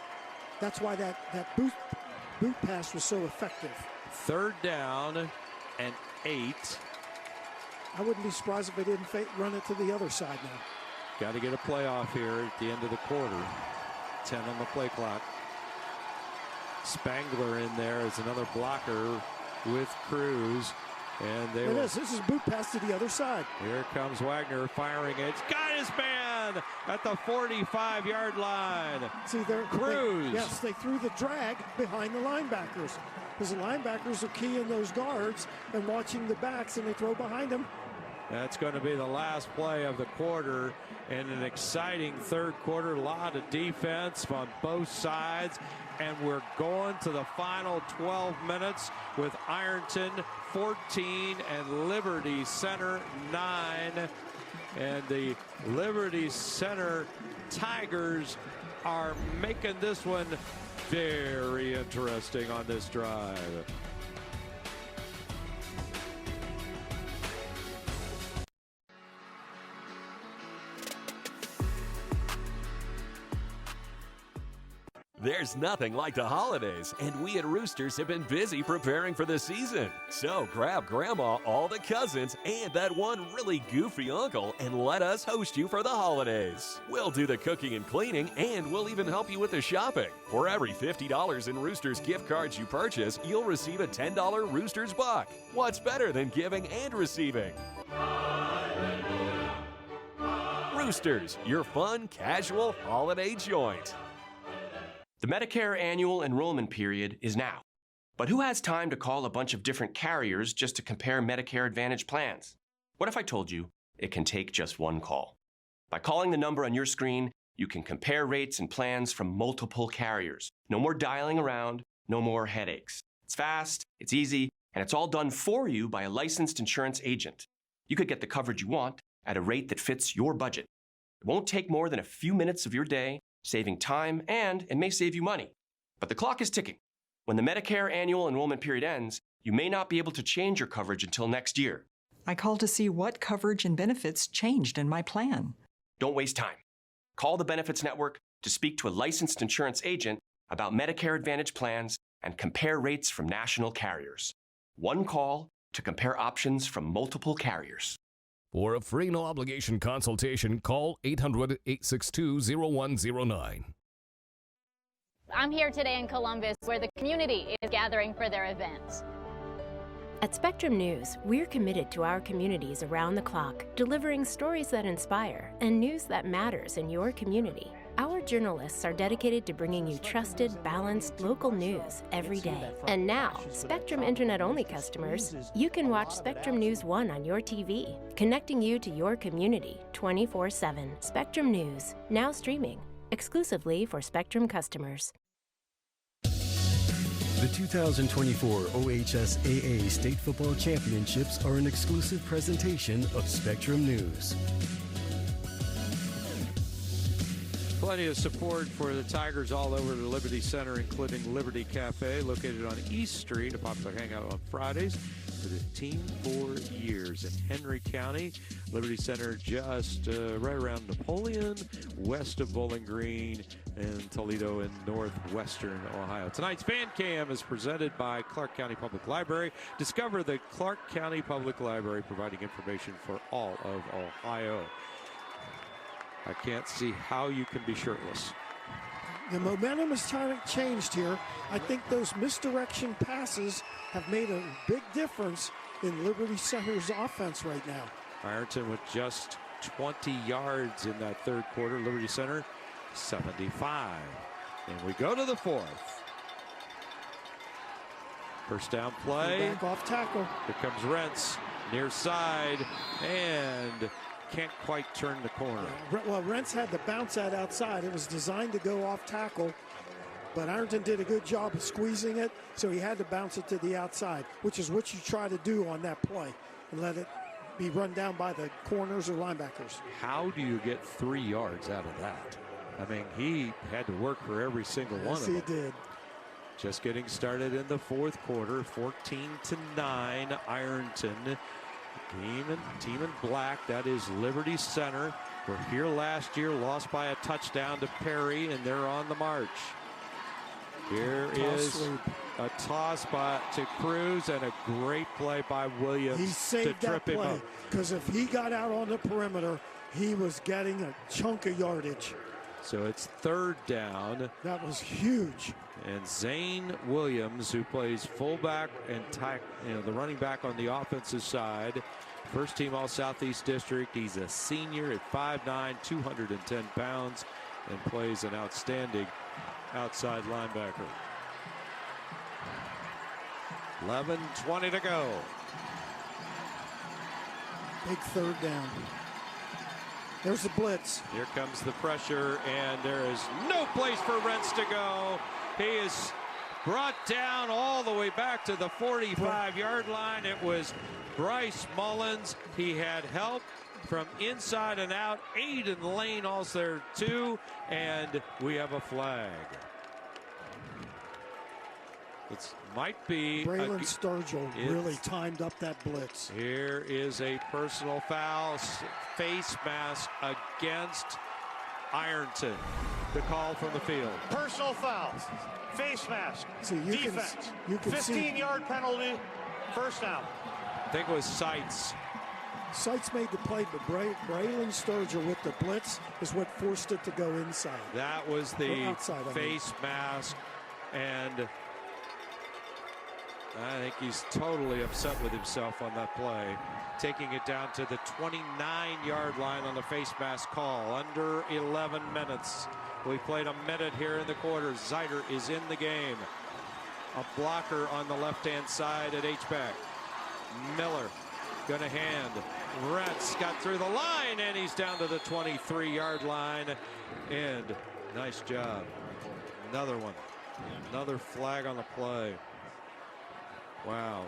That's why that boot pass was so effective. 3rd down and 8. I wouldn't be surprised if they didn't run it to the other side now. Got to get a playoff here at the end of the quarter. 10 on the play clock. Spangler in there is another blocker with Cruz. And This is boot pass to the other side. Here comes Wagner firing it. Got his man at the 45-yard line. See, they're Cruz. They threw the drag behind the linebackers because the linebackers are keying those guards and watching the backs, and they throw behind them. That's going to be the last play of the quarter, and an exciting 3rd quarter. A lot of defense on both sides, and we're going to the final 12 minutes with Ironton 14 and Liberty Center 9. And the Liberty Center Tigers are making this one very interesting on this drive. There's nothing like the holidays, and we at Roosters have been busy preparing for the season. So grab Grandma, all the cousins, and that one really goofy uncle, and let us host you for the holidays. We'll do the cooking and cleaning, and we'll even help you with the shopping. For every $50 in Roosters gift cards you purchase, you'll receive a $10 Roosters buck. What's better than giving and receiving? Roosters, your fun, casual holiday joint. The Medicare annual enrollment period is now. But who has time to call a bunch of different carriers just to compare Medicare Advantage plans? What if I told you it can take just one call? By calling the number on your screen, you can compare rates and plans from multiple carriers. No more dialing around, no more headaches. It's fast, it's easy, and it's all done for you by a licensed insurance agent. You could get the coverage you want at a rate that fits your budget. It won't take more than a few minutes of your day, saving time, and it may save you money. But the clock is ticking. When the Medicare annual enrollment period ends, you may not be able to change your coverage until next year. I called to see what coverage and benefits changed in my plan. Don't waste time. Call the Benefits Network to speak to a licensed insurance agent about Medicare Advantage plans and compare rates from national carriers. One call to compare options from multiple carriers. For a free no-obligation consultation, call 800-862-0109. I'm here today in Columbus, where the community is gathering for their event. At Spectrum News, we're committed to our communities around the clock, delivering stories that inspire and news that matters in your community. Our journalists are dedicated to bringing you trusted, balanced local news every day. And now, Spectrum Internet-only customers, you can watch Spectrum News 1 on your TV, connecting you to your community 24/7. Spectrum News, now streaming, exclusively for Spectrum customers. The 2024 OHSAA State Football Championships are an exclusive presentation of Spectrum News. Plenty of support for the Tigers all over the Liberty Center, including Liberty Cafe, located on East Street, a popular hangout on Fridays for the team for years. In Henry County, Liberty Center just right around Napoleon, west of Bowling Green, and Toledo in northwestern Ohio. Tonight's Fan Cam is presented by Clark County Public Library. Discover the Clark County Public Library, providing information for all of Ohio. I can't see how you can be shirtless. The momentum has changed here. I think those misdirection passes have made a big difference in Liberty Center's offense right now. Ironton with just 20 yards in that third quarter. Liberty Center, 75. And we go to the fourth. First down play. Back off tackle. Here comes Rentz, near side, and can't quite turn the corner. Well, Rentz had to bounce that outside. It was designed to go off tackle, but Ironton did a good job of squeezing it, so he had to bounce it to the outside, which is what you try to do on that play, and let it be run down by the corners or linebackers. How do you get 3 yards out of that? I mean, he had to work for every single one of them. Yes, he did. Just getting started in the fourth quarter, 14-9, Ironton. Team in black, that is Liberty Center. We're here last year, lost by a touchdown to Perry, and they're on the march. Here is a toss to Cruz, and a great play by Williams. He saved to trip that him play, up. because if he got out on the perimeter, he was getting a chunk of yardage. So it's third down. That was huge. And Zane Williams, who plays fullback and the running back on the offensive side, first team All Southeast District. He's a senior at 5'9", 210 pounds, and plays an outstanding outside linebacker. 11:20 to go. Big third down. There's the blitz. Here comes the pressure, and there is no place for Rentz to go. He is brought down all the way back to the 45-yard line. It was Bryce Mullins. He had help from inside and out. Aiden Lane also there too, and we have a flag. It might be. Braylon Sturgill really timed up that blitz. Here is a personal foul, face mask against Ironton. The call from the field. Personal foul, face mask, defense, you can 15-yard penalty, first down. I think it was Seitz. Seitz made the play, but Braylon Sturgill with the blitz is what forced it to go inside. That was the outside, face mask, and I think he's totally upset with himself on that play. Taking it down to the 29-yard line on the face mask call. Under 11 minutes. We played a minute here in the quarter. Zeiter is in the game. A blocker on the left-hand side at H-back. Miller going to hand. Rentz got through the line, and he's down to the 23-yard line. And nice job. Another one. Another flag on the play. Wow.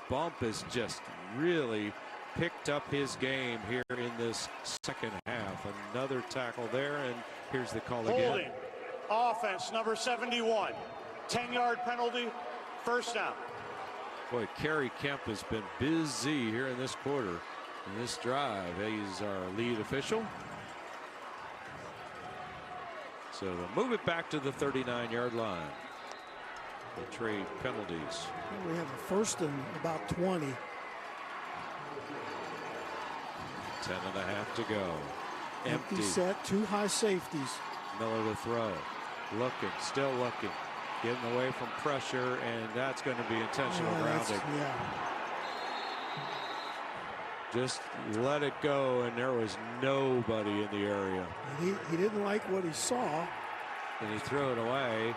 Bump is just really picked up his game here in this second half. Another tackle there, and here's the call again. Holding. Offense, number 71. 10-yard penalty, first down. Boy, Kerry Kemp has been busy here in this quarter, in this drive. He's our lead official. So they'll move it back to the 39-yard line. The trade penalties. We have a first and about 20. 10.5 to go. Empty set, 2 high safeties. Miller to throw. Looking, still looking. Getting away from pressure, and that's going to be intentional grounding. Yeah. Just let it go, and there was nobody in the area. He didn't like what he saw. And he threw it away,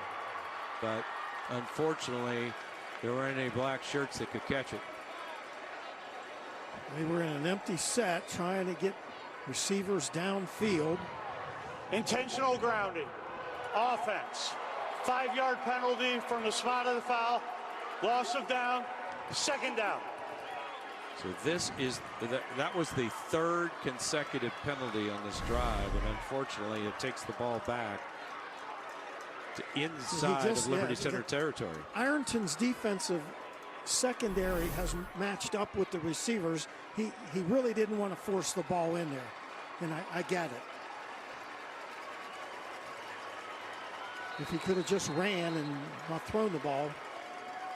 but unfortunately, there weren't any black shirts that could catch it. They were in an empty set trying to get receivers downfield. Intentional grounding. Offense. 5-yard penalty from the spot of the foul. Loss of down. Second down. So this is that was the 3rd consecutive penalty on this drive, and unfortunately it takes the ball back to inside of Liberty Center territory. Ironton's defensive secondary has matched up with the receivers. He really didn't want to force the ball in there, and I get it. If he could have just ran and not thrown the ball,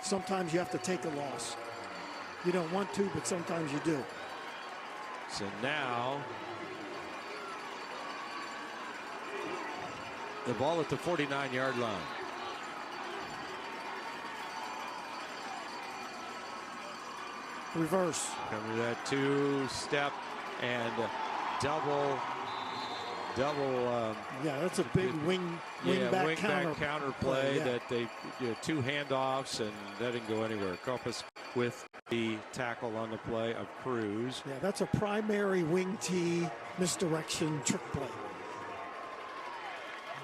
sometimes you have to take a loss. You don't want to, but sometimes you do. So now the ball at the 49-yard line. Reverse. Come to that 2-step and double. Yeah, that's a big wing back counter play that they 2 handoffs, and that didn't go anywhere. Kopis with the tackle on the play of Cruz. Yeah, that's a primary wing T misdirection trick play.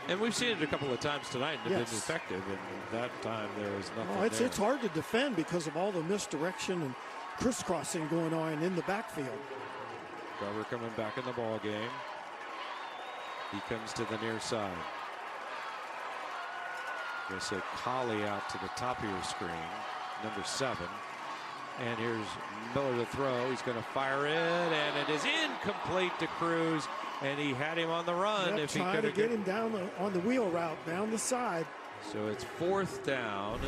And we've seen it a couple of times tonight and it's been effective, and that time there was nothing there. It's hard to defend because of all the misdirection and crisscrossing going on in the backfield. Glover coming back in the ball game. He comes to the near side. You'll see Collie out to the top of your screen, number 7. And here's Miller to throw. He's going to fire it, and it is incomplete to Cruz. And he had him on the run. If he could have get him down on the wheel route, down the side. So it's 4th down.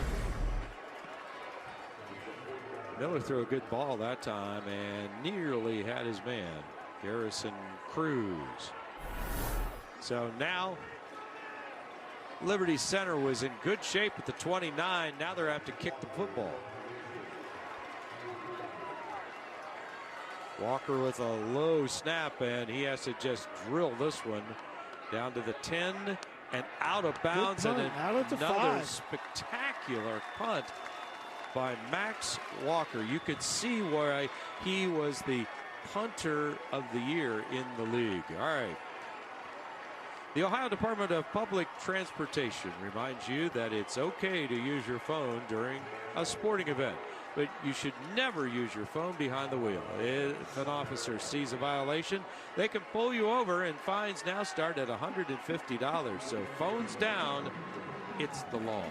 Miller threw a good ball that time and nearly had his man, Garrison Cruz. So now Liberty Center was in good shape at the 29. Now they're have to kick the football. Walker with a low snap, and he has to just drill this one down to the 10 and out of bounds. And another 5. Spectacular punt by Max Walker. You could see why he was the punter of the year in the league. All right. The Ohio Department of Public Transportation reminds you that it's okay to use your phone during a sporting event, but you should never use your phone behind the wheel. If an officer sees a violation, they can pull you over, and fines now start at $150. So phones down, it's the law.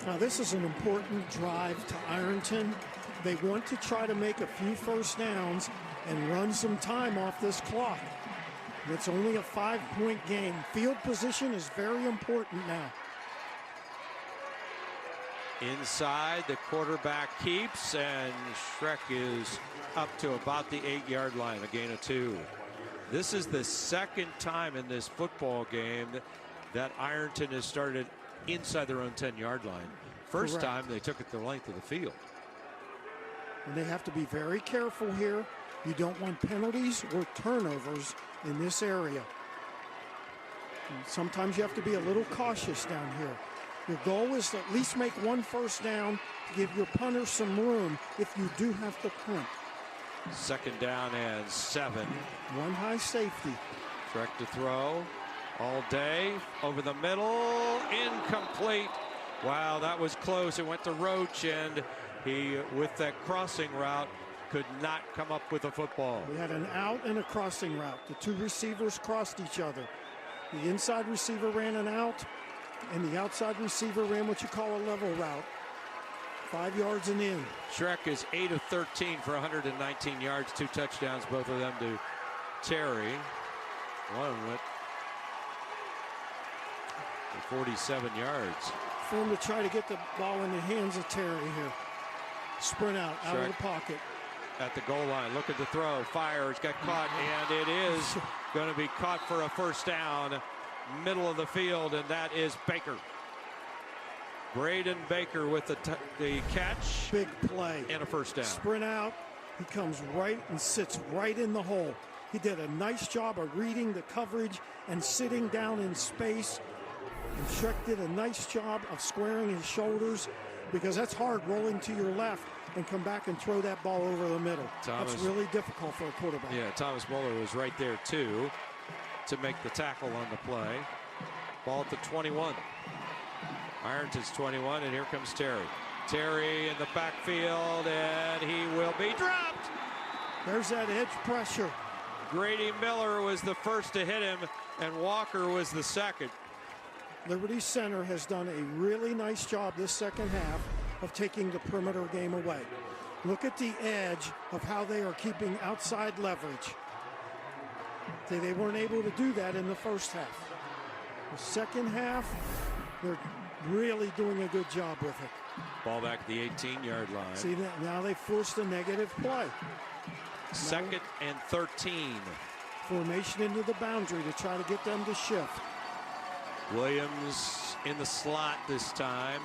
Now, this is an important drive to Ironton. They want to try to make a few first downs and run some time off this clock. It's only a 5-point game. Field position is very important now. Inside, the quarterback keeps, and Shrek is up to about the 8-yard line, a gain of 2. This is the second time in this football game that Ironton has started inside their own 10-yard line. First time they took it the length of the field. And they have to be very careful here. You don't want penalties or turnovers in this area. And sometimes you have to be a little cautious down here. Your goal is to at least make one first down to give your punter some room if you do have to punt. 2nd down and 7. One high safety. Shrek to throw all day over the middle, incomplete. Wow, that was close. It went to Roach, and he, with that crossing route, could not come up with a football. We had an out and a crossing route. The two receivers crossed each other. The inside receiver ran an out, and the outside receiver ran what you call a level route. 5 yards and in. Shrek is 8 of 13 for 119 yards, 2 touchdowns, both of them to Terry. One went for 47 yards. For him to try to get the ball in the hands of Terry here. Sprint out of the pocket. At the goal line, looking to throw, fires, got caught, and it is going to be caught for a first down, middle of the field, and that is Baker. Braden Baker with the catch. Big play. And a first down. Sprint out. He comes right and sits right in the hole. He did a nice job of reading the coverage and sitting down in space. And Shrek did a nice job of squaring his shoulders, because that's hard, rolling to your left and come back and throw that ball over the middle. That's really difficult for a quarterback. Yeah, Thomas Muller was right there too to make the tackle on the play. Ball at the 21. Ironton's 21, and here comes Terry. Terry in the backfield, and he will be dropped. There's that edge pressure. Grady Miller was the first to hit him, and Walker was the second. Liberty Center has done a really nice job this second half of taking the perimeter game away. Look at the edge of how they are keeping outside leverage. They weren't able to do that in the first half. The second half, they're really doing a good job with it. Ball back at the 18-yard line. See that now they forced a negative play. 2nd and 13. Formation into the boundary to try to get them to shift. Williams in the slot this time.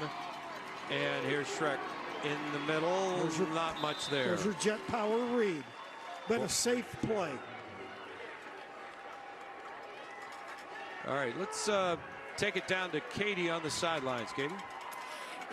And here's Shrek in the middle. Not much there. There's your jet power read, but a safe play. All right, let's take it down to Katie on the sidelines. Katie?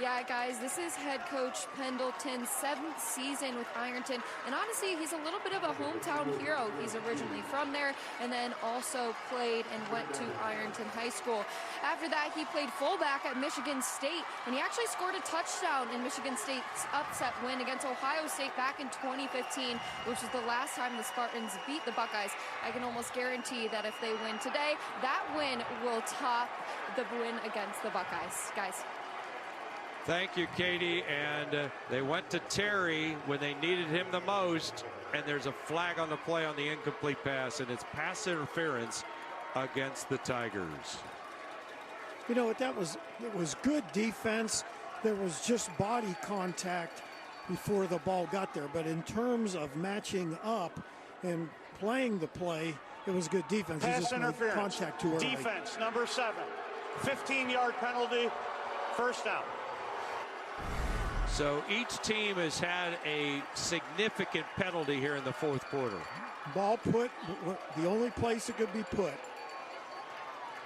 Yeah, guys, this is head coach Pendleton's 7th season with Ironton. And honestly, he's a little bit of a hometown hero. He's originally from there and then also played and went to Ironton High School. After that, he played fullback at Michigan State, and he actually scored a touchdown in Michigan State's upset win against Ohio State back in 2015, which was the last time the Spartans beat the Buckeyes. I can almost guarantee that if they win today, that win will top the win against the Buckeyes. Guys. Thank you, Katie. And they went to Terry when they needed him the most. And there's a flag on the play on the incomplete pass, and it's pass interference against the Tigers. You know what? It was good defense. There was just body contact before the ball got there. But in terms of matching up and playing the play, it was good defense. Pass interference. Contact too early. Defense, number 7. 15-yard penalty, first down. So each team has had a significant penalty here in the fourth quarter. Ball put, the only place it could be put.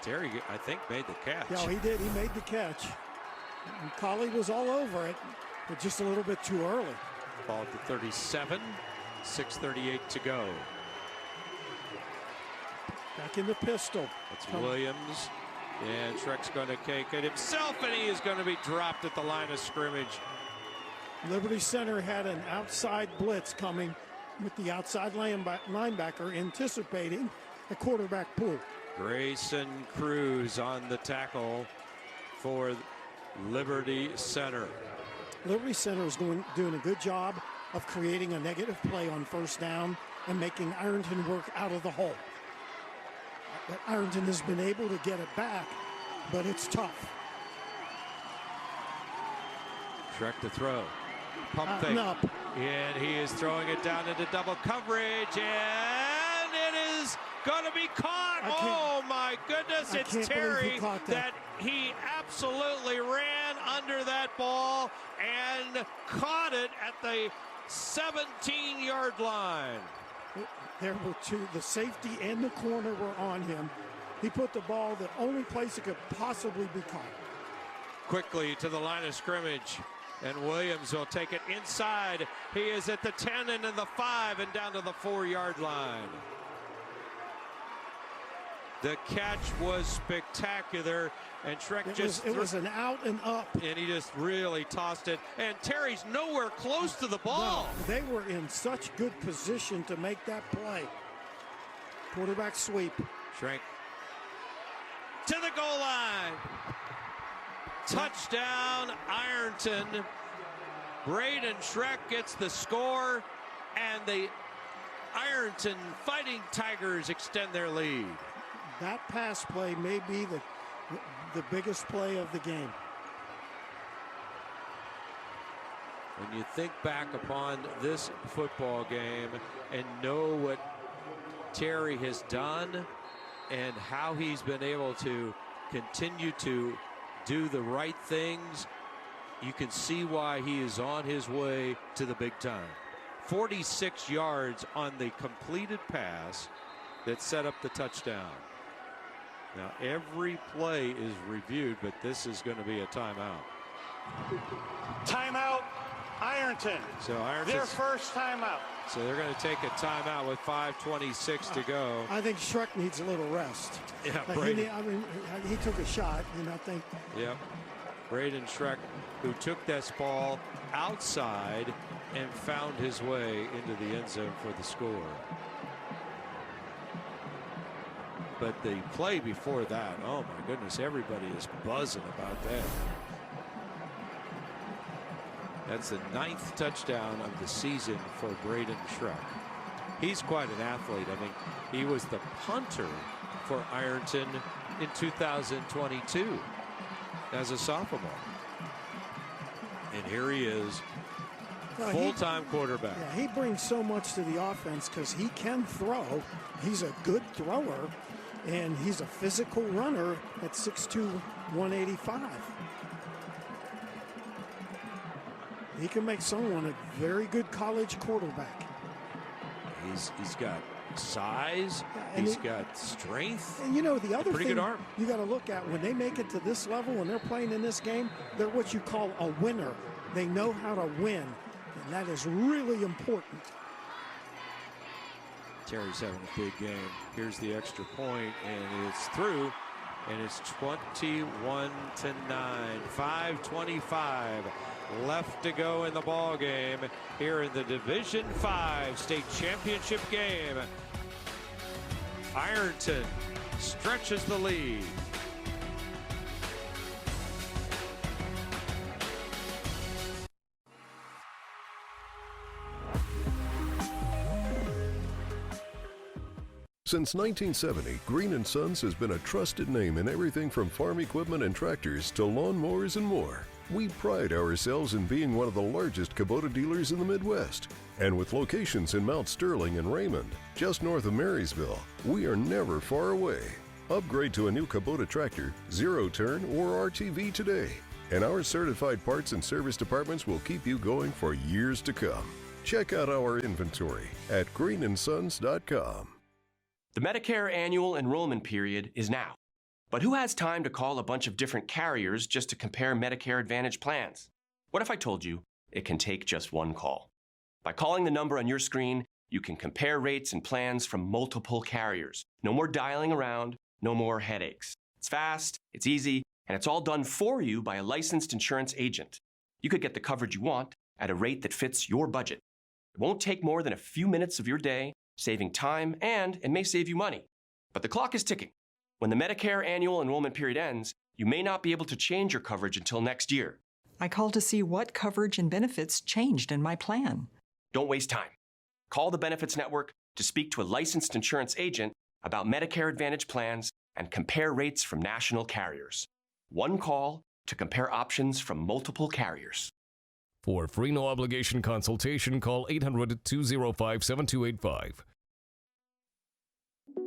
Terry, I think, made the catch. Yeah, he did. He made the catch. And Colley was all over it, but just a little bit too early. Ball at the 37, 6:38 to go. Back in the pistol. It's Williams, and Shrek's going to take it himself, and he is going to be dropped at the line of scrimmage. Liberty Center had an outside blitz coming with the outside linebacker anticipating a quarterback pull. Grayson Cruz on the tackle for Liberty Center. Liberty Center is doing a good job of creating a negative play on first down and making Ironton work out of the hole. But Ironton has been able to get it back, but it's tough. Shrek to throw. Pump fake. And he is throwing it down into double coverage, and it is going to be caught. Oh, my goodness. It's Terry that he absolutely ran under that ball and caught it at the 17-yard line. There were two. The safety and the corner were on him. He put the ball the only place it could possibly be caught. Quickly to the line of scrimmage. And Williams will take it inside. He is at the 10 and in the 5 and down to the 4-yard line. The catch was spectacular, and Shrek it was an out and up. And he just really tossed it. And Terry's nowhere close to the ball. No, they were in such good position to make that play. Quarterback sweep. Shrek to the goal line. Touchdown, Ironton. Braden Shrek gets the score, and the Ironton Fighting Tigers extend their lead. That pass play may be the biggest play of the game. When you think back upon this football game and know what Terry has done and how he's been able to continue to do the right things, you can see why he is on his way to the big time. 46 yards on the completed pass that set up the touchdown. Now every play is reviewed, but this is going to be a timeout. Timeout, Ironton. So Ironton, their first timeout. So they're going to take a timeout with 5:26 to go. I think Shrek needs a little rest. Yeah, he took a shot, and I think. Yep. Braden Shrek, who took this ball outside and found his way into the end zone for the score. But the play before that, oh my goodness, everybody is buzzing about that. That's the 9th touchdown of the season for Braden Shrek. He's quite an athlete. I mean, he was the punter for Ironton in 2022 as a sophomore. And here he is, full-time quarterback. Yeah, he brings so much to the offense because he can throw. He's a good thrower, and he's a physical runner at 6'2", 185. He can make someone a very good college quarterback. He's got size, he's got strength, and you know the other pretty thing good arm. You got to look at when they make it to this level, when they're playing in this game, they're what you call a winner. They know how to win, and that is really important. Terry's having a big game. Here's the extra point, and it's through, and it's 21-9. 5:25 left to go in the ball game here in the Division 5 state championship game. Ironton stretches the lead. Since 1970, Green & Sons has been a trusted name in everything from farm equipment and tractors to lawnmowers and more. We pride ourselves in being one of the largest Kubota dealers in the Midwest. And with locations in Mount Sterling and Raymond, just north of Marysville, we are never far away. Upgrade to a new Kubota tractor, zero-turn, or RTV today. And our certified parts and service departments will keep you going for years to come. Check out our inventory at greenandsons.com. The Medicare annual enrollment period is now. But who has time to call a bunch of different carriers just to compare Medicare Advantage plans? What if I told you it can take just one call? By calling the number on your screen, you can compare rates and plans from multiple carriers. No more dialing around, no more headaches. It's fast, it's easy, and it's all done for you by a licensed insurance agent. You could get the coverage you want at a rate that fits your budget. It won't take more than a few minutes of your day, saving time, and it may save you money. But the clock is ticking. When the Medicare annual enrollment period ends, You may not be able to change your coverage until next year. I called to see what coverage and benefits changed in my plan. Don't waste time. Call the Benefits Network to speak to a licensed insurance agent about Medicare Advantage plans and compare rates from national carriers. One call to compare options from multiple carriers. For free no-obligation consultation, call 800-205-7285.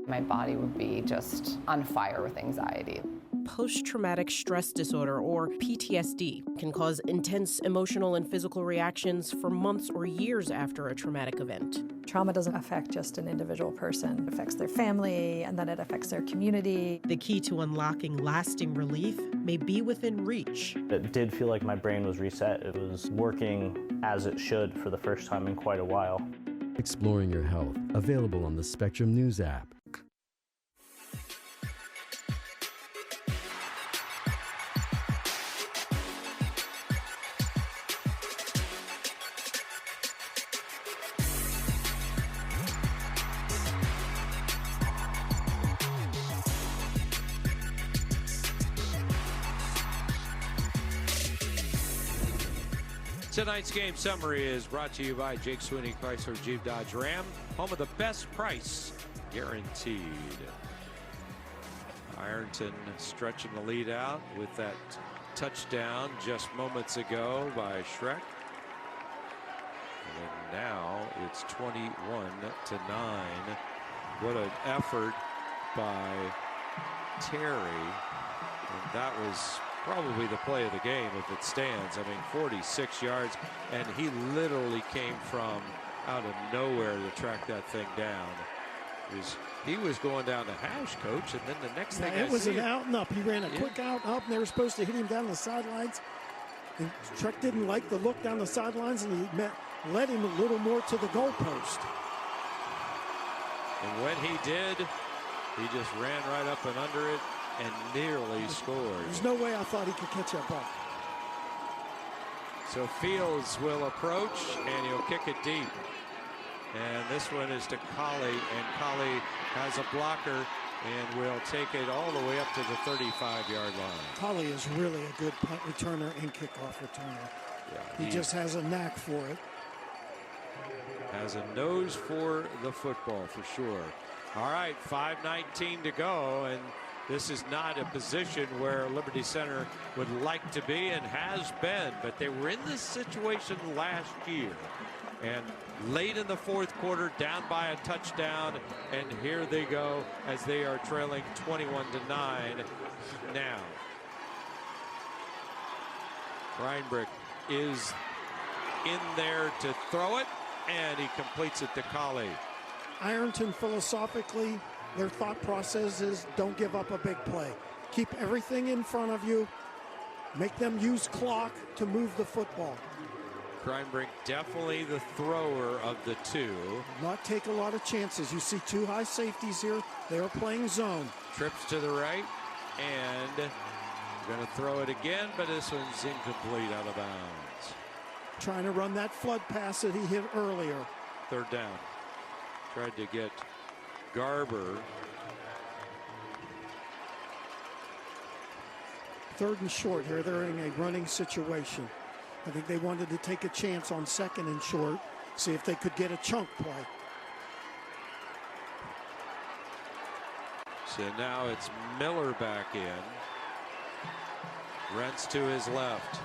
My body would be just on fire with anxiety. Post-traumatic stress disorder, or PTSD, can cause intense emotional and physical reactions for months or years after a traumatic event. Trauma doesn't affect just an individual person. It affects their family, and then it affects their community. The key to unlocking lasting relief may be within reach. It did feel like my brain was reset. It was working as it should for the first time in quite a while. Exploring Your Health, available on the Spectrum News app. Tonight's game summary is brought to you by Jake Sweeney Chrysler Jeep Dodge Ram, home of the best price guaranteed. Ironton stretching the lead out with that touchdown just moments ago by Shrek. And now it's 21-9. What an effort by Terry. And that was probably the play of the game if it stands. I mean, 46 yards, and he literally came from out of nowhere to track that thing down. He was going down the hash, Coach, and then the next thing it was an out and up. He ran a quick out and up, and they were supposed to hit him down the sidelines. And Shrek didn't like the look down the sidelines, and he led him a little more to the goalpost. And when he did, he just ran right up and under it and nearly scored. There's no way I thought he could catch that ball. So Fields will approach, and he'll kick it deep. And this one is to Colley, and Colley has a blocker and will take it all the way up to the 35-yard line. Colley is really a good punt returner and kickoff returner. Yeah, he just has a knack for it. Has a nose for the football, for sure. All right, 5:19 to go, and this is not a position where Liberty Center would like to be and has been, but they were in this situation last year. And late in the fourth quarter, down by a touchdown, and here they go as they are trailing 21-9 now. Reinbrick is in there to throw it, and he completes it to Colley. Ironton, philosophically, their thought process is don't give up a big play. Keep everything in front of you. Make them use clock to move the football. Kreinbrink definitely the thrower of the two. Not take a lot of chances. You see two high safeties here. They are playing zone. Trips to the right, and going to throw it again, but this one's incomplete, out of bounds. Trying to run that flood pass that he hit earlier. Third down. Tried to get Garber. Third and short here. They're in a running situation. I think they wanted to take a chance on second and short, see if they could get a chunk play. So now it's Miller back in. Rents to his left.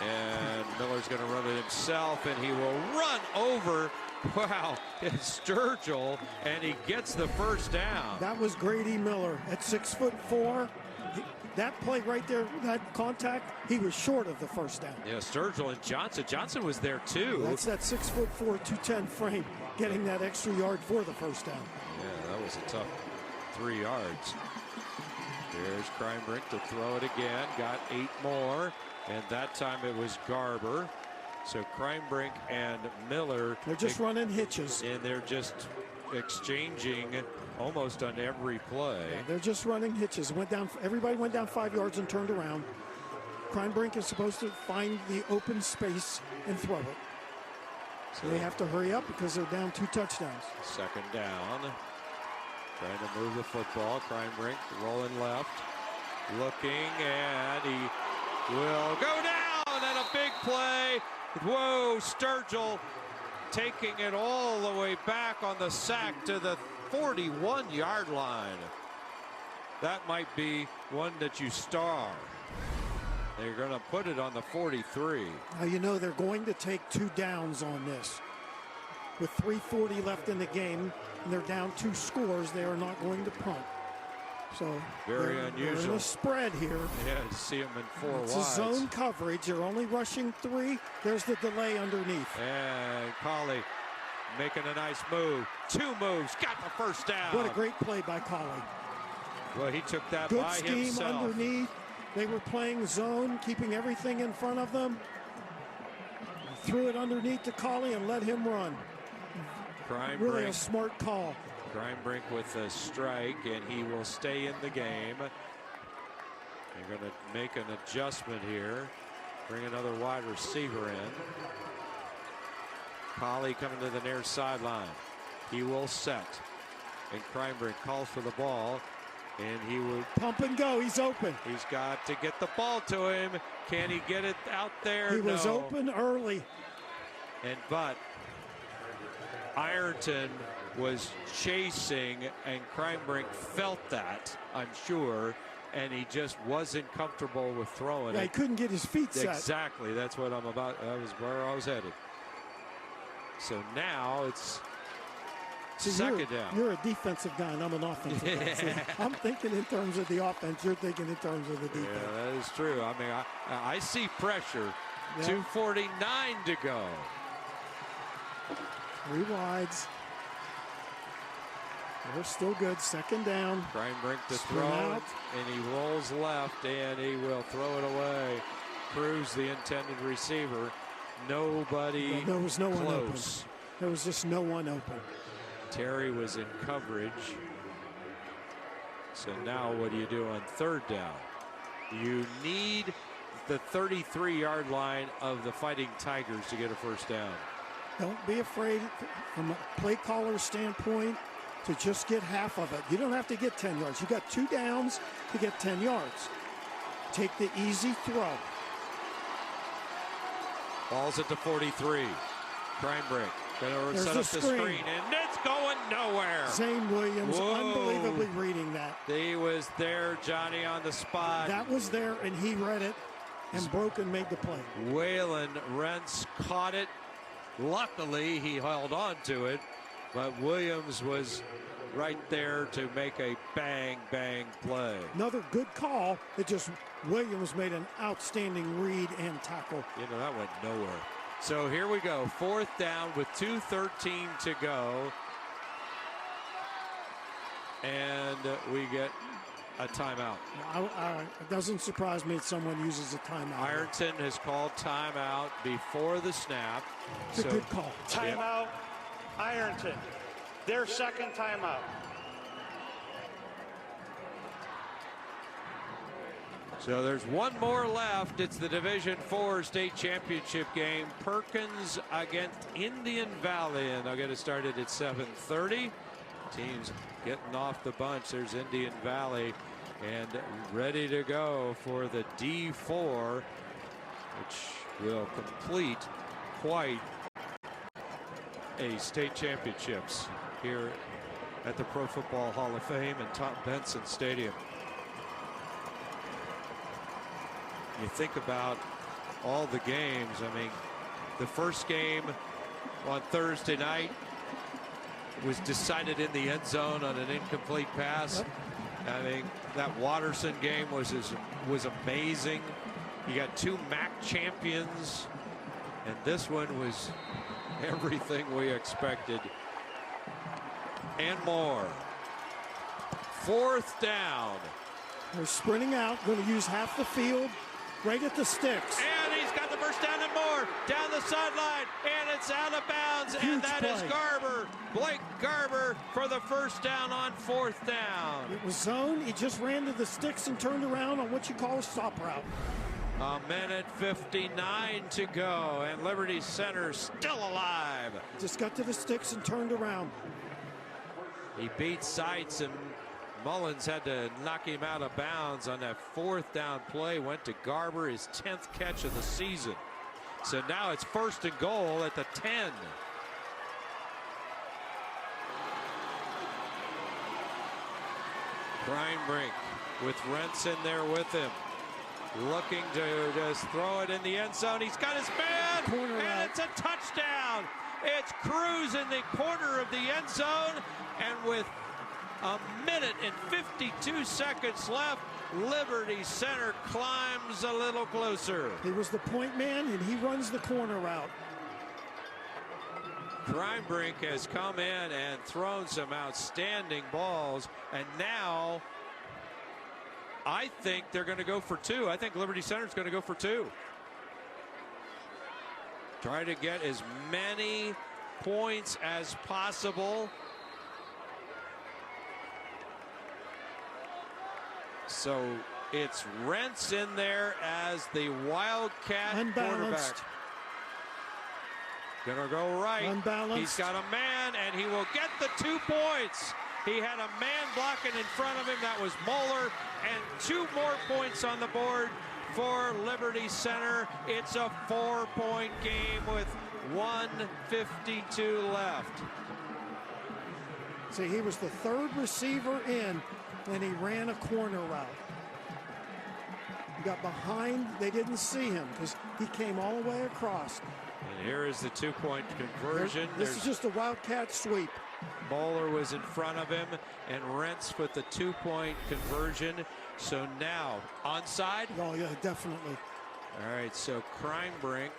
And Miller's going to run it himself, and he will run over, wow, it's Sturgill, and he gets the first down. That was Grady Miller at 6'4". That play right there, that contact, he was short of the first down. Yeah, Sturgill and Johnson. Johnson was there too. That's that 6'4", 210 frame, getting that extra yard for the first down. Yeah, that was a tough 3 yards. There's Kreinbrink to throw it again. Got 8 more, and that time it was Garber. So Kreinbrink and Miller. They're just running hitches. And they're just exchanging almost on every play. Yeah, they're just running hitches. Everybody went down 5 yards and turned around. Kreinbrink is supposed to find the open space and throw it. So they have to hurry up because they're down 2 touchdowns. Second down. Trying to move the football. Kreinbrink rolling left. Looking, and he will go down, and a big play. Whoa, Sturgill taking it all the way back on the sack to the 41-yard line. That might be one that you star. They're going to put it on the 43. Now, you know, they're going to take 2 downs on this. With 3:40 left in the game, and they're down 2 scores, they are not going to punt. So very unusual. They're in a spread here. Yeah, to see them in 4 it's wides. a zone coverage. They're only rushing 3. There's the delay underneath. And Colley making a nice move. 2 moves, got the first down. What a great play by Colley. Well, he took that Good by scheme himself. Underneath. They were playing zone, keeping everything in front of them. Threw it underneath to Colley and let him run. Really a smart call. Kreinbrink with a strike, and he will stay in the game. They're going to make an adjustment here. Bring another wide receiver in. Colley coming to the near sideline. He will set. And Kreinbrink calls for the ball. And he will pump and go. He's open. He's got to get the ball to him. Can he get it out there? He was open early. But Ironton was chasing, and Kreinbrink felt that, I'm sure, and he just wasn't comfortable with throwing it. He couldn't get his feet set. Exactly. That's what I'm about. That was where I was headed. So now it's second down. You're a defensive guy, and I'm an offensive guy. So I'm thinking in terms of the offense. You're thinking in terms of the defense. Yeah, that is true. I mean, I see pressure. Yeah. 2:49 to go. 3 wides. They're still good. Second down. Kreinbrink to throw, and he rolls left, and he will throw it away. Cruz, the intended receiver. Nobody there was no close. One open. There was just no one open. Terry was in coverage. So now what do you do on 3rd down? You need the 33-yard line of the Fighting Tigers to get a first down. Don't be afraid from a play caller standpoint to just get half of it. You don't have to get 10 yards. You got 2 downs to get 10 yards. Take the easy throw. Ball's at the 43. Kreinbrink. Gonna set up the screen, and it's going nowhere. Zane Williams, unbelievably reading that. He was there, Johnny, on the spot. That was there, and he read it, and Broken made the play. Waylon Rentz caught it. Luckily, he held on to it, but Williams was right there to make a bang, bang play. Another good call. It just, Williams made an outstanding read and tackle. You know, that went nowhere. So here we go, 4th down with 2:13 to go. And we get a timeout. It doesn't surprise me if someone uses a timeout. Ironton has called timeout before the snap. It's a good call. Timeout, Ironton. Their second timeout. So there's one more left. It's the Division IV state championship game. Perkins against Indian Valley, and they'll get it started at 7:30. Teams getting off the bunch. There's Indian Valley and ready to go for the D4, which will complete quite a state championships here at the Pro Football Hall of Fame and Tom Benson Stadium. You think about all the games. I mean, the first game on Thursday night was decided in the end zone on an incomplete pass. I mean, that Watterson game was amazing. You got 2 MAC champions, and this one was everything we expected and more. 4th down. They're sprinting out, going to use half the field. Right at the sticks. And he's got the first down and more. Down the sideline. And it's out of bounds. Huge and that play. is Garber. Blake Garber for the first down on 4th down. It was zone. He just ran to the sticks and turned around on what you call a stop route. 1:59 to go. And Liberty Center still alive. Just got to the sticks and turned around. He beat Seitz and Mullins had to knock him out of bounds on that 4th down play. Went to Garber, his 10th catch of the season. So now it's 1st and goal at the 10. Kreinbrink with Rentz in there with him. Looking to just throw it in the end zone. He's got his man, Corner and out. it's a touchdown. It's Cruz in the corner of the end zone, and with a minute and 52 seconds left, Liberty Center climbs a little closer. He was the point man, and he runs the corner route. Kreinbrink has come in and thrown some outstanding balls, and now I think they're going to go for 2. I think Liberty Center is going to go for 2. Try to get as many points as possible. So it's Rentz in there as the Wildcat quarterback. Gonna go right. Unbalanced. He's got a man, and he will get the 2 points. He had a man blocking in front of him. That was Moeller, and 2 more points on the board for Liberty Center. It's a 4-point game with 1:52 left. See, he was the 3rd receiver in, and he ran a corner route. He got behind. They didn't see him because he came all the way across. And here is the 2-point conversion. This is just a Wildcat sweep. Moeller was in front of him, and Rentz with the 2-point conversion. So now onside. Oh yeah, definitely. All right, so Kreinbrink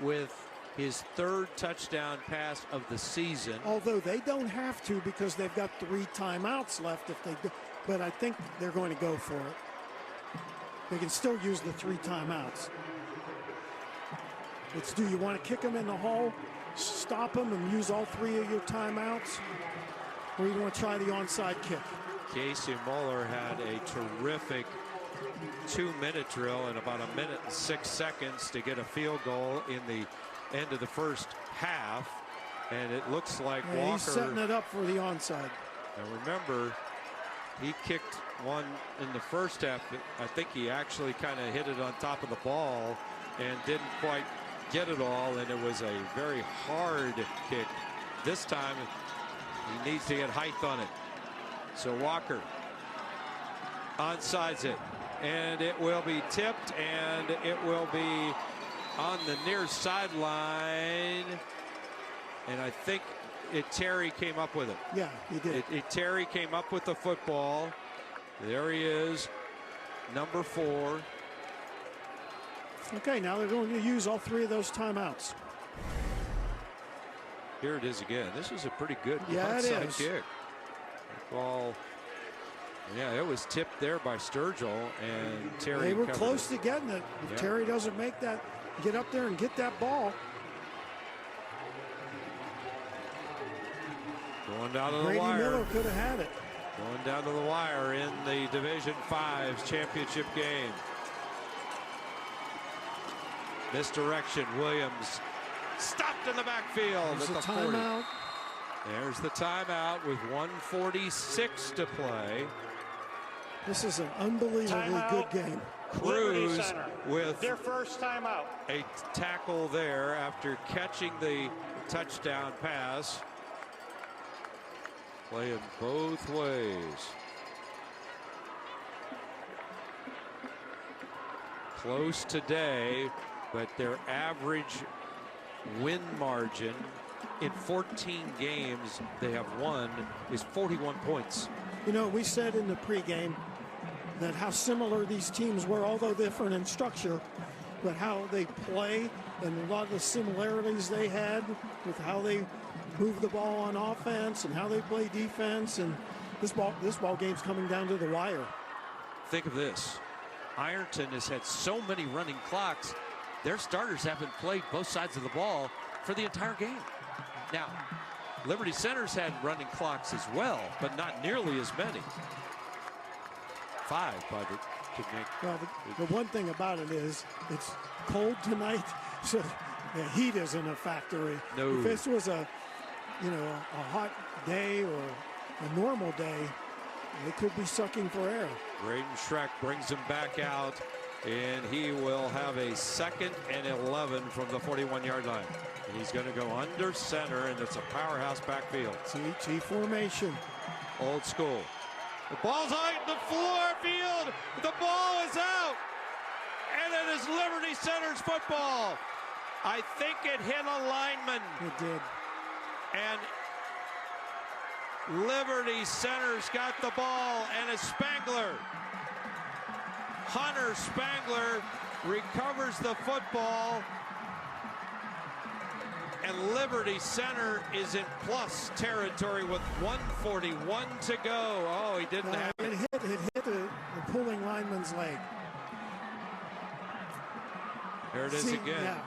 with his 3rd touchdown pass of the season. Although they don't have to because they've got 3 timeouts left if they do. But I think they're going to go for it. They can still use the 3 timeouts. It's, do you want to kick them in the hole, stop them, and use all 3 of your timeouts? Or you want to try the onside kick? Casey Moeller had a terrific 2-minute drill in about 1 minute and 6 seconds to get a field goal in the end of the first half. And it looks like Walker. He's setting it up for the onside. And remember, he kicked one in the first half. I think he actually kind of hit it on top of the ball and didn't quite get it all, and it was a very hard kick. This time he needs to get height on it. So Walker onsides it, and it will be tipped, and it will be on the near sideline, and I think Terry came up with it. Yeah, he did. Terry came up with the football. There he is, number 4. Okay, now they're going to use all 3 of those timeouts. Here it is again. This is a pretty good onside kick. Ball, yeah, it was tipped there by Sturgill, and Terry. They were close to getting it. If Terry doesn't make that, get up there and get that ball. Going down to the Brady wire. Miller could have had it. Going down to the wire in the Division 5's championship game. Misdirection. Williams stopped in the backfield There's at the the 40. timeout. There's the timeout with 1:46 to play. This is an unbelievably good game. Cruz with their first timeout. A tackle there after catching the touchdown pass. Playing both ways. Close today, but their average win margin in 14 games they have won is 41 points. You know, we said in the pregame that how similar these teams were, although different in structure, but how they play and a lot of the similarities they had with how they move the ball on offense and how they play defense. And this ball game's coming down to the wire. Think of this. Ironton has had so many running clocks. Their starters haven't played both sides of the ball for the entire game. Now, Liberty Center's had running clocks as well, but not nearly as many. 5 by the to make. Well, the one thing about it is it's cold tonight, so the heat isn't a factor. No. If this was a hot day or a normal day, They could be sucking for air. Braden Shrek brings him back out, and he will have a 2nd and 11 from the 41-yard line. And he's going to go under center, and it's a powerhouse backfield. T formation. Old school. The ball's out in the floor field. The ball is out. And it is Liberty Center's football. I think it hit a lineman. It did. And Liberty Center's got the ball, and it's Spangler. Hunter Spangler recovers the football, and Liberty Center is in plus territory with 1:41 to go. Oh, he didn't have it. It hit the pulling lineman's leg. There it is again. Yeah.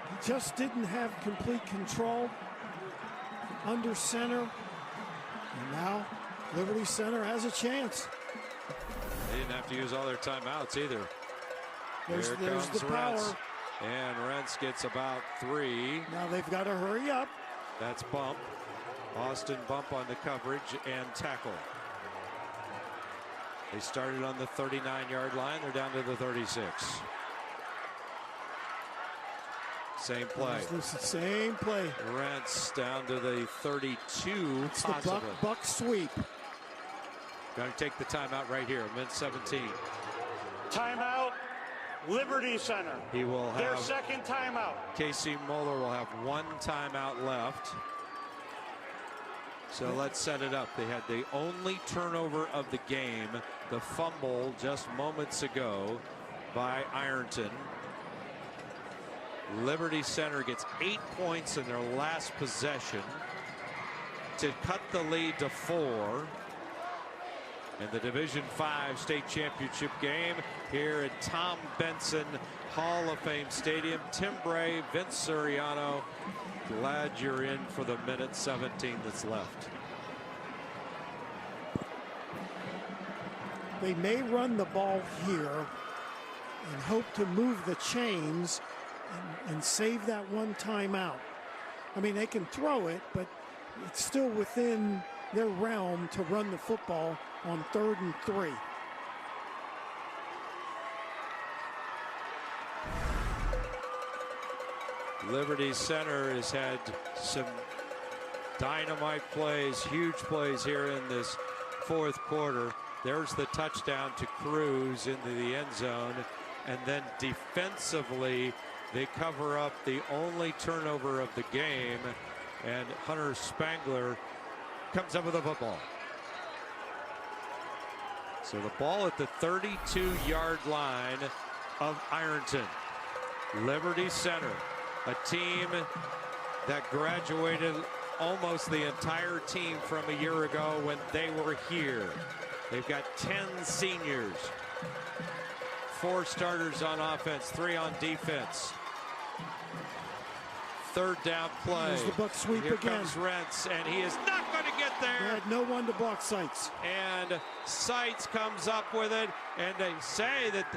He just didn't have complete control under center. And now Liberty Center has a chance. They didn't have to use all their timeouts either. There's comes the power. Rentz. And Rentz gets about 3. Now they've got to hurry up. That's bump. Austin bump on the coverage and tackle. They started on the 39-yard line. They're down to the 36. Same play. It's the same play. Rentz down to the 32. It's the buck sweep. Going to take the timeout right here. Mid-17. Timeout. Liberty Center. He will have their 2nd timeout. Casey Moeller will have 1 timeout left. So let's set it up. They had the only turnover of the game, the fumble just moments ago by Ironton. Liberty Center gets 8 points in their last possession to cut the lead to 4 in the Division V state championship game here at Tom Benson Hall of Fame Stadium. Tim Bray, Vince Suriano, glad you're in for the minute 17 that's left. They may run the ball here and hope to move the chains and save that 1 timeout. I mean, they can throw it, but it's still within their realm to run the football on 3rd and 3. Liberty Center has had some dynamite plays, huge plays here in this 4th quarter. There's the touchdown to Cruz into the end zone. And then defensively, they cover up the only turnover of the game. And Hunter Spangler comes up with the football. So the ball at the 32-yard line of Ironton. Liberty Center, a team that graduated almost the entire team from a year ago when they were here. They've got 10 seniors, 4 starters on offense, 3 on defense. 3rd down play. There's the buck sweep Here again. Comes Rentz, and he is not going to get there. They had no one to block Seitz. And Seitz comes up with it, and they say that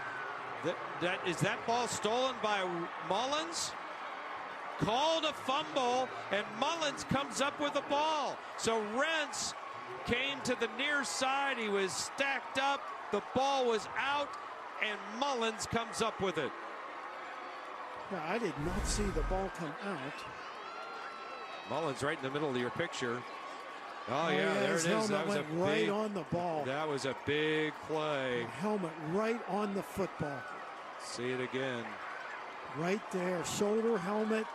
is that ball stolen by Mullins? Called a fumble, and Mullins comes up with the ball. So Rentz came to the near side. He was stacked up. The ball was out, and Mullins comes up with it. Yeah, I did not see the ball come out. Mullins right in the middle of your picture. Oh yeah, there it is. That was right on the ball. That was a big play. Helmet right on the football. See it again. Right there, shoulder, helmet,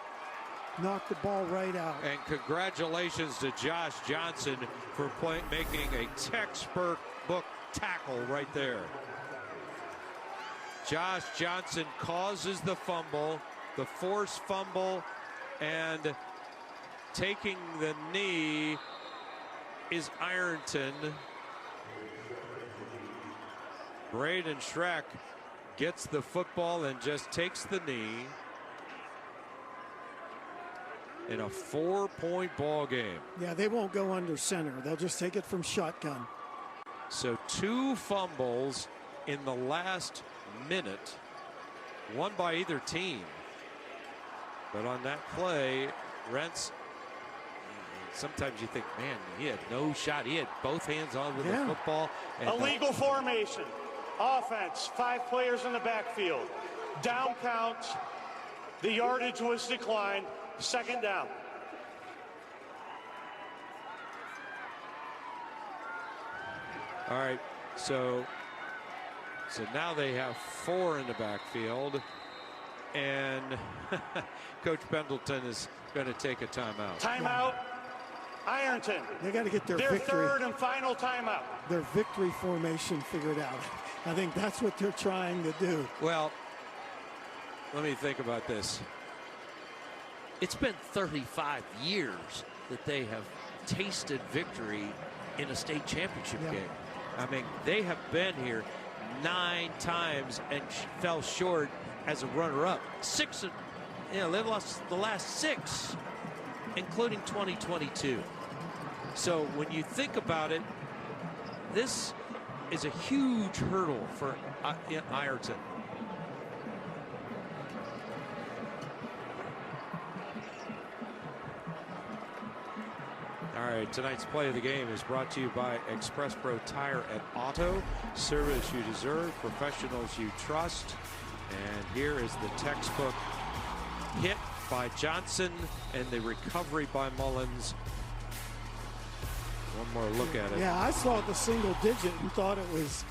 knocked the ball right out. And congratulations to Josh Johnson for making a textbook tackle right there. Josh Johnson causes the fumble, the forced fumble, and taking the knee is Ironton. Braden Shrek gets the football and just takes the knee in a 4-point ball game. Yeah, they won't go under center. They'll just take it from shotgun. So 2 fumbles in the last minute, one by either team. But on that play, Rentz sometimes you think, man, he had no shot. He had both hands on with the football. And illegal formation. Offense, 5 players in the backfield. Down count. The yardage was declined. 2nd down. All right, so now they have 4 in the backfield, and Coach Pendleton is going to take a timeout. Timeout, Ironton. They got to get their victory. 3rd and final timeout. Their victory formation figured out. I think that's what they're trying to do. Well, let me think about this. It's been 35 years that they have tasted victory in a state championship game. I mean, they have been here 9 times and fell short as a runner-up. 6, they've lost the last 6, including 2022. So when you think about it, this is a huge hurdle for Ironton. All right, tonight's play of the game is brought to you by Express Pro Tire and Auto. Service you deserve, professionals you trust. And here is the textbook hit by Johnson and the recovery by Mullins. One more look at it. Yeah, I saw the single digit and thought it was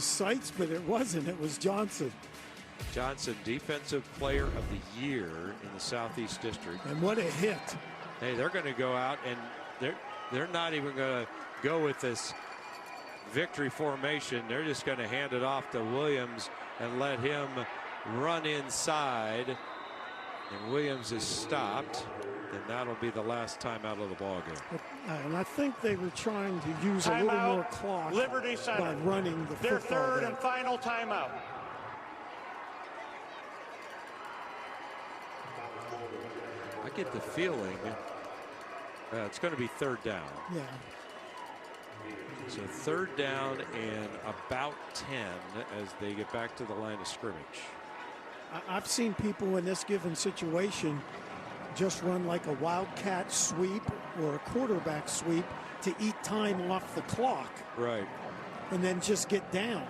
Seitz, but it wasn't. It was Johnson. Johnson, Defensive Player of the Year in the Southeast District. And what a hit. Hey, they're going to go out and they're not even going to go with this victory formation. They're just going to hand it off to Williams and let him run inside. And Williams is stopped, and that'll be the last time out of the ball game. And I think they were trying to use a little more clock Liberty Center. by running the Their football. 3rd and final timeout. I get the feeling it's going to be 3rd down. Yeah. So 3rd down and about 10 as they get back to the line of scrimmage. I've seen people in this given situation just run like a wildcat sweep or a quarterback sweep to eat time off the clock. Right. And then just get down.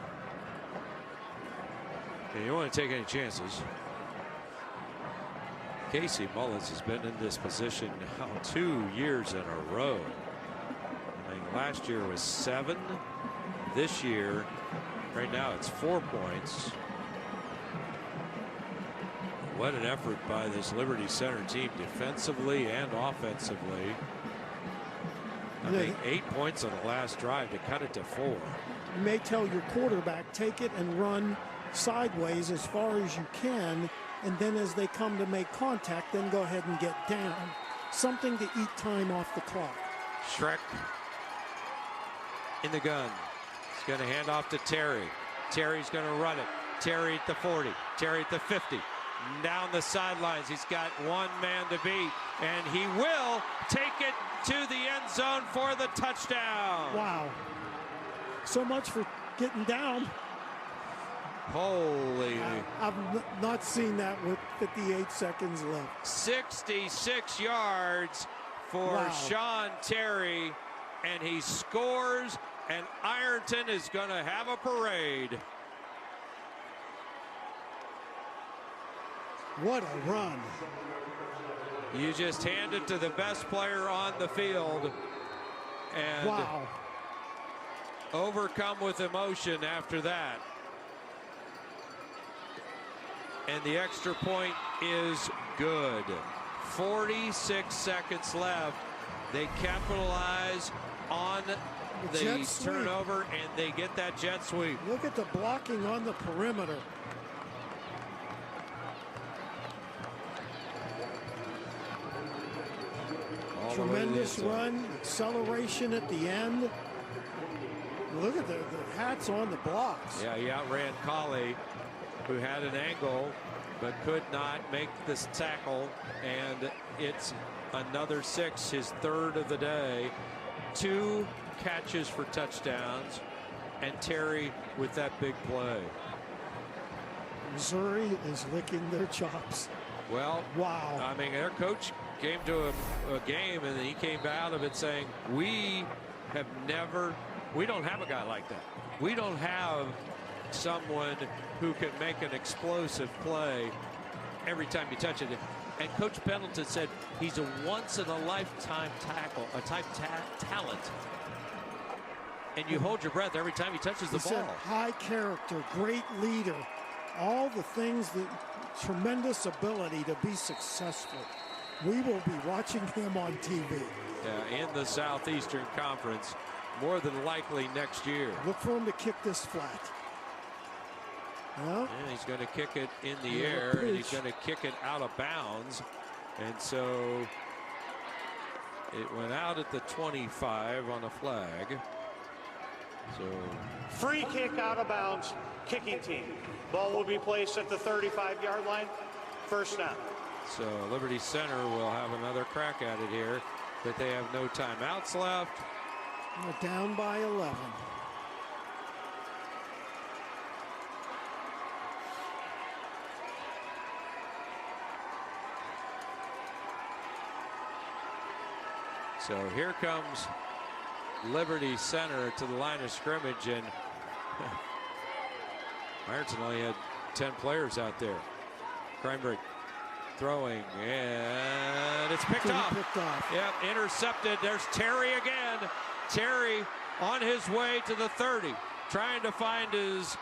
And you don't want to take any chances. Casey Mullins has been in this position now 2 years in a row. I mean, last year was 7. This year, right now, it's 4 points. What an effort by this Liberty Center team defensively and offensively. I think 8 points on the last drive to cut it to 4. You may tell your quarterback, take it and run sideways as far as you can, and then as they come to make contact, then go ahead and get down. Something to eat time off the clock. Shrek in the gun. He's going to hand off to Terry. Terry's going to run it. Terry at the 40. Terry at the 50. Down the sidelines. He's got one man to beat, and he will take it to the end zone for the touchdown. Wow. So much for getting down. Holy. I've not seen that with 58 seconds left. 66 yards for Sean Terry, and he scores, and Ironton is going to have a parade. What a run. You just hand it to the best player on the field, and overcome with emotion after that. And the extra point is good. 46 seconds left. They capitalize on the turnover, and they get that jet sweep. Look at the blocking on the perimeter. Tremendous run, acceleration at the end. Look at the hats on the blocks. Yeah, he outran Colley, who had an angle but could not make this tackle, and it's another 6, his 3rd of the day. 2 catches for touchdowns, and Terry with that big play. Missouri is licking their chops. Well, wow. I mean, their coach came to a game and he came out of it saying, we don't have a guy like that. We don't have someone who can make an explosive play every time you touch it. And Coach Pendleton said he's a once-in-a-lifetime tackle, a type talent. And you hold your breath every time he touches the ball. High character, great leader, all the things that tremendous ability to be successful. We will be watching him on TV. Yeah, in the Southeastern Conference, more than likely next year. Look for him to kick this flat. And he's going to kick it in the air, and he's going to kick it out of bounds. And so it went out at the 25 on a flag. So free kick out of bounds, kicking team. Ball will be placed at the 35-yard line. First down. So Liberty Center will have another crack at it here, but they have no timeouts left. They're down by 11. So here comes Liberty Center to the line of scrimmage, and Ironton only had 10 players out there. Cranberry throwing, and it's picked off. Yep, intercepted. There's Terry again. Terry on his way to the 30, trying to find his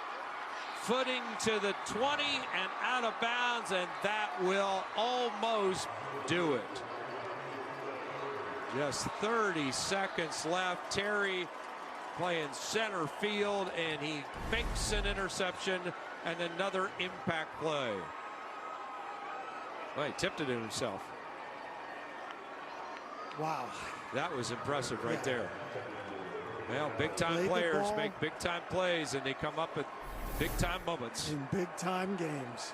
footing to the 20 and out of bounds, and that will almost do it. Just 30 seconds left. Terry playing center field, and he fakes an interception and another impact play. Well, he tipped it in himself. Wow. That was impressive right there. Well, big-time players make big-time plays, and they come up at big-time moments. In big-time games.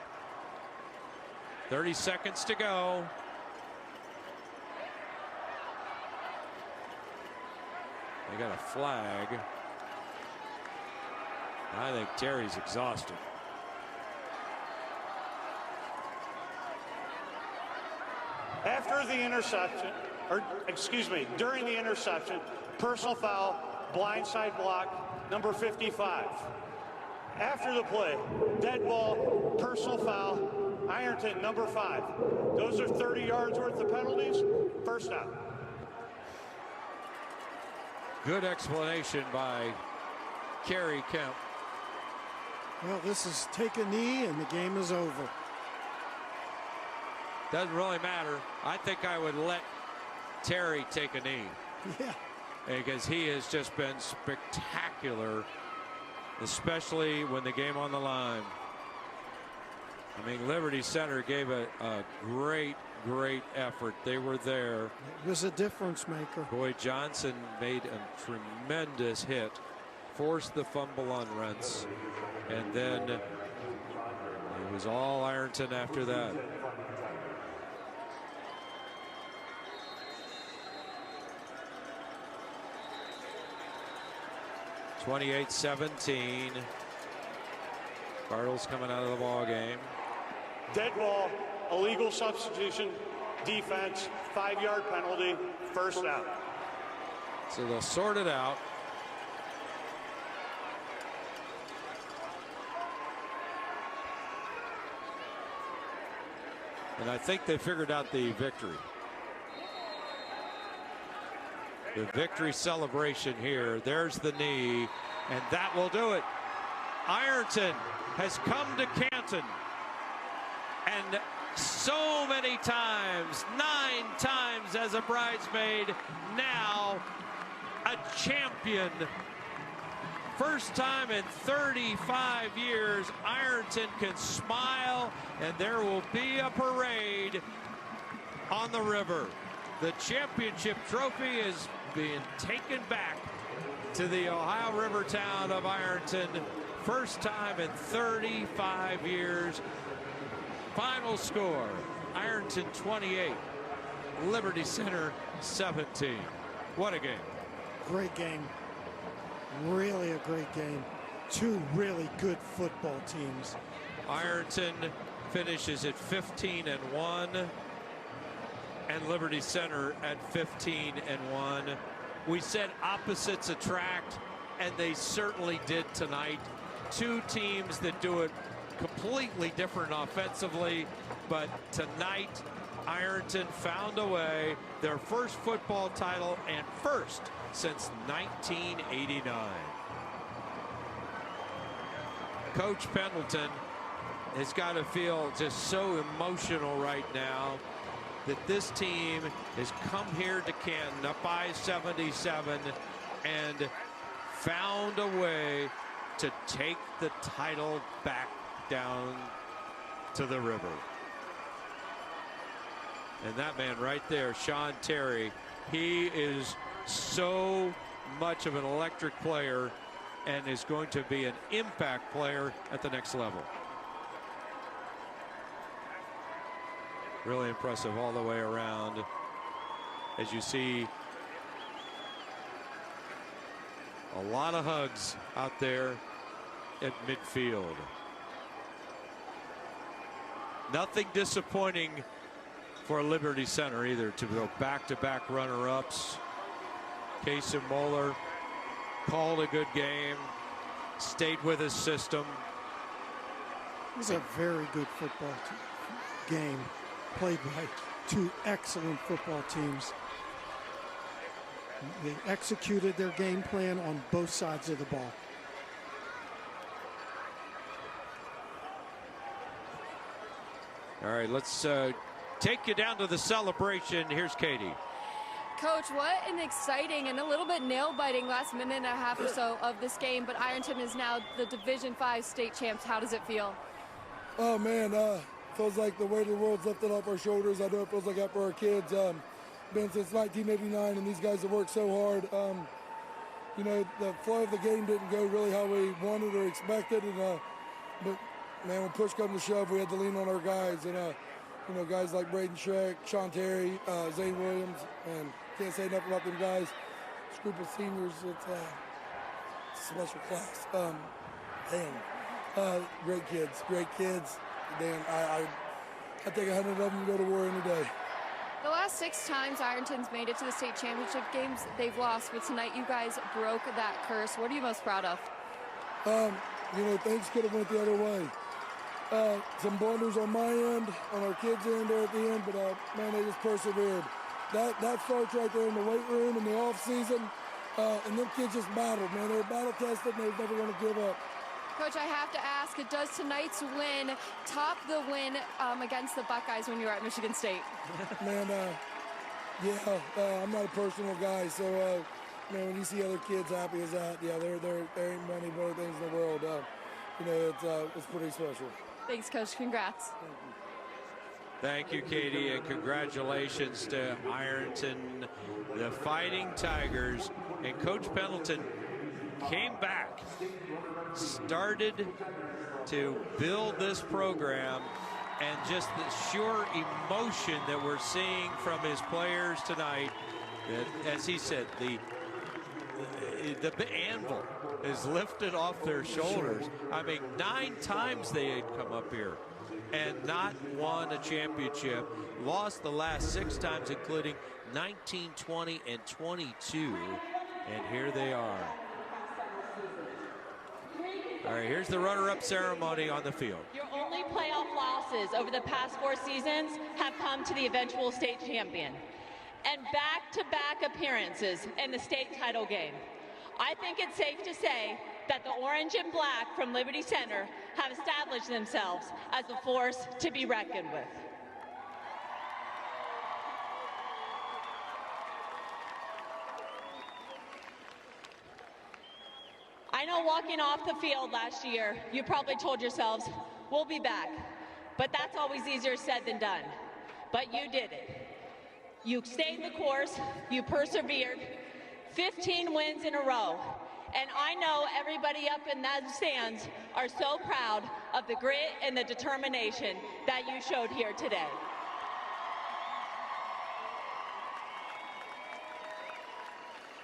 30 seconds to go. They got a flag. I think Terry's exhausted. After the interception, or excuse me, during the interception, personal foul, blindside block, number 55. After the play, dead ball, personal foul, Ironton, number 5. Those are 30 yards worth of penalties. First down. Good explanation by Kerry Kemp. Well, this is take a knee and the game is over. Doesn't really matter. I think I would let Terry take a knee. Yeah. Because he has just been spectacular, especially when the game on the line. I mean, Liberty Center gave a great effort. They were there. It was a difference maker. Boyd Johnson made a tremendous hit, forced the fumble on Rentz, and then it was all Ironton after that. (28-17). Cardinals coming out of the ball game. Dead ball, illegal substitution, defense, 5-yard penalty, first down. So they'll sort it out. And I think they figured out the victory. The victory celebration here. There's the knee, and that will do it. Ironton has come to Canton, and so many times, 9 times as a bridesmaid, now a champion. First time in 35 years, Ironton can smile, and there will be a parade on the river. The championship trophy is being taken back to the Ohio River town of Ironton. First time in 35 years. Final score, Ironton 28, Liberty Center 17. What a game. Great game. Really a great game. Two really good football teams. Ironton finishes at 15-1, and Liberty Center at 15-1. We said opposites attract, and they certainly did tonight. Two teams that do it completely different offensively, but tonight Ironton found a way, their first football title and first since 1989. Coach Pendleton has got to feel just so emotional right now that this team has come here to Canton up by 77 and found a way to take the title back down to the river. And that man right there, Sean Terry, he is so much of an electric player and is going to be an impact player at the next level. Really impressive all the way around. As you see, a lot of hugs out there at midfield. Nothing disappointing for Liberty Center either to go back-to-back runner-ups. Casey Moeller called a good game, stayed with his system. It was a very good football game played by two excellent football teams. They executed their game plan on both sides of the ball. All right, let's take you down to the celebration. Here's Katie. Coach, what an exciting and a little bit nail-biting last minute and a half or so of this game, but Ironton is now the Division V state champs. How does it feel? Oh, man, feels like the weight of the world's lifted off our shoulders. I know it feels like that for our kids. Been since 1989, and these guys have worked so hard. You know, the flow of the game didn't go really how we wanted or expected, and but man, when push comes to shove, we had to lean on our guys, and you know, guys like Braden Shrek, Sean Terry, Zane Williams, and can't say enough about them guys. This group of seniors, it's a special class. Great kids. Dan, I take 100 of them and go to war any day. The last 6 times Ironton's made it to the state championship games, they've lost, but tonight you guys broke that curse. What are you most proud of? You know, things could have went the other way. Some blunders on my end, on our kids' end there at the end, but man, they just persevered. That starts right there in the weight room in the off season, and them kids just battled, man. They were battle tested, and they were never going to give up. Coach, I have to ask, does tonight's win top the win against the Buckeyes when you were at Michigan State? Man, I'm not a personal guy, so man, when you see other kids happy as that, yeah, there ain't many better things in the world. You know, it's pretty special. Thanks, Coach. Congrats. Thank you, Katie, and congratulations to Ironton, the Fighting Tigers. And Coach Pendleton came back, started to build this program, and just the sheer emotion that we're seeing from his players tonight, that, as he said, the anvil is lifted off their shoulders. I mean, 9 times they had come up here and not won a championship, lost the last 6 times, including 19, 20, and 22, and here they are. All right, here's the runner-up ceremony on the field. Your only playoff losses over the past 4 seasons have come to the eventual state champion and back-to-back appearances in the state title game. I think it's safe to say that the orange and black from Liberty Center have established themselves as a force to be reckoned with. I know walking off the field last year, you probably told yourselves, we'll be back. But that's always easier said than done. But you did it. You stayed the course, you persevered, 15 wins in a row. And I know everybody up in that stands are so proud of the grit and the determination that you showed here today.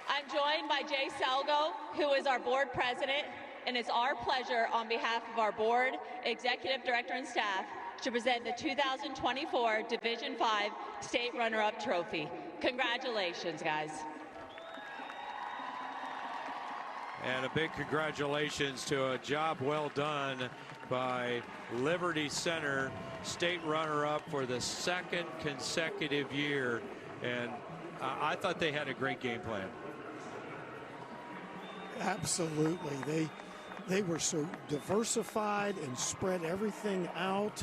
I'm joined by Jay Salgo, who is our board president, and it's our pleasure on behalf of our board, executive director, and staff to present the 2024 Division 5 State Runner-Up Trophy. Congratulations, guys. And a big congratulations to a job well done by Liberty Center, state runner-up for the second consecutive year. And I thought they had a great game plan. Absolutely. They were so diversified and spread everything out.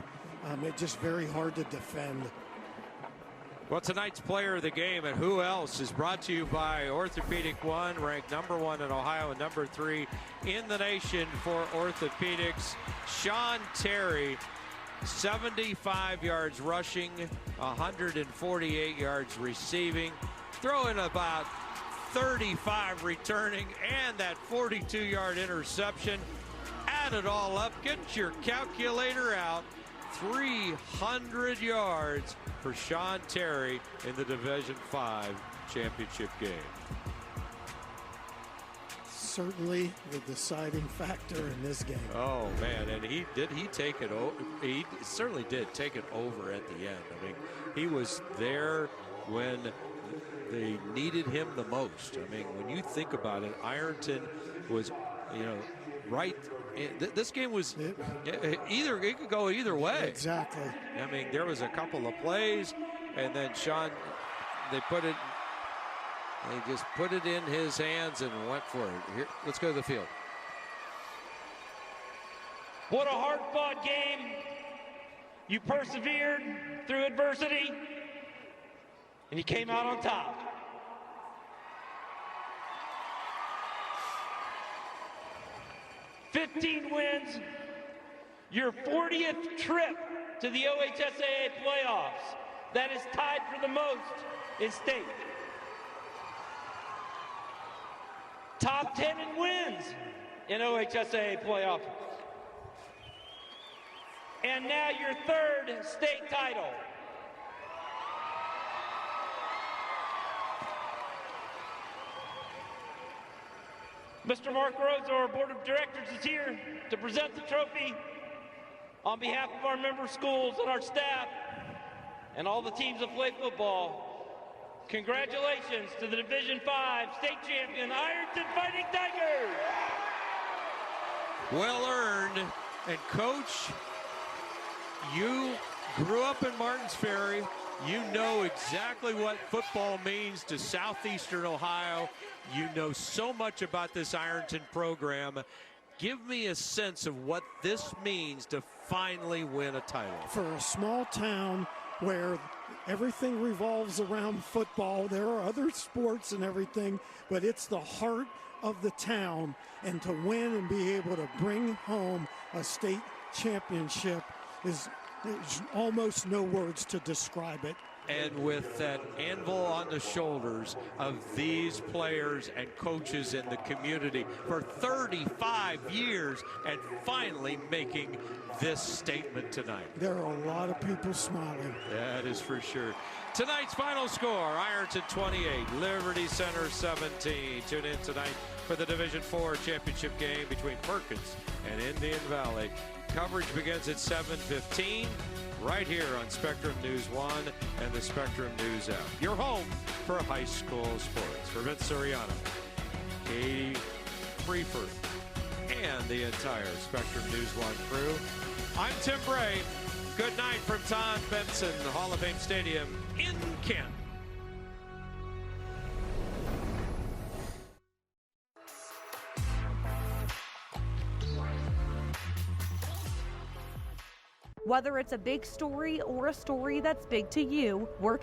It's just very hard to defend. Well, tonight's player of the game and who else is brought to you by Orthopedic One, ranked #1 in Ohio and #3 in the nation for orthopedics. Sean Terry, 75 yards rushing, 148 yards receiving, throwing about 35 returning, and that 42-yard interception. Add it all up, get your calculator out. 300 yards for Sean Terry in the Division 5 championship game. Certainly the deciding factor in this game. Oh man, and he take it over. He certainly did take it over at the end. I mean, he was there when they needed him the most. I mean, when you think about it, Ironton was, right. This game was it could go either way. Exactly. I mean, there was a couple of plays, and then Sean, they just put it in his hands and went for it. Here, let's go to the field. What a hard-fought game. You persevered through adversity, and you came out on top. $15 wins, your 40th trip to the OHSAA playoffs. That is tied for the most in state. Top 10 in wins in OHSAA playoffs. And now your 3rd state title. Mr. Mark Rhodes, our board of directors, is here to present the trophy on behalf of our member schools and our staff and all the teams that play football. Congratulations to the Division 5 state champion, Ironton Fighting Tigers. Well earned. And Coach, you grew up in Martins Ferry. You know exactly what football means to southeastern Ohio. You know so much about this Ironton program. Give me a sense of what this means to finally win a title. For a small town where everything revolves around football, there are other sports and everything, but it's the heart of the town. And to win and be able to bring home a state championship is there's almost no words to describe it. And with that anvil on the shoulders of these players and coaches in the community for 35 years and finally making this statement tonight. There are a lot of people smiling. That is for sure. Tonight's final score, Ironton 28, Liberty Center 17. Tune in tonight for the Division 4 championship game between Perkins and Indian Valley. Coverage begins at 7:15 right here on Spectrum News 1 and the Spectrum News app. Your home for high school sports. For Vince Soriano, Katie Freeford, and the entire Spectrum News 1 crew, I'm Tim Bray. Good night from Todd Benson, the Hall of Fame Stadium in Kent. Whether it's a big story or a story that's big to you, we're